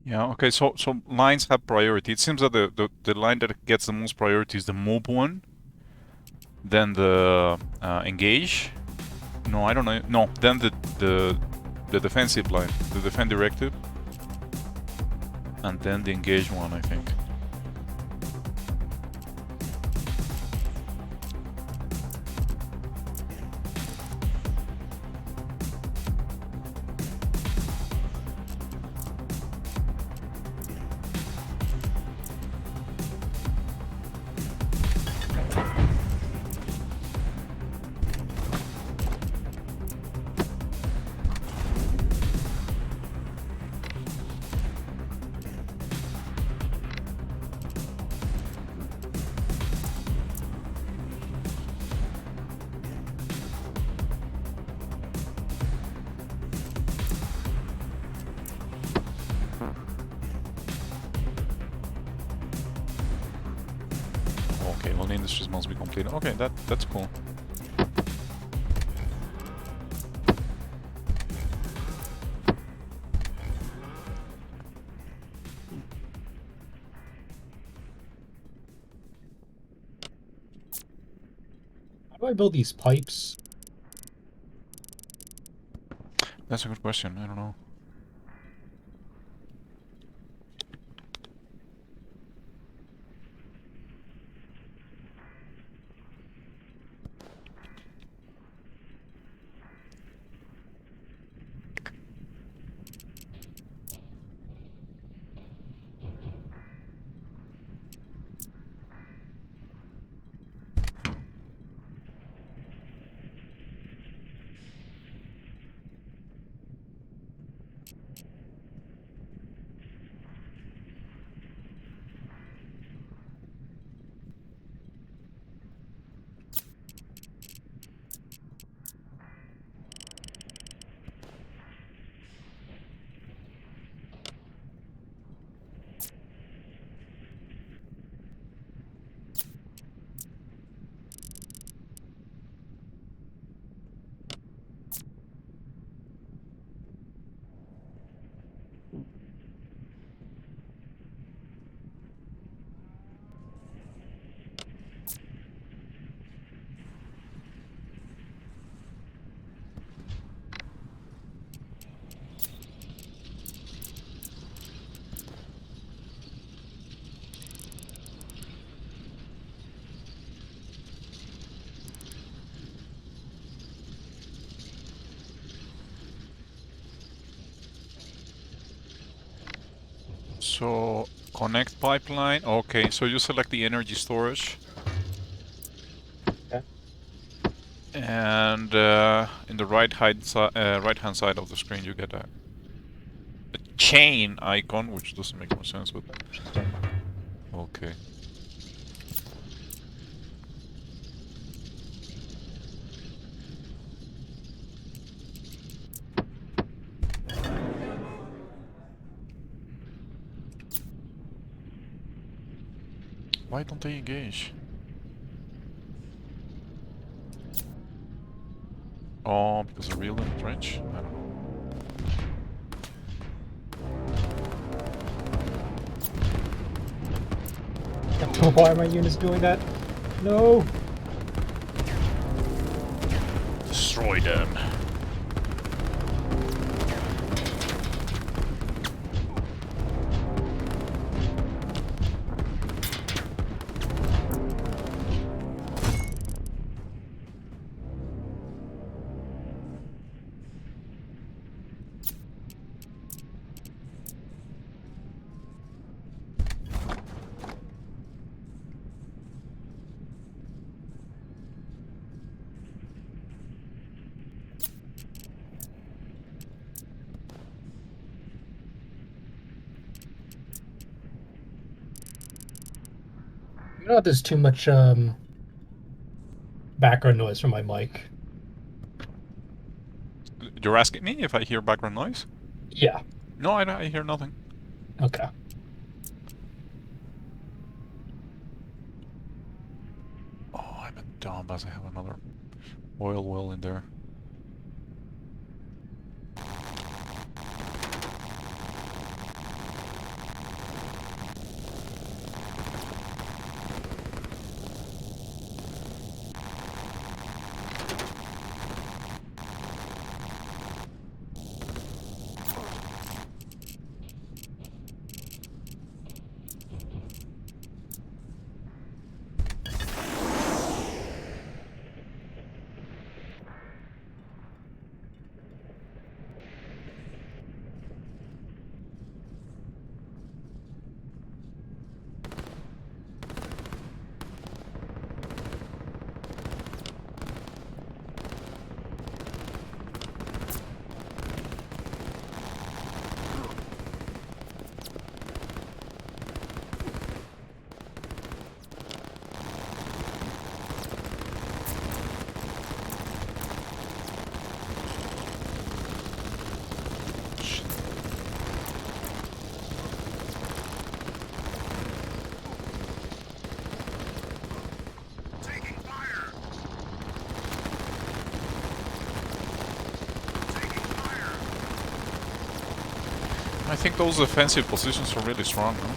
Yeah, okay, so lines have priority. It seems that the line that gets the most priority is the mob one, then the engage. No, I don't know. No, then the defensive line, the defend directive, and then the engage one, I think. Okay, well the industries must be complete. Okay, that's cool. How do I build these pipes? That's a good question. I don't know. So connect pipeline. Okay, so you select the energy storage. Okay. And in the right hand side of the screen, you get a chain icon, which doesn't make more sense, but okay. Why don't they engage? Oh, because they're real in the trench? I don't know. Why are my units doing that? No! Destroy them. You know, there's too much background noise from my mic. You're asking me if I hear background noise? Yeah. No, I hear nothing. Okay. Oh, I'm a dumbass. I have another oil well in there. Taking fire. Taking fire. I think those defensive positions are really strong, no?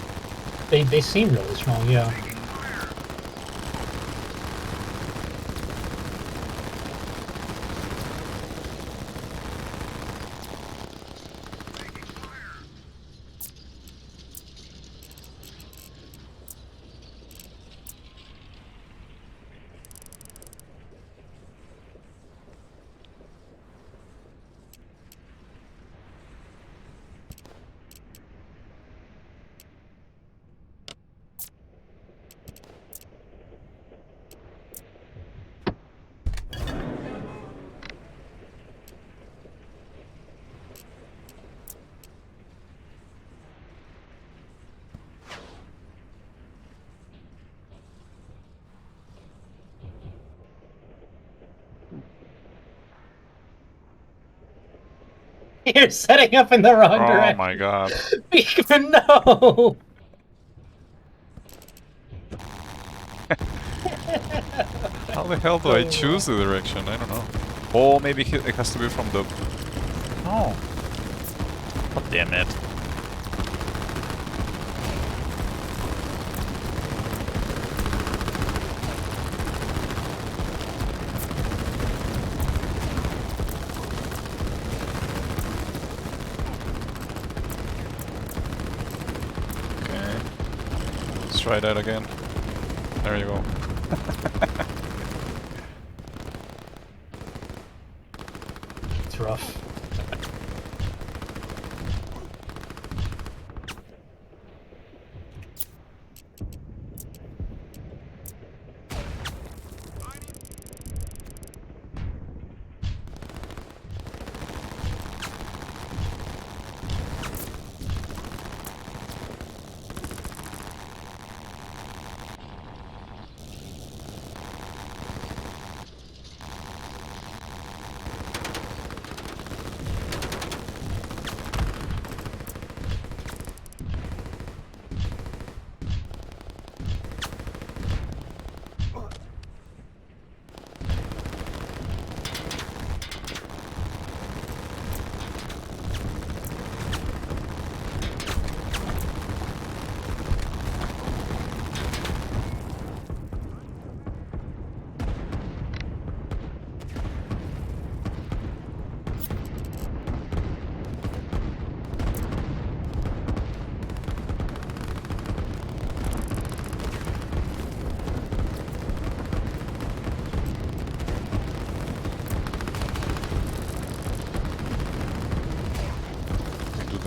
They seem really strong, yeah. Taking fire. Taking fire. You're setting up in the wrong Oh direction. my god. Beakman, no! How the hell do I choose the direction? I don't know. Oh, maybe it has to be from the... Oh. God damn it. Okay. Let's try that again. There you go. It's rough.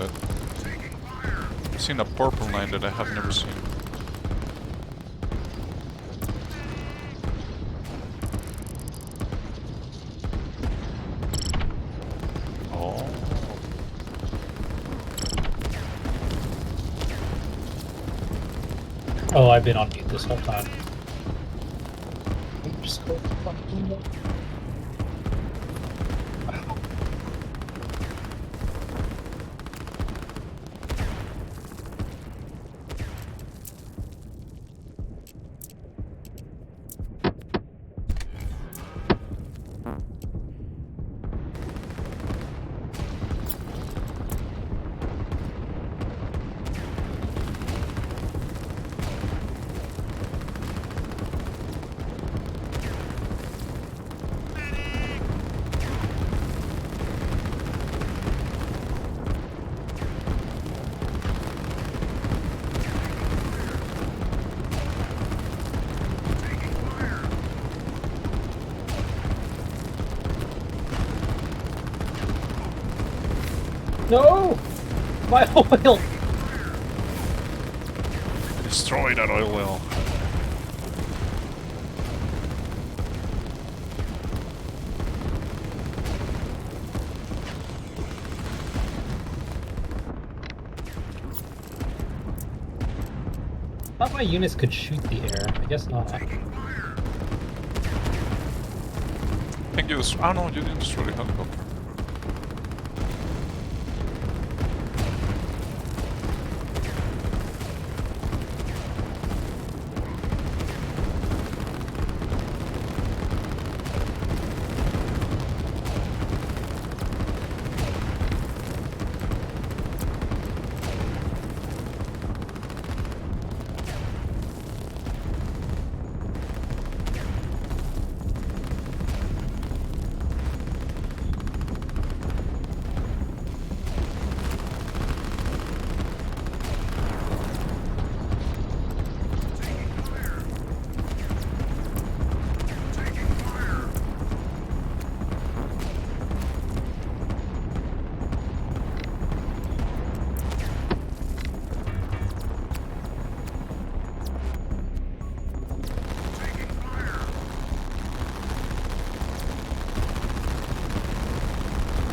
but I've seen a purple line that I have never seen. Oh. Oh, I've been on mute this whole time. Oops. No! My oil! Destroy that oil well. I thought my units could shoot the air. I guess not. I think you destroy. Oh no, you didn't destroy the helicopter.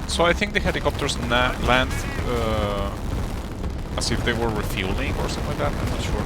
So I think the helicopters land as if they were refueling or something like that. I'm not sure.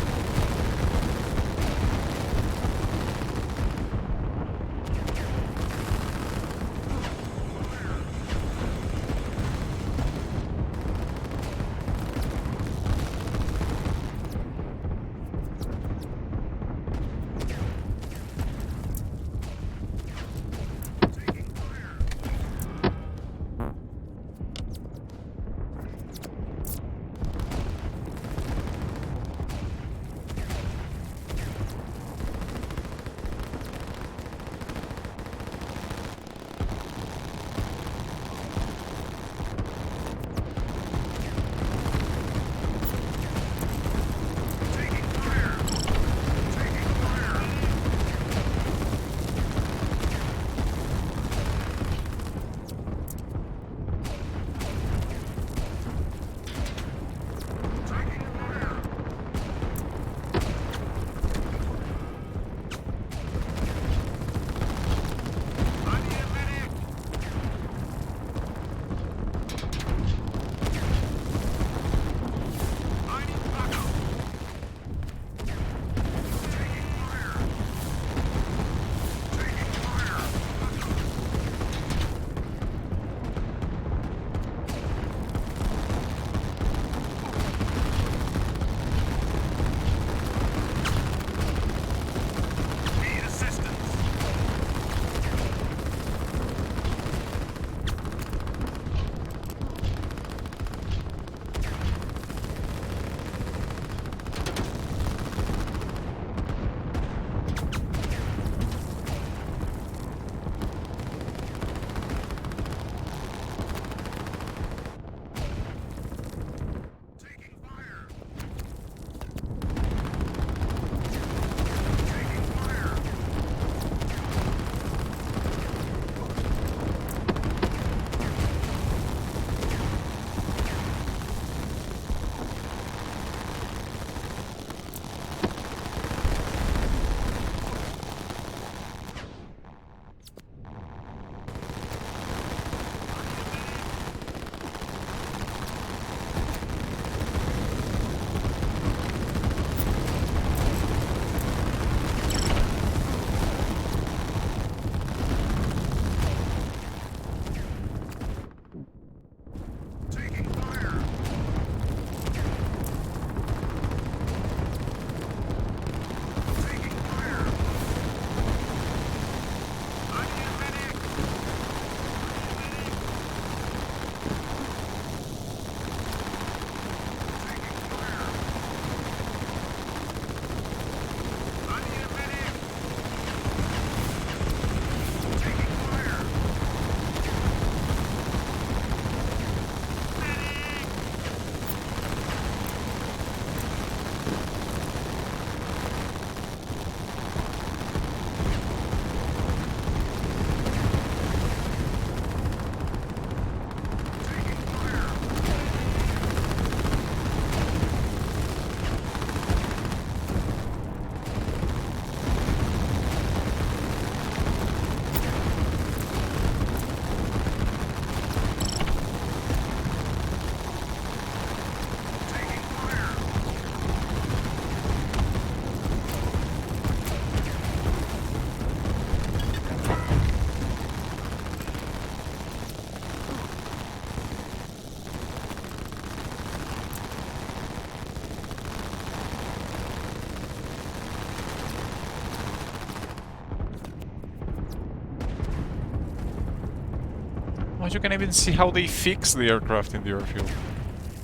you can even see how they fix the aircraft in the airfield.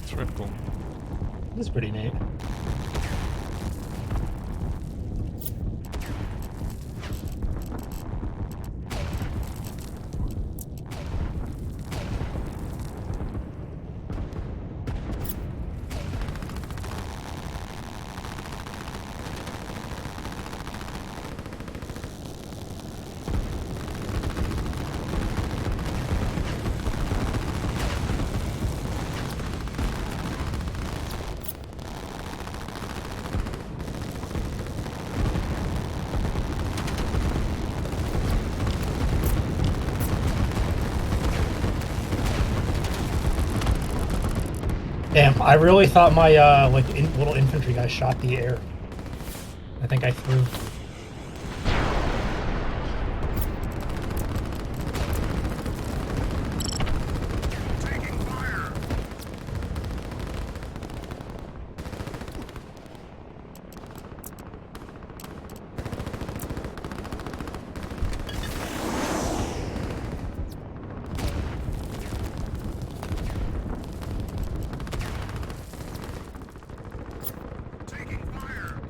It's really cool. That's pretty neat. Damn, I really thought my little infantry guy shot the air. I think I threw. Taking fire. Taking fire.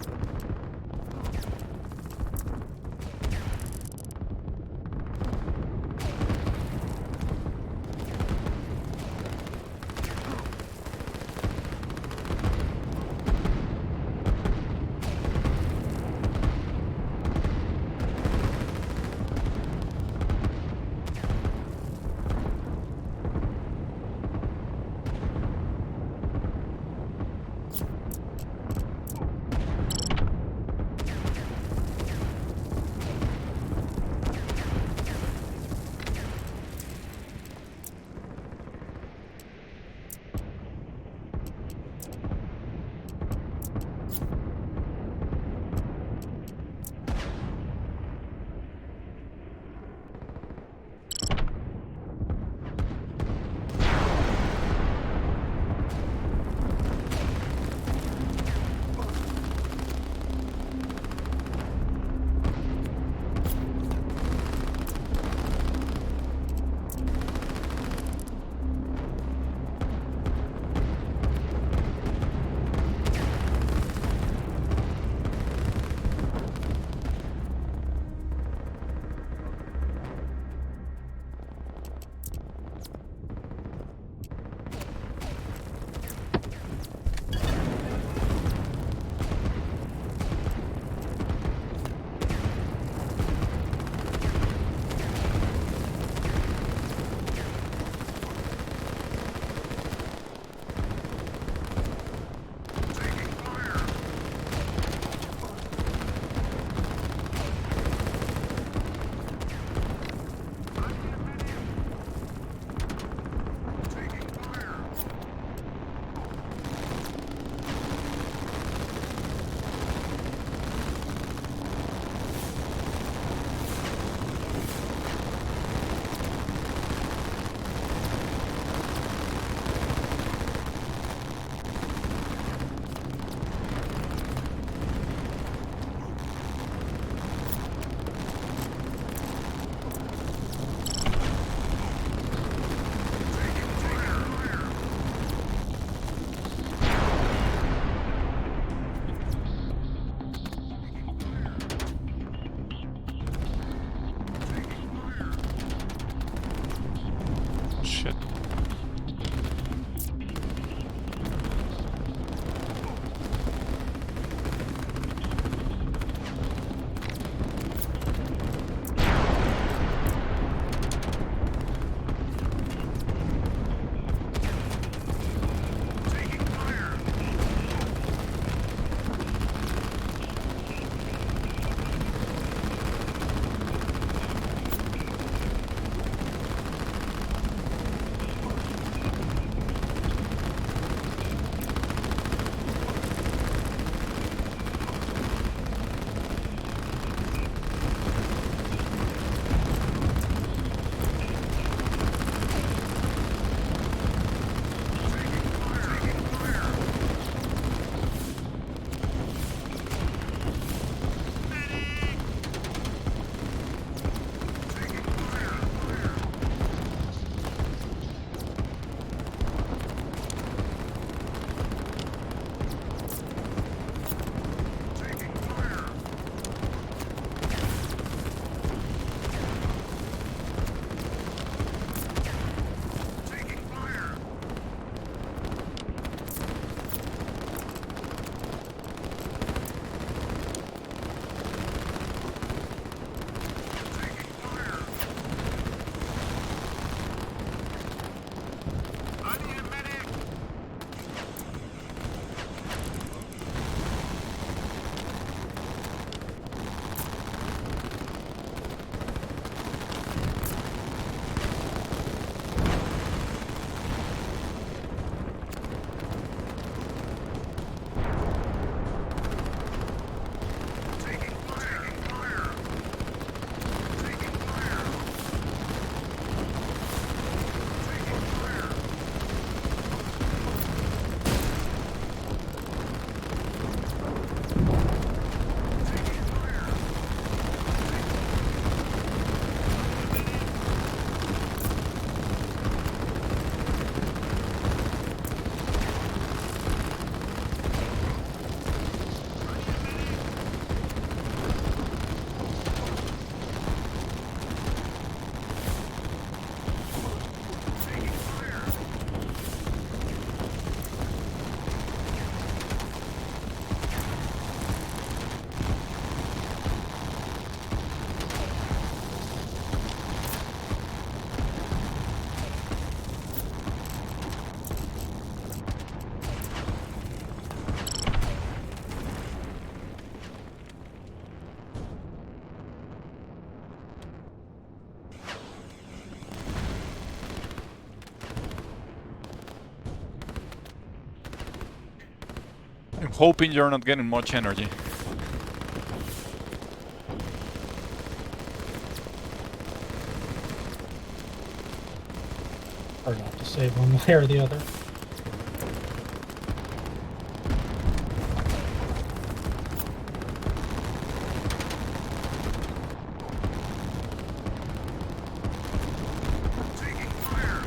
I'm hoping you're not getting much energy. Hard not to save one way or the other. Taking fire.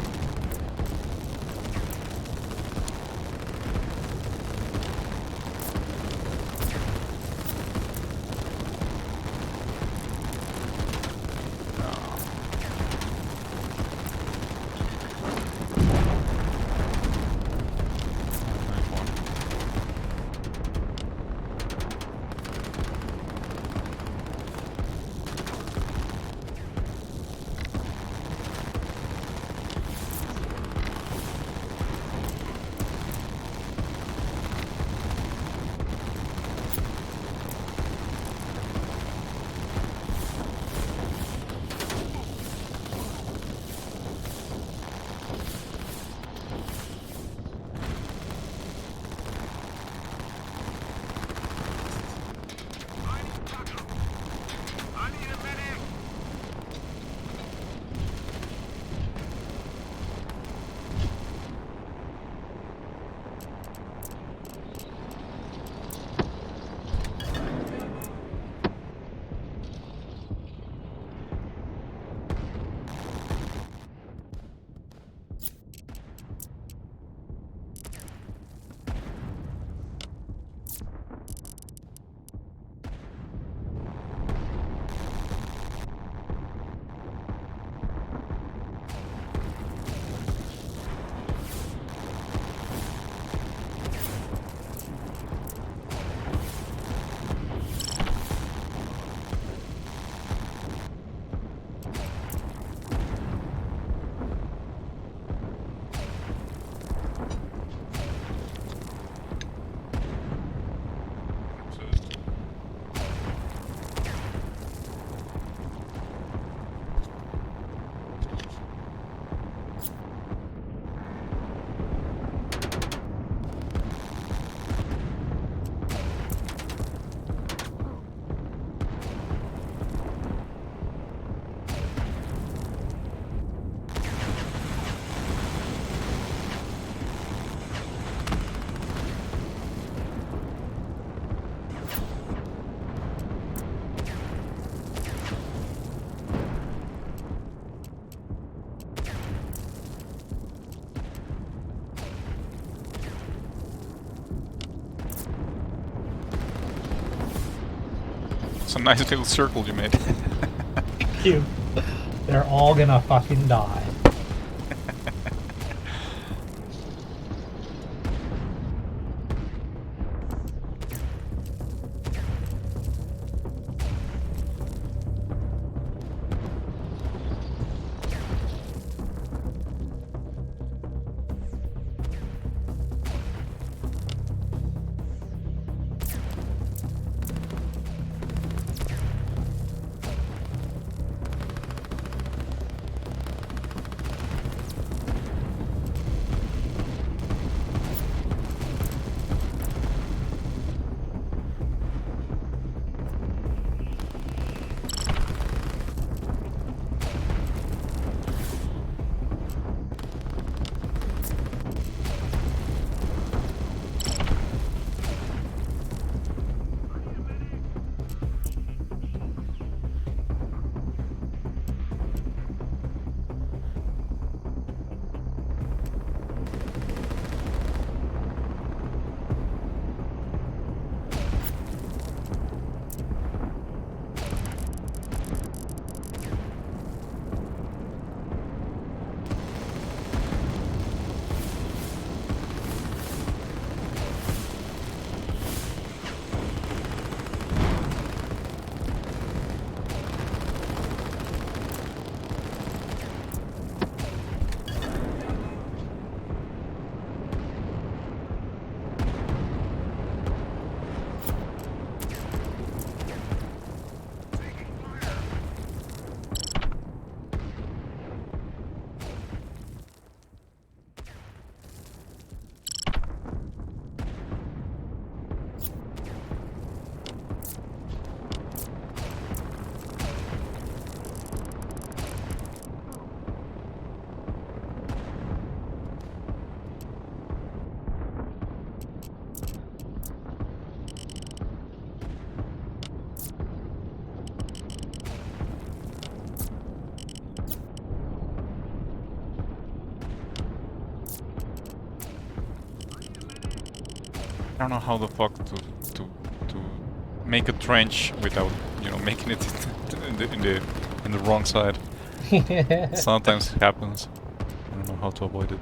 I need a medic. It's a nice little circle you made. Cute. They're all gonna fucking die. I don't know how the fuck to make a trench without, you know, making it in the wrong side. Sometimes it happens. I don't know how to avoid it.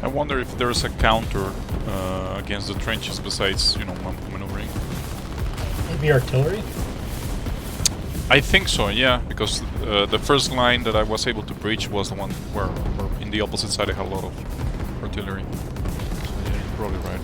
I wonder if there's a counter against the trenches besides, you know, maneuvering. Maybe artillery? I think so, yeah, because the first line that I was able to breach was the one where in the opposite side I had a lot of artillery. So yeah, you're probably right.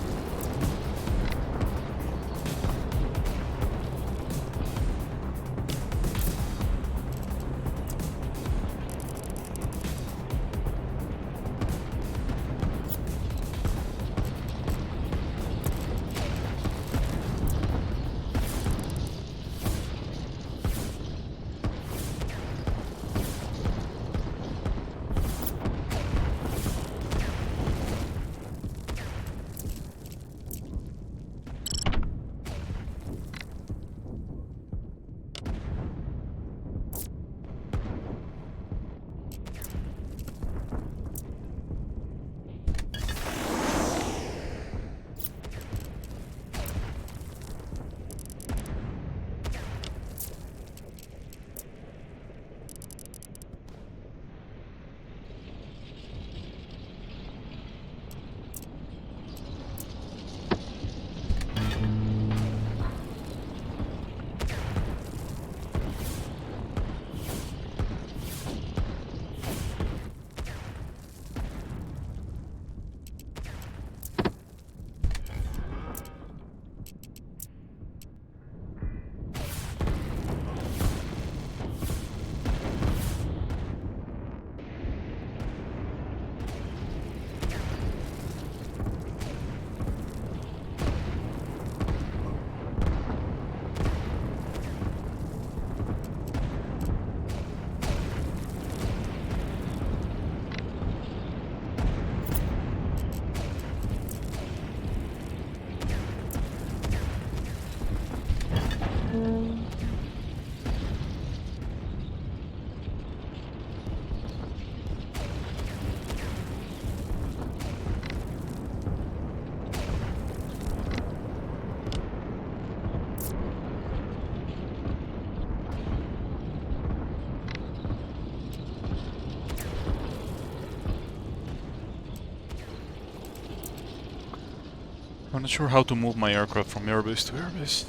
I'm not sure how to move my aircraft from airbase to airbase.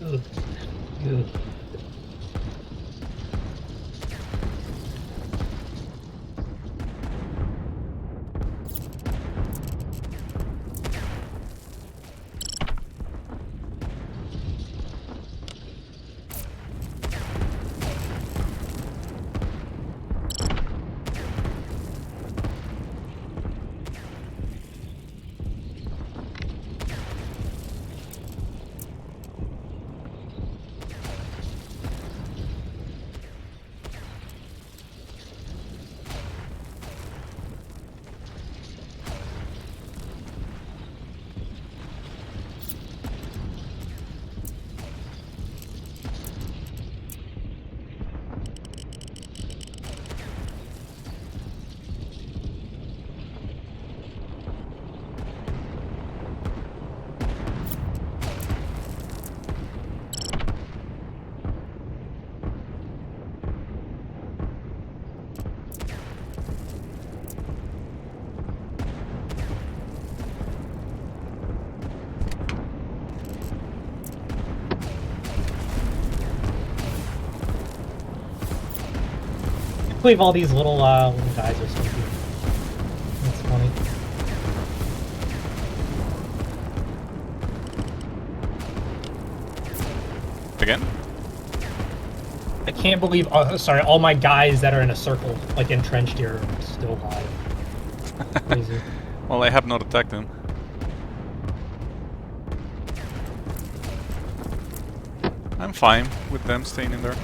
Ugh. Ugh. I believe all these little guys are so cute. That's funny. Again? I can't believe. Sorry, all my guys that are in a circle, like entrenched here, are still alive. Crazy. Well, I have not attacked them. I'm fine with them staying in there.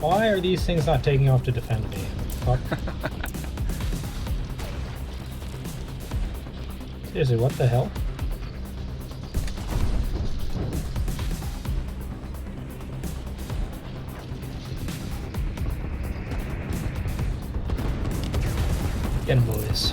Why are these things not taking off to defend me? Fuck. Seriously, what the hell? Get 'em, boys.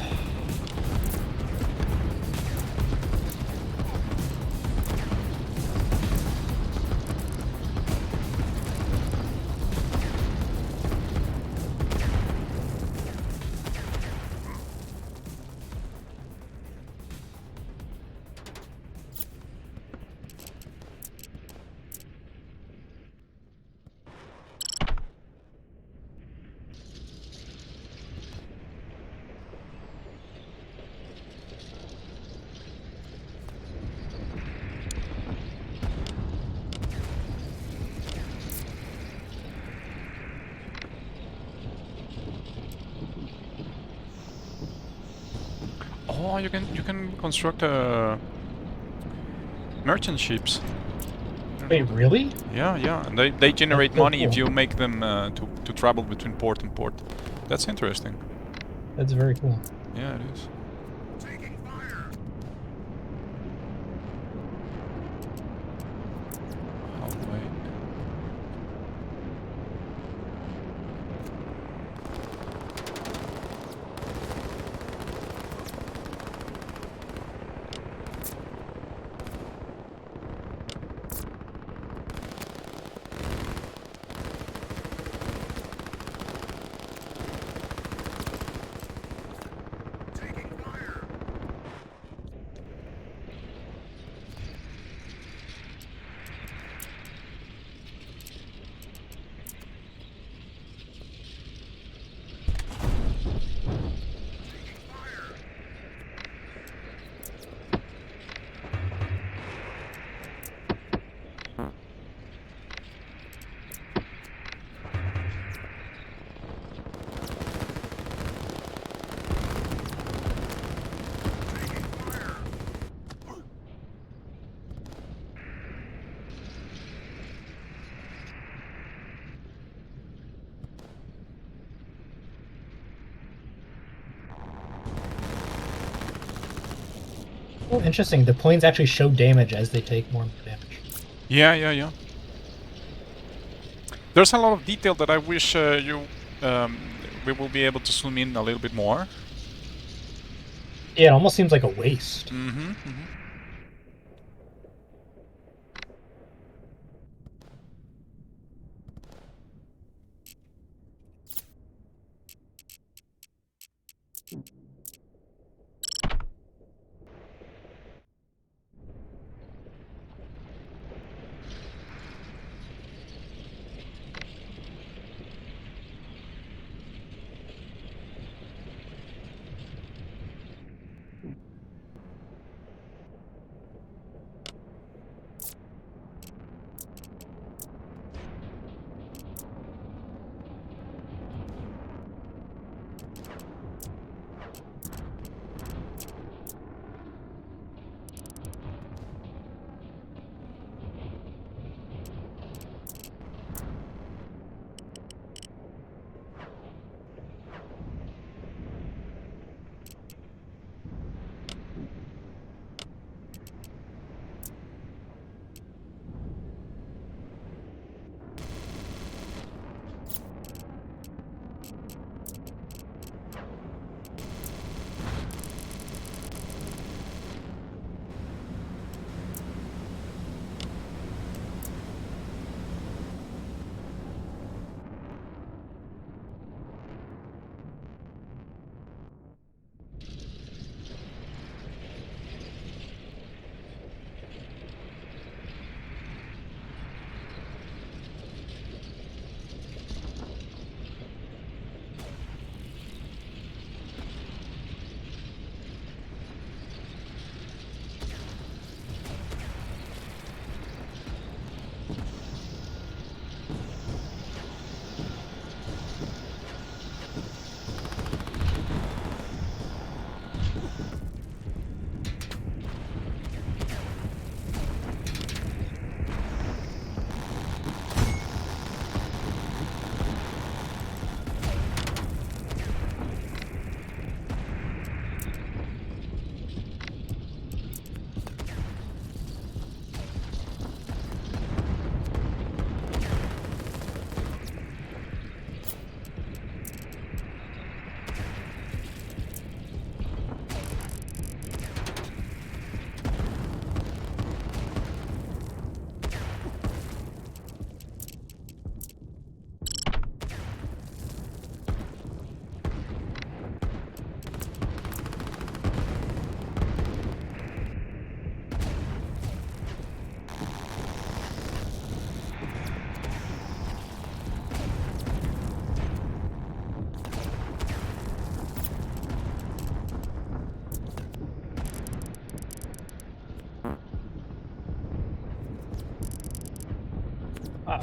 Oh, you can construct merchant ships. Wait, really? Yeah. And they generate That's so money if cool. you make them to travel between port and port. That's interesting. That's very cool. Yeah, it is. Taking fire. I'll wait. Taking fire. Taking fire. Taking fire. Oh, interesting. The planes actually show damage as they take more and more damage. Yeah. There's a lot of detail that I wish we will be able to zoom in a little bit more. Yeah, it almost seems like a waste. Mm-hmm.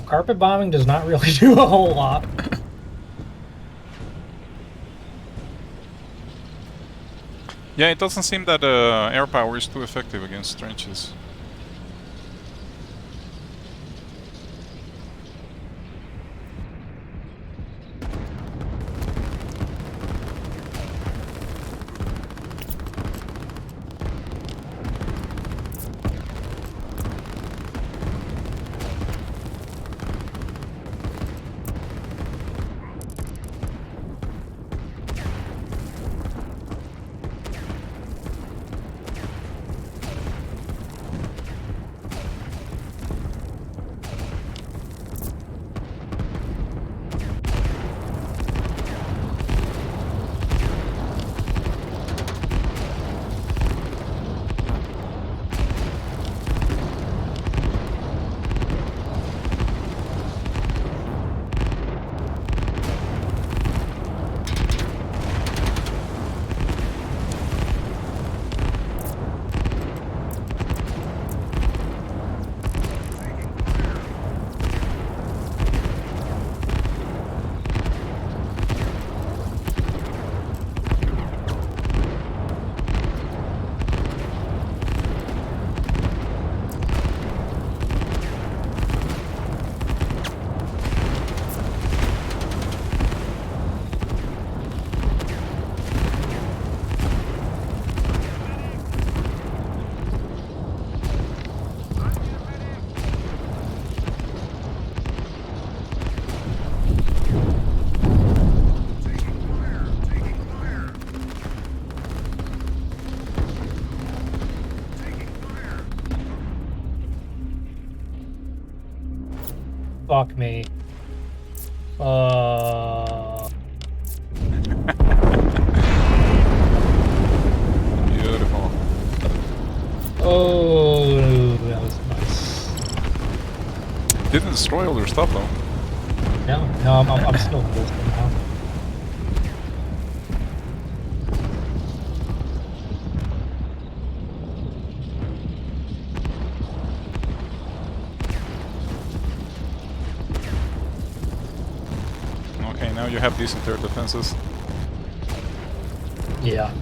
Carpet bombing does not really do a whole lot. Yeah, it doesn't seem that air power is too effective against trenches. Fuck me. Beautiful. Oh, that was nice. Didn't destroy all your stuff though. No, I'm still cool somehow. Okay, now you have decent air defenses. Yeah.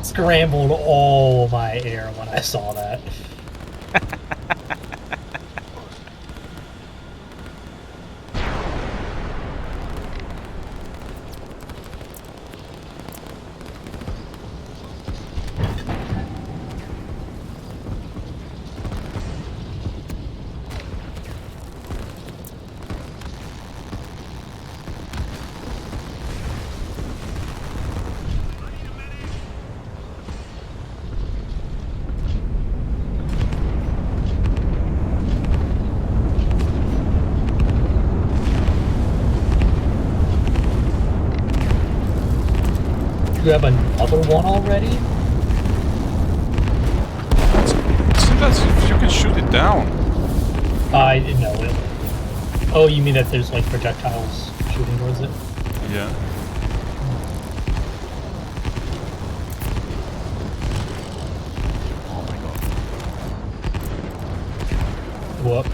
Scrambled all my air when I saw that. You have another one already? It seems as if you can shoot it down. I didn't know it. Oh, you mean that there's like projectiles shooting towards it? Yeah. Go up.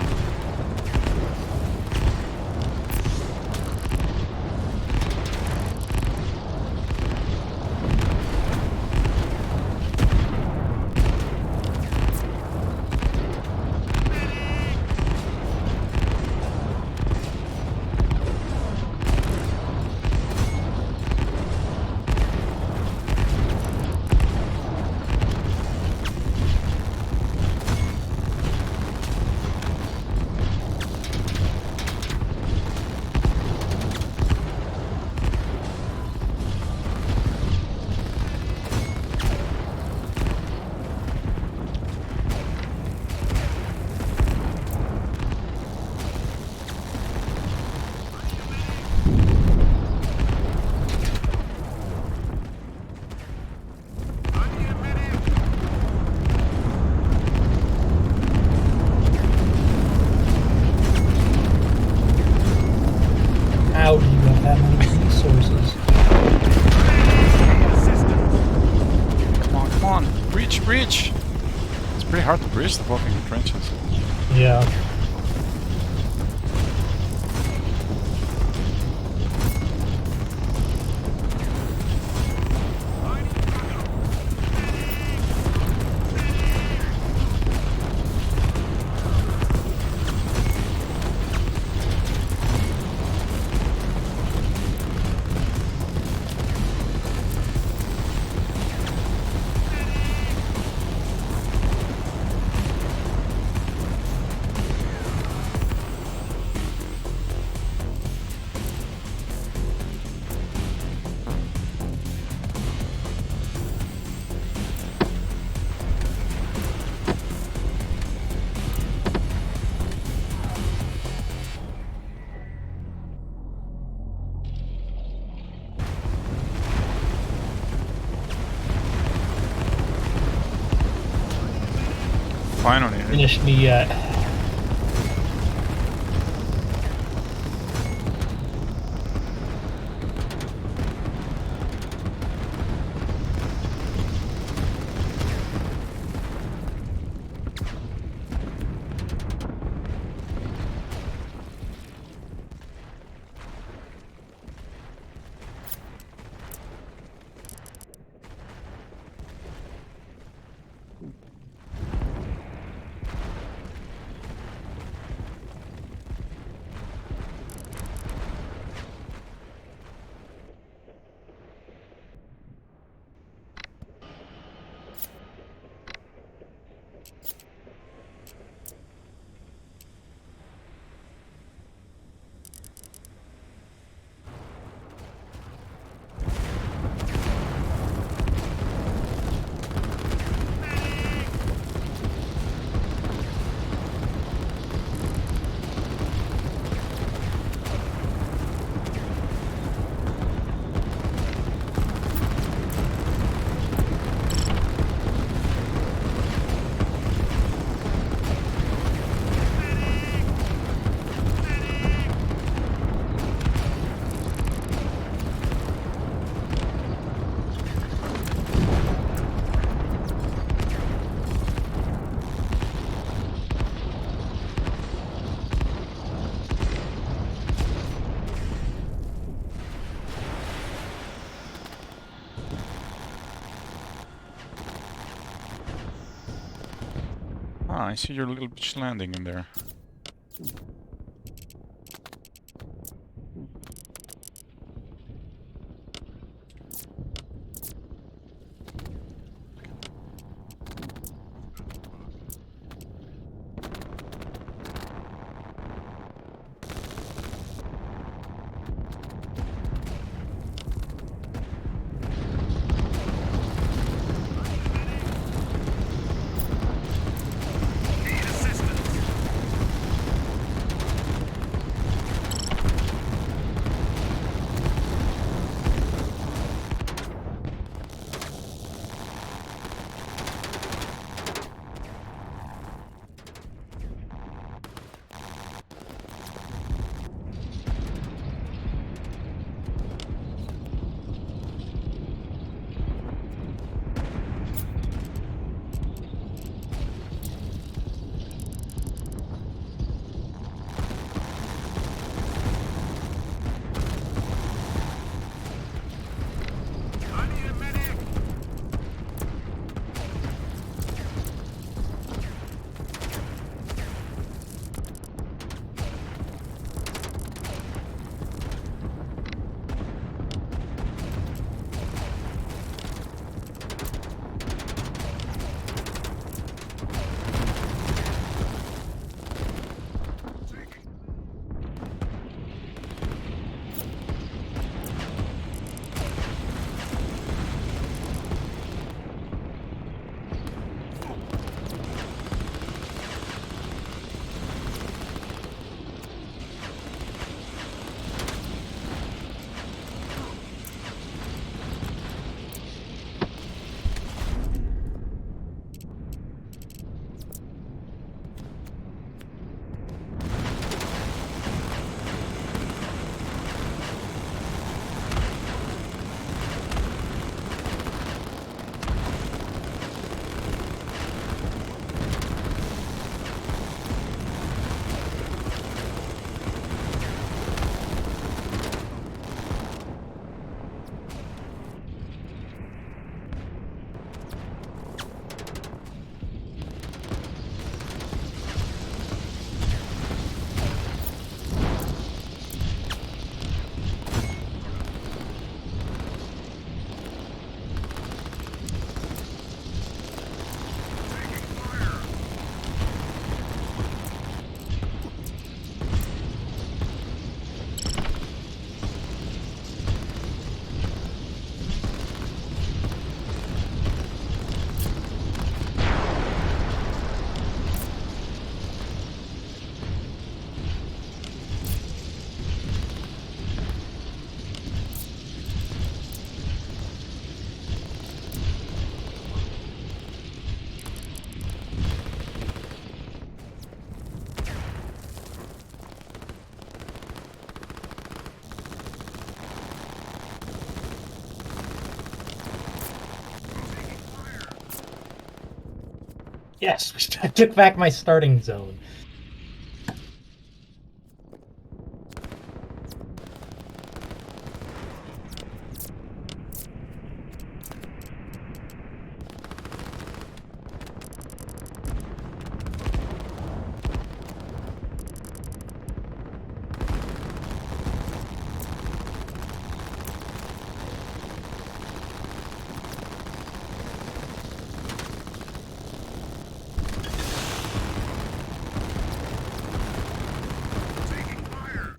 How do you have that many resources? Come on. Breach, breach! It's pretty hard to breach the fucking trenches. Yeah. Finally. Finished me yet. Ah, I see your little bitch landing in there. Yes, I took back my starting zone. Taking fire.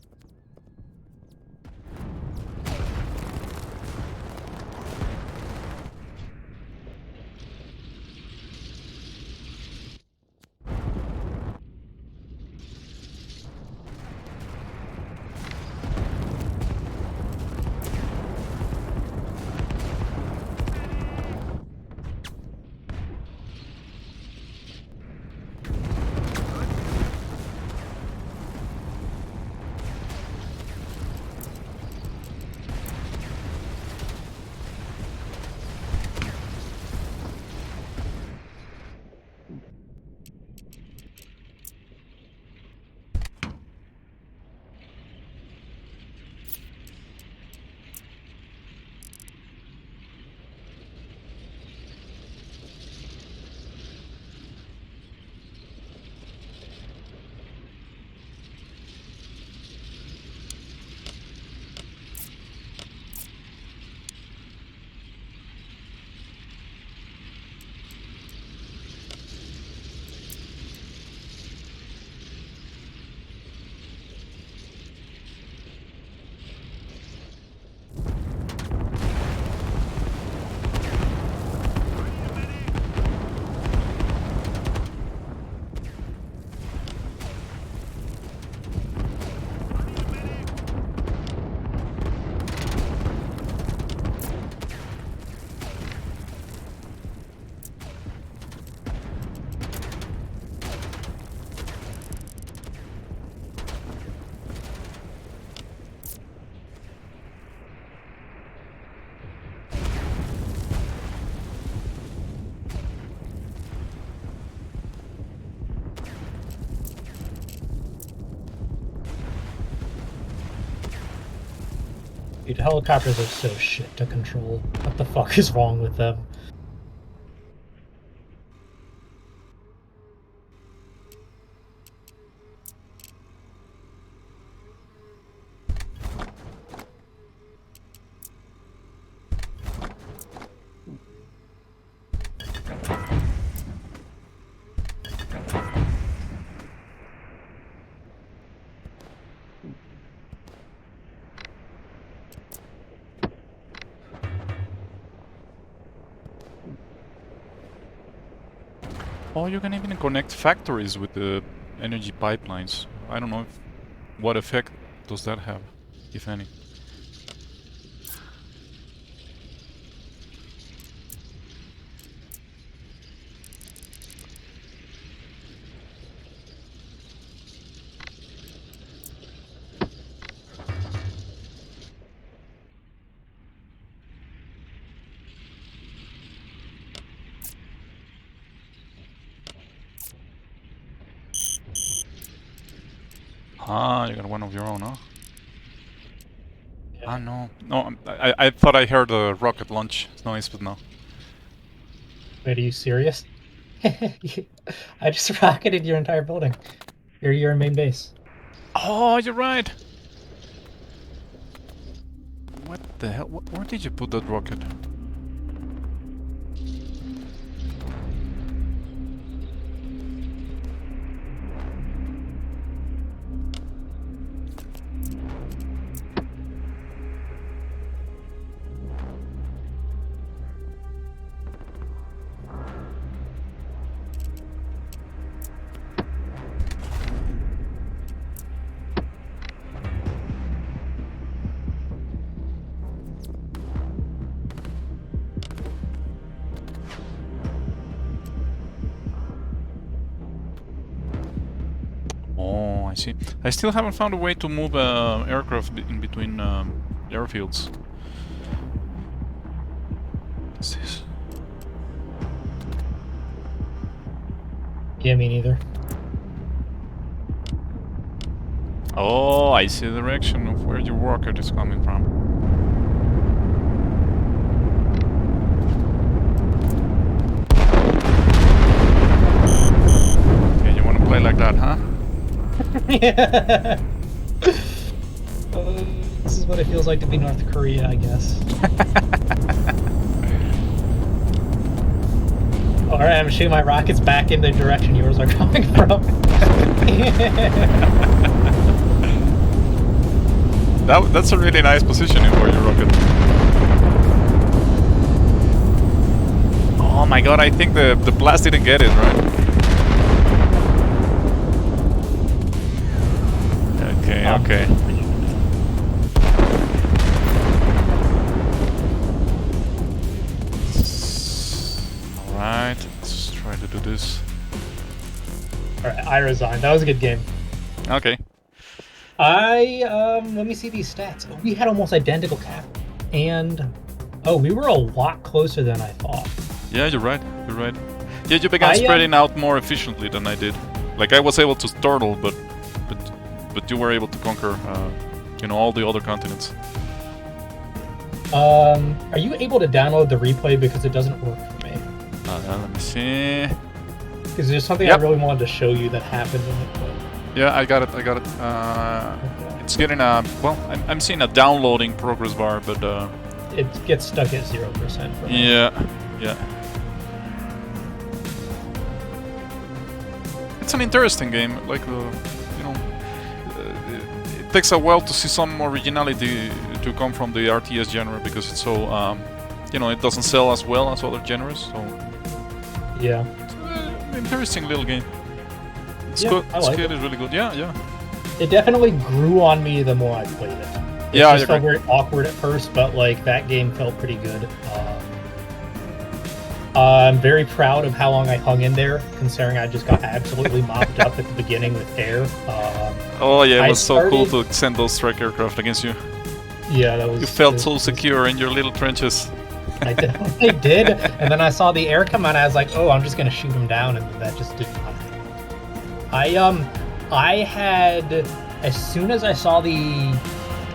Dude, helicopters are so shit to control. What the fuck is wrong with them? Oh, you can even connect factories with the energy pipelines. I don't know what effect does that have, if any. Ah, you got one of your own, huh? Yeah. Ah, no. No, I thought I heard a rocket launch noise, but no. Wait, are you serious? I just rocketed your entire building. Your main base. Oh, you're right! What the hell? Where did you put that rocket? Oh, I see. I still haven't found a way to move aircraft in between airfields. What's this? Yeah, me neither. Oh, I see the direction of where your rocket is coming from. Okay, you want to play like that, huh? Yeah. This is what it feels like to be North Korea, I guess. Alright, I'm shooting my rockets back in the direction yours are coming from. That's a really nice positioning for your rocket. Oh my god, I think the blast didn't get it, right? Okay, okay. Alright, let's try to do this. Alright, I resign. That was a good game. Okay. Let me see these stats. We had almost identical cap. And, we were a lot closer than I thought. Yeah, you're right, you're right. Yeah, you began spreading out more efficiently than I did. Like, I was able to turtle, but you were able to conquer, you know, all the other continents. Are you able to download the replay because it doesn't work for me? Let me see. Because there's something I really wanted to show you that happened in it. But... Yeah, I got it. Okay. It's getting a I'm seeing a downloading progress bar, but it gets stuck at 0% for me. Yeah. It's an interesting game. Like you know, it takes a while to see some originality to come from the RTS genre because it's so you know, it doesn't sell as well as other genres. So yeah, it's an interesting little game. It's good. I like it. It's really good. Yeah. It definitely grew on me the more I played it. It just felt very awkward at first, but like that game felt pretty good. I'm very proud of how long I hung in there, considering I just got absolutely mopped up at the beginning with air. Oh yeah, it was so cool to send those strike aircraft against you. Yeah, that was. You felt so secure in your little trenches. I definitely did, and then I saw the air come out, and I was like, "Oh, I'm just gonna shoot him down," and that just didn't happen. I had, as soon as I saw the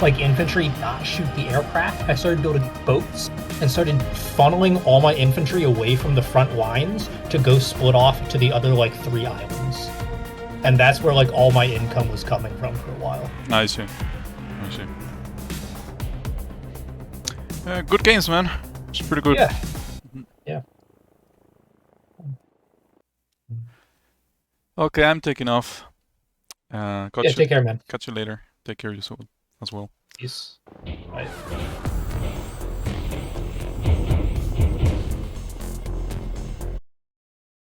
infantry not shoot the aircraft, I started building boats and started funneling all my infantry away from the front lines to go split off to the other 3 islands. And that's where all my income was coming from for a while. I see. Good games, man. It's pretty good. Yeah. Okay, I'm taking off. Take care, man. Catch you later. Take care of yourself as well. Peace. Bye.